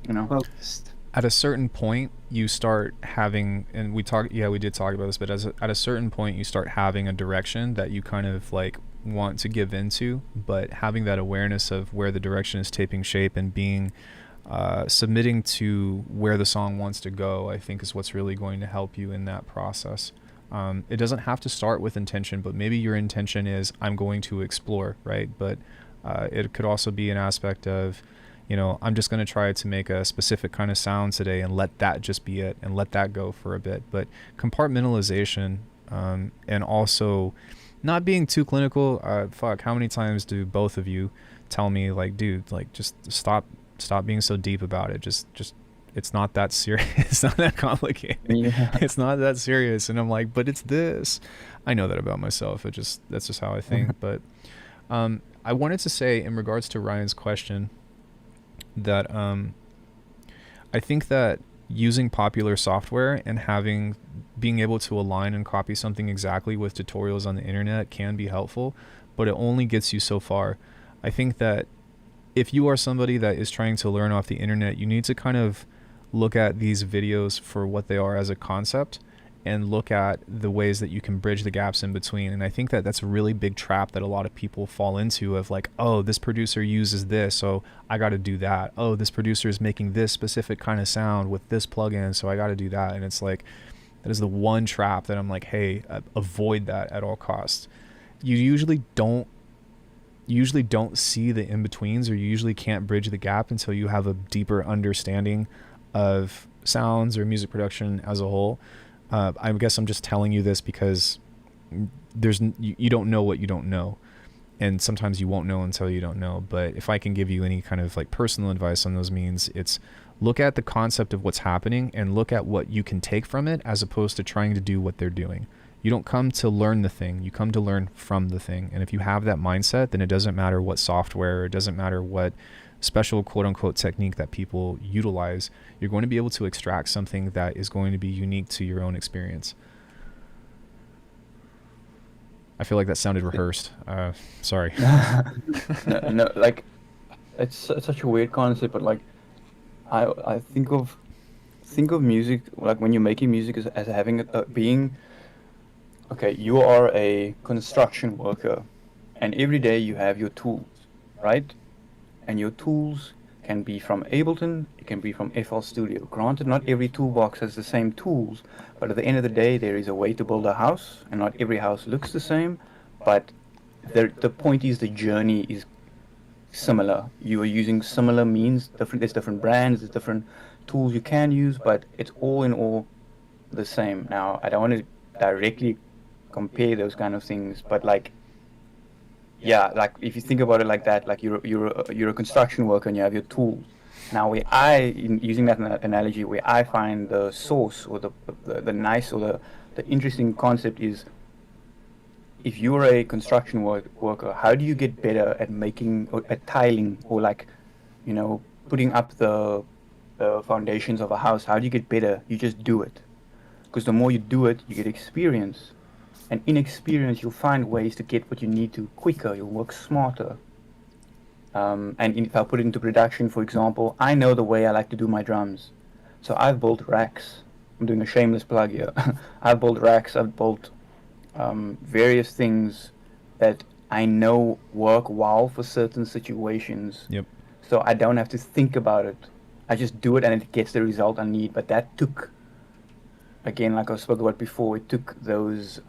you know. focused. At a certain point, you start having, and we did talk about this, but at a certain point, you start having a direction that you kind of like want to give into, but having that awareness of where the direction is taking shape and being submitting to where the song wants to go, I think is what's really going to help you in that process. It doesn't have to start with intention, but maybe your intention is, I'm going to explore, right? But it could also be an aspect of, I'm just going to try to make a specific kind of sound today and let that just be it and let that go for a bit. But compartmentalization, and also not being too clinical. How many times do both of you tell me, like, dude, like, just stop being so deep about it. Just it's not that serious. It's not that complicated. Yeah. It's not that serious. And I'm like, but it's this. I know that about myself. That's just how I think. But I wanted to say, in regards to Ryan's question, that I think that using popular software and being able to align and copy something exactly with tutorials on the internet can be helpful, but it only gets you so far. I think that if you are somebody that is trying to learn off the internet, you need to kind of look at these videos for what they are as a concept and look at the ways that you can bridge the gaps in between. And I think that that's a really big trap that a lot of people fall into, of like, oh, this producer uses this, so I got to do that. Oh, this producer is making this specific kind of sound with this plugin, so I got to do that. And it's like, that is the one trap that I'm like, hey, avoid that at all costs. You usually don't see the in-betweens, or you usually can't bridge the gap until you have a deeper understanding of sounds or music production as a whole. I guess I'm just telling you this because you don't know what you don't know, and sometimes you won't know until you don't know. But if I can give you any kind of like personal advice on those means, it's look at the concept of what's happening and look at what you can take from it, as opposed to trying to do what they're doing. You don't come to learn the thing, you come to learn from the thing. And if you have that mindset, then it doesn't matter what software, it doesn't matter what special quote-unquote technique that people utilize, you're going to be able to extract something that is going to be unique to your own experience. I feel like that sounded rehearsed. Sorry. No, like, it's such a weird concept, but like, I think of music, like when you're making music, as having being, okay, you are a construction worker, and every day you have your tools, right? And your tools can be from Ableton, it can be from FL Studio. Granted, not every toolbox has the same tools, but at the end of the day, there is a way to build a house, and not every house looks the same. But the point is, the journey is similar. You are using similar means. There's different brands, there's different tools you can use, but it's all in all the same. Now, I don't want to directly compare those kind of things, but like, yeah, like if you think about it like that, like you're a construction worker and you have your tools. Now, using that analogy, where I find the source, or the nice, or the interesting concept is, if you're a construction worker, how do you get better at making, or at tiling, or like, putting up the foundations of a house? How do you get better? You just do it, because the more you do it, you get experience. And in experience, you'll find ways to get what you need to quicker. You'll work smarter. And if I put it into production, for example, I know the way I like to do my drums. So I've built racks. I'm doing a shameless plug here. I've built racks. I've built various things that I know work well for certain situations. Yep. So I don't have to think about it. I just do it, and it gets the result I need. But that took, again, like I spoke about before, it took those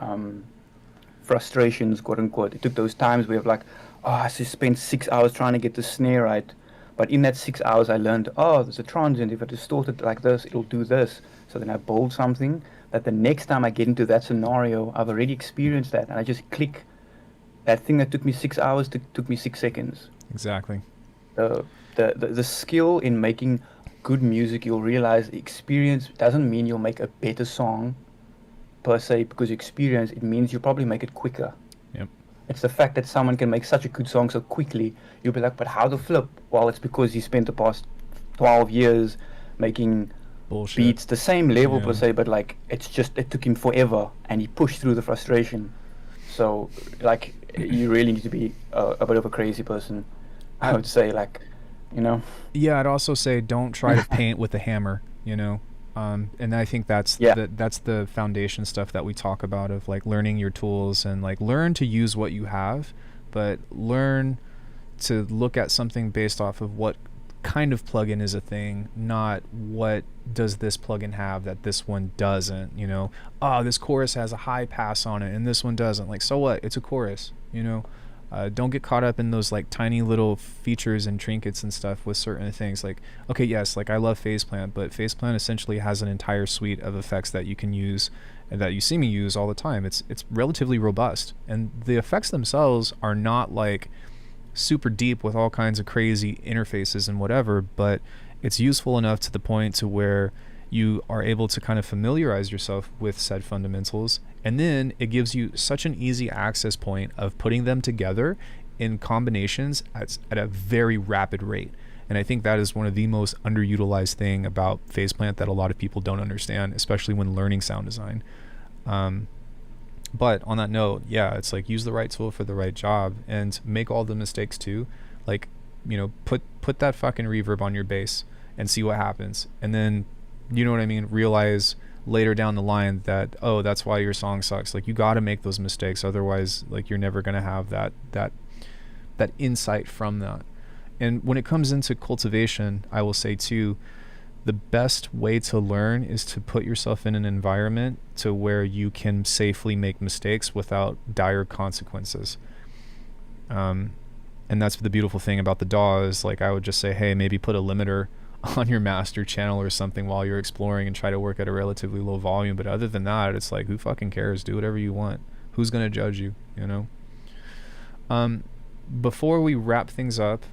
frustrations, quote unquote. It took those times where like, oh, I just spent 6 hours trying to get the snare right. But in that 6 hours, I learned, oh, there's a transient. If I distort it like this, it'll do this. So then I build something that the next time I get into that scenario, I've already experienced that, and I just click. That thing that took me 6 hours took me 6 seconds. Exactly. The skill in making good music, you'll realize experience doesn't mean you'll make a better song per se because you experience. It means you'll probably make it quicker. Yep. It's the fact that someone can make such a good song so quickly, you'll be like, but how the flip? Well, it's because he spent the past 12 years making bullshit beats the same level, yeah, per se, but like it took him forever, and he pushed through the frustration. So like, you really need to be a bit of a crazy person, I would say, like, Yeah, I'd also say don't try to paint with a hammer, and I think that's the foundation stuff that we talk about, of like learning your tools, and like learn to use what you have, but learn to look at something based off of what kind of plugin is a thing, not what does this plugin have that this one doesn't. Oh, this chorus has a high pass on it and this one doesn't. Like, so what? It's a chorus. Don't get caught up in those like tiny little features and trinkets and stuff with certain things. Like, okay, yes, like I love Faceplant, but Faceplant essentially has an entire suite of effects that you can use and that you see me use all the time. It's relatively robust, and the effects themselves are not like super deep with all kinds of crazy interfaces and whatever, but it's useful enough to the point to where you are able to kind of familiarize yourself with said fundamentals, and then it gives you such an easy access point of putting them together in combinations at a very rapid rate. And I think that is one of the most underutilized thing about Faceplant that a lot of people don't understand, especially when learning sound design. But on that note, yeah, it's like use the right tool for the right job and make all the mistakes too. Like, put that fucking reverb on your bass and see what happens. And then, you know what I mean? Realize later down the line that, oh, that's why your song sucks. Like, you got to make those mistakes, otherwise, like, you're never going to have that insight from that. And when it comes into cultivation, I will say too, the best way to learn is to put yourself in an environment to where you can safely make mistakes without dire consequences. And that's the beautiful thing about the DAW is, like, I would just say, hey, maybe put a limiter on your master channel or something while you're exploring and try to work at a relatively low volume. But other than that, it's like, who fucking cares? Do whatever you want. Who's going to judge you, you know? Before we wrap things up,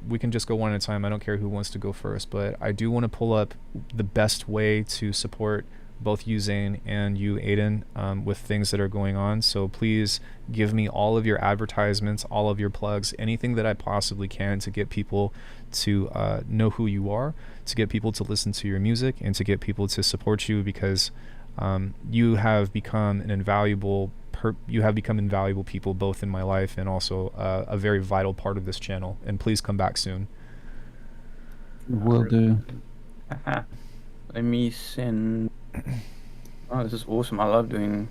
we can just go one at a time. I don't care who wants to go first, but I do want to pull up the best way to support both you, Zane, and you, Aiden, with things that are going on. So please give me all of your advertisements, all of your plugs, anything that I possibly can to get people to know who you are, to get people to listen to your music, and to get people to support you, because you have become an invaluable people both in my life and also a very vital part of this channel. And please come back soon. Will do. Let me send. Oh, this is awesome. I love doing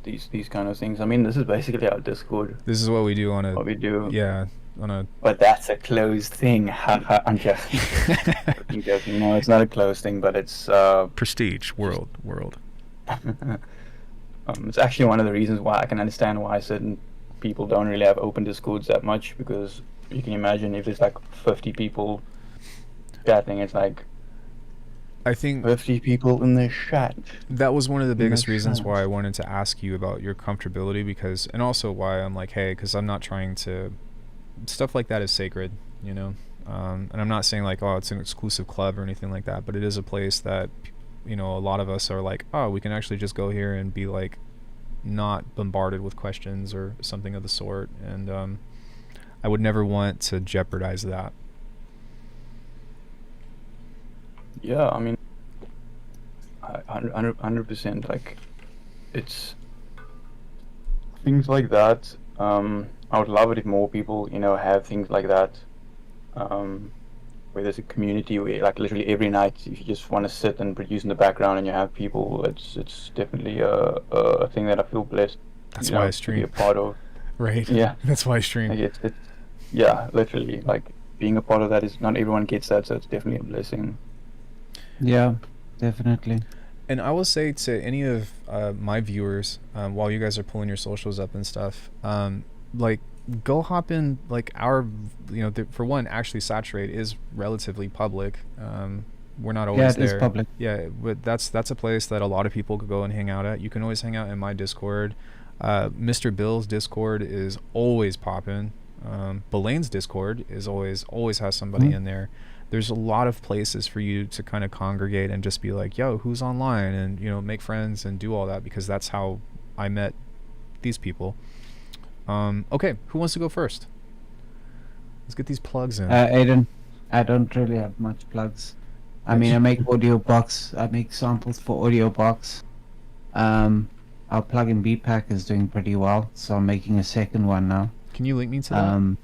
these kind of things. I mean, this is basically our Discord. This is what we do on a. What we do. Yeah, on a. But that's a closed thing. I'm joking. I'm joking. No, it's not a closed thing, but it's Prestige world. It's actually one of the reasons why I can understand why certain people don't really have open Discords that much, because you can imagine if there's like 50 people chatting, it's like, I think 50 people in the chat. that was one of the biggest reasons why I wanted to ask you about your comfortability, because, and also why I'm like, hey, because I'm not trying to, stuff like that is sacred, you know, and I'm not saying like, oh, it's an exclusive club or anything like that, but it is a place that, you know, a lot of us are like, oh, we can actually just go here and be like not bombarded with questions or something of the sort. And I would never want to jeopardize that. Yeah, I mean, 100%. Like, it's things like that. I would love it if more people, you know, have things like that. Where there's a community where, like, literally every night, if you just want to sit and produce in the background and you have people, it's definitely a thing that I feel blessed. That's why I stream. To be a part of. Right. Yeah. That's why I stream. Like it's yeah, literally, like, being a part of that is, not everyone gets that, so it's definitely a blessing. Yeah, definitely. And I will say to any of my viewers, while you guys are pulling your socials up and stuff, like, go hop in, like, our, you know, for one, actually Saturate is relatively public. We're not always there. Yeah, it is public. Yeah, but that's a place that a lot of people could go and hang out at. You can always hang out in my Discord. Mr. Bill's Discord is always popping. Belane's Discord is always has somebody in there. There's a lot of places for you to kind of congregate and just be like, yo, who's online, and, you know, make friends and do all that, because that's how I met these people. Okay, who wants to go first? Let's get these plugs in. Aiden, I don't really have much plugs. I mean, I make audio box. I make samples for audio box. Our plugin BPack is doing pretty well, so I'm making a second one now. Can you link me to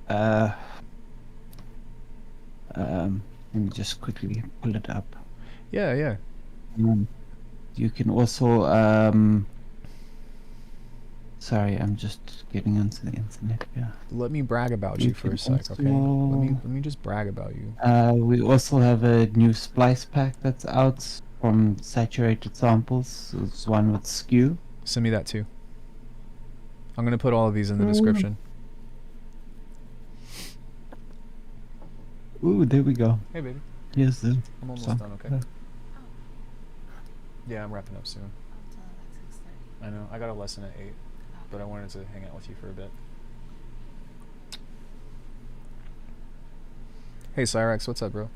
that? Let me just quickly pull it up. Yeah. You can also sorry, I'm just getting onto the internet. Yeah. Let me brag about you for a sec, okay? Let me just brag about you. We also have a new splice pack that's out from Saturated Samples. It's one with skew. Send me that too. I'm gonna put all of these in the description. Ooh, there we go. Hey, baby. Yes, I'm almost done, okay? Yeah, I'm wrapping up soon. I know. I got a lesson at 8, but I wanted to hang out with you for a bit. Hey, Cyrex, what's up, bro?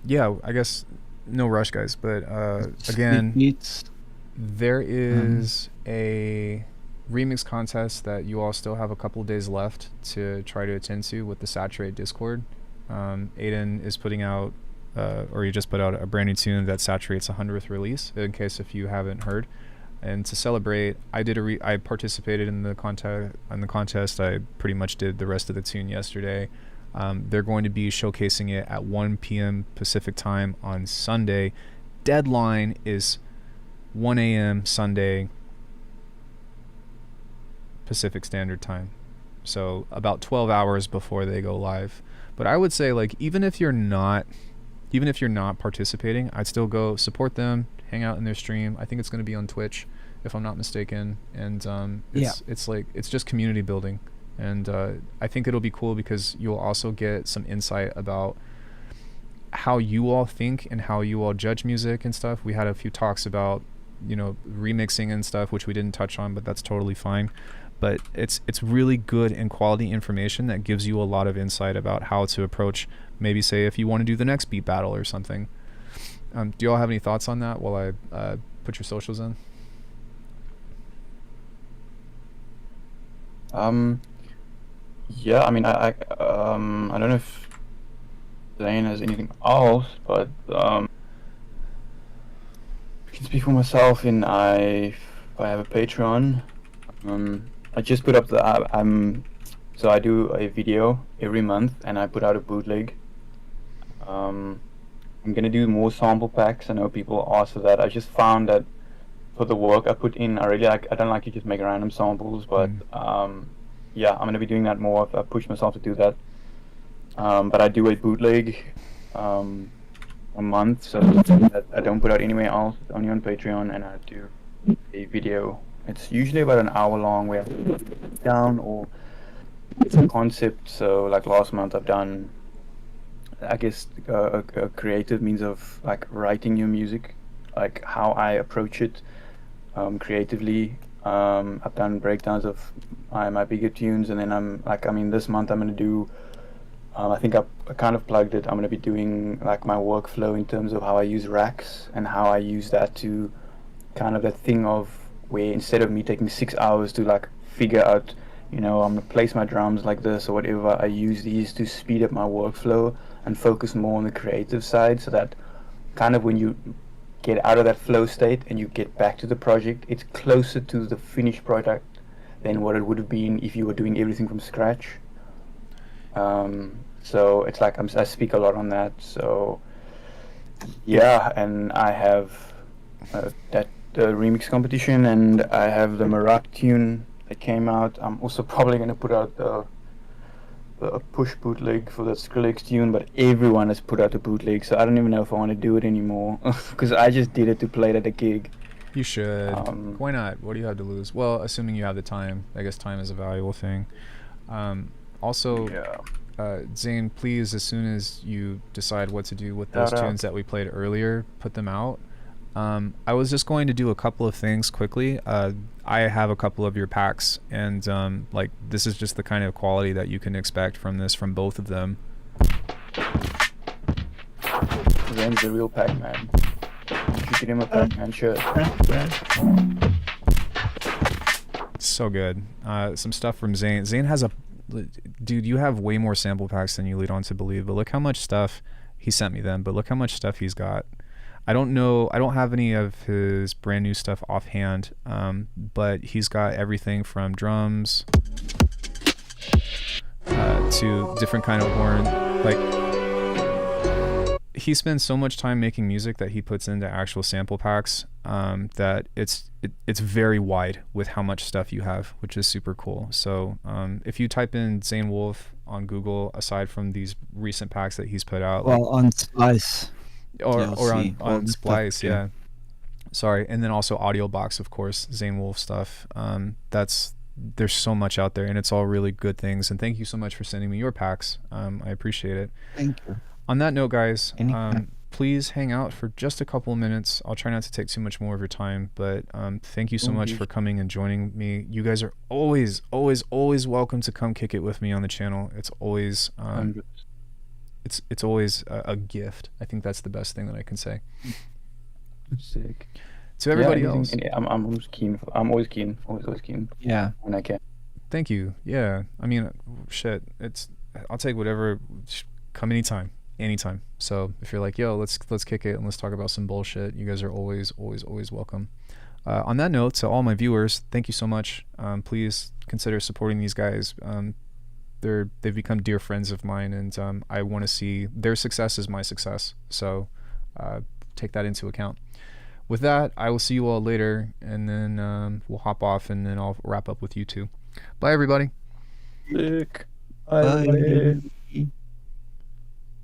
Yeah, I guess no rush, guys, but again, there is a remix contest that you all still have a couple of days left to try to attend to with the Saturate Discord. Aiden is putting out, or he just put out a brand new tune that saturates 100th release, in case if you haven't heard. And to celebrate, I participated in the contest. I pretty much did the rest of the tune yesterday. They're going to be showcasing it at 1 p.m. Pacific time on Sunday. Deadline is 1 a.m. Sunday Pacific Standard Time. So about 12 hours before they go live. But I would say, like, even if you're not participating, I'd still go support them, hang out in their stream. I think it's going to be on Twitch, if I'm not mistaken. And it's like, it's just community building. And I think it'll be cool because you'll also get some insight about how you all think and how you all judge music and stuff. We had a few talks about, remixing and stuff, which we didn't touch on, but that's totally fine. But it's really good and quality information that gives you a lot of insight about how to approach, maybe say if you want to do the next beat battle or something. Do you all have any thoughts on that while I put your socials in? Yeah, I mean, I don't know if Zane has anything else, but I can speak for myself. I have a Patreon. I just put up so I do a video every month, and I put out a bootleg. I'm gonna do more sample packs. I know people ask for that. I just found that for the work I put in, I don't like to just make random samples, but yeah, I'm gonna be doing that more. I push myself to do that. But I do a bootleg a month, so that I don't put out anywhere else. It's only on Patreon, and I do a video. It's usually about an hour long, where I put it down or it's a concept. So like last month I've done, I guess, a creative means of like writing your music, like how I approach it creatively. I've done breakdowns of my bigger tunes, and then this month I'm going to do, I think I kind of plugged it, I'm going to be doing like my workflow in terms of how I use racks and how I use that to kind of that thing of where instead of me taking 6 hours to like figure out, I'm going to place my drums like this or whatever, I use these to speed up my workflow and focus more on the creative side, so that kind of when you get out of that flow state and you get back to the project, it's closer to the finished product than what it would have been if you were doing everything from scratch. So it's like I speak a lot on that. So yeah, and I have the remix competition, and I have the Marak tune that came out. I'm also probably going to put out the push bootleg for the Skrillex tune, but everyone has put out a bootleg, so I don't even know if I want to do it anymore, because I just did it to play it at a gig. You should. Why not? What do you have to lose? Well, assuming you have the time. I guess time is a valuable thing. Also, Zane, please, as soon as you decide what to do with those tunes that we played earlier, put them out. I was just going to do a couple of things quickly. I have a couple of your packs, and this is just the kind of quality that you can expect from both of them. Zane's the real Pac-Man. You should get him a Pac-Man shirt. So good. Some stuff from Zane. Zane has dude, you have way more sample packs than you lead on to believe, but look how much stuff he sent me them, but look how much stuff he's got. I don't have any of his brand new stuff offhand, but he's got everything from drums to different kind of horn. Like, he spends so much time making music that he puts into actual sample packs, that it's very wide with how much stuff you have, which is super cool. So if you type in Zane Wolf on Google, aside from these recent packs that he's put out, on Splice. Or on Splice, yeah. Sorry, and then also Audiobox, of course, Zane Wolf stuff. There's so much out there, and it's all really good things. And thank you so much for sending me your packs. I appreciate it. Thank you. On that note, guys, please hang out for just a couple of minutes. I'll try not to take too much more of your time, but thank you so much for coming and joining me. You guys are always, always, always welcome to come kick it with me on the channel. It's always it's always a gift. I think that's the best thing that I can say. Sick. To everybody else, I'm always keen. I'm always keen. Always keen. Yeah. When I can. Thank you. Yeah. I mean, shit. I'll take whatever. Come anytime. So if you're like, yo, let's kick it and let's talk about some bullshit, you guys are always, always, always welcome. On that note, to all my viewers, thank you so much. Please consider supporting these guys. they've become dear friends of mine, and I want to see their success as my success. So take that into account. With that, I will see you all later, and then we'll hop off, and then I'll wrap up with you two. Bye, everybody. Sick. Bye.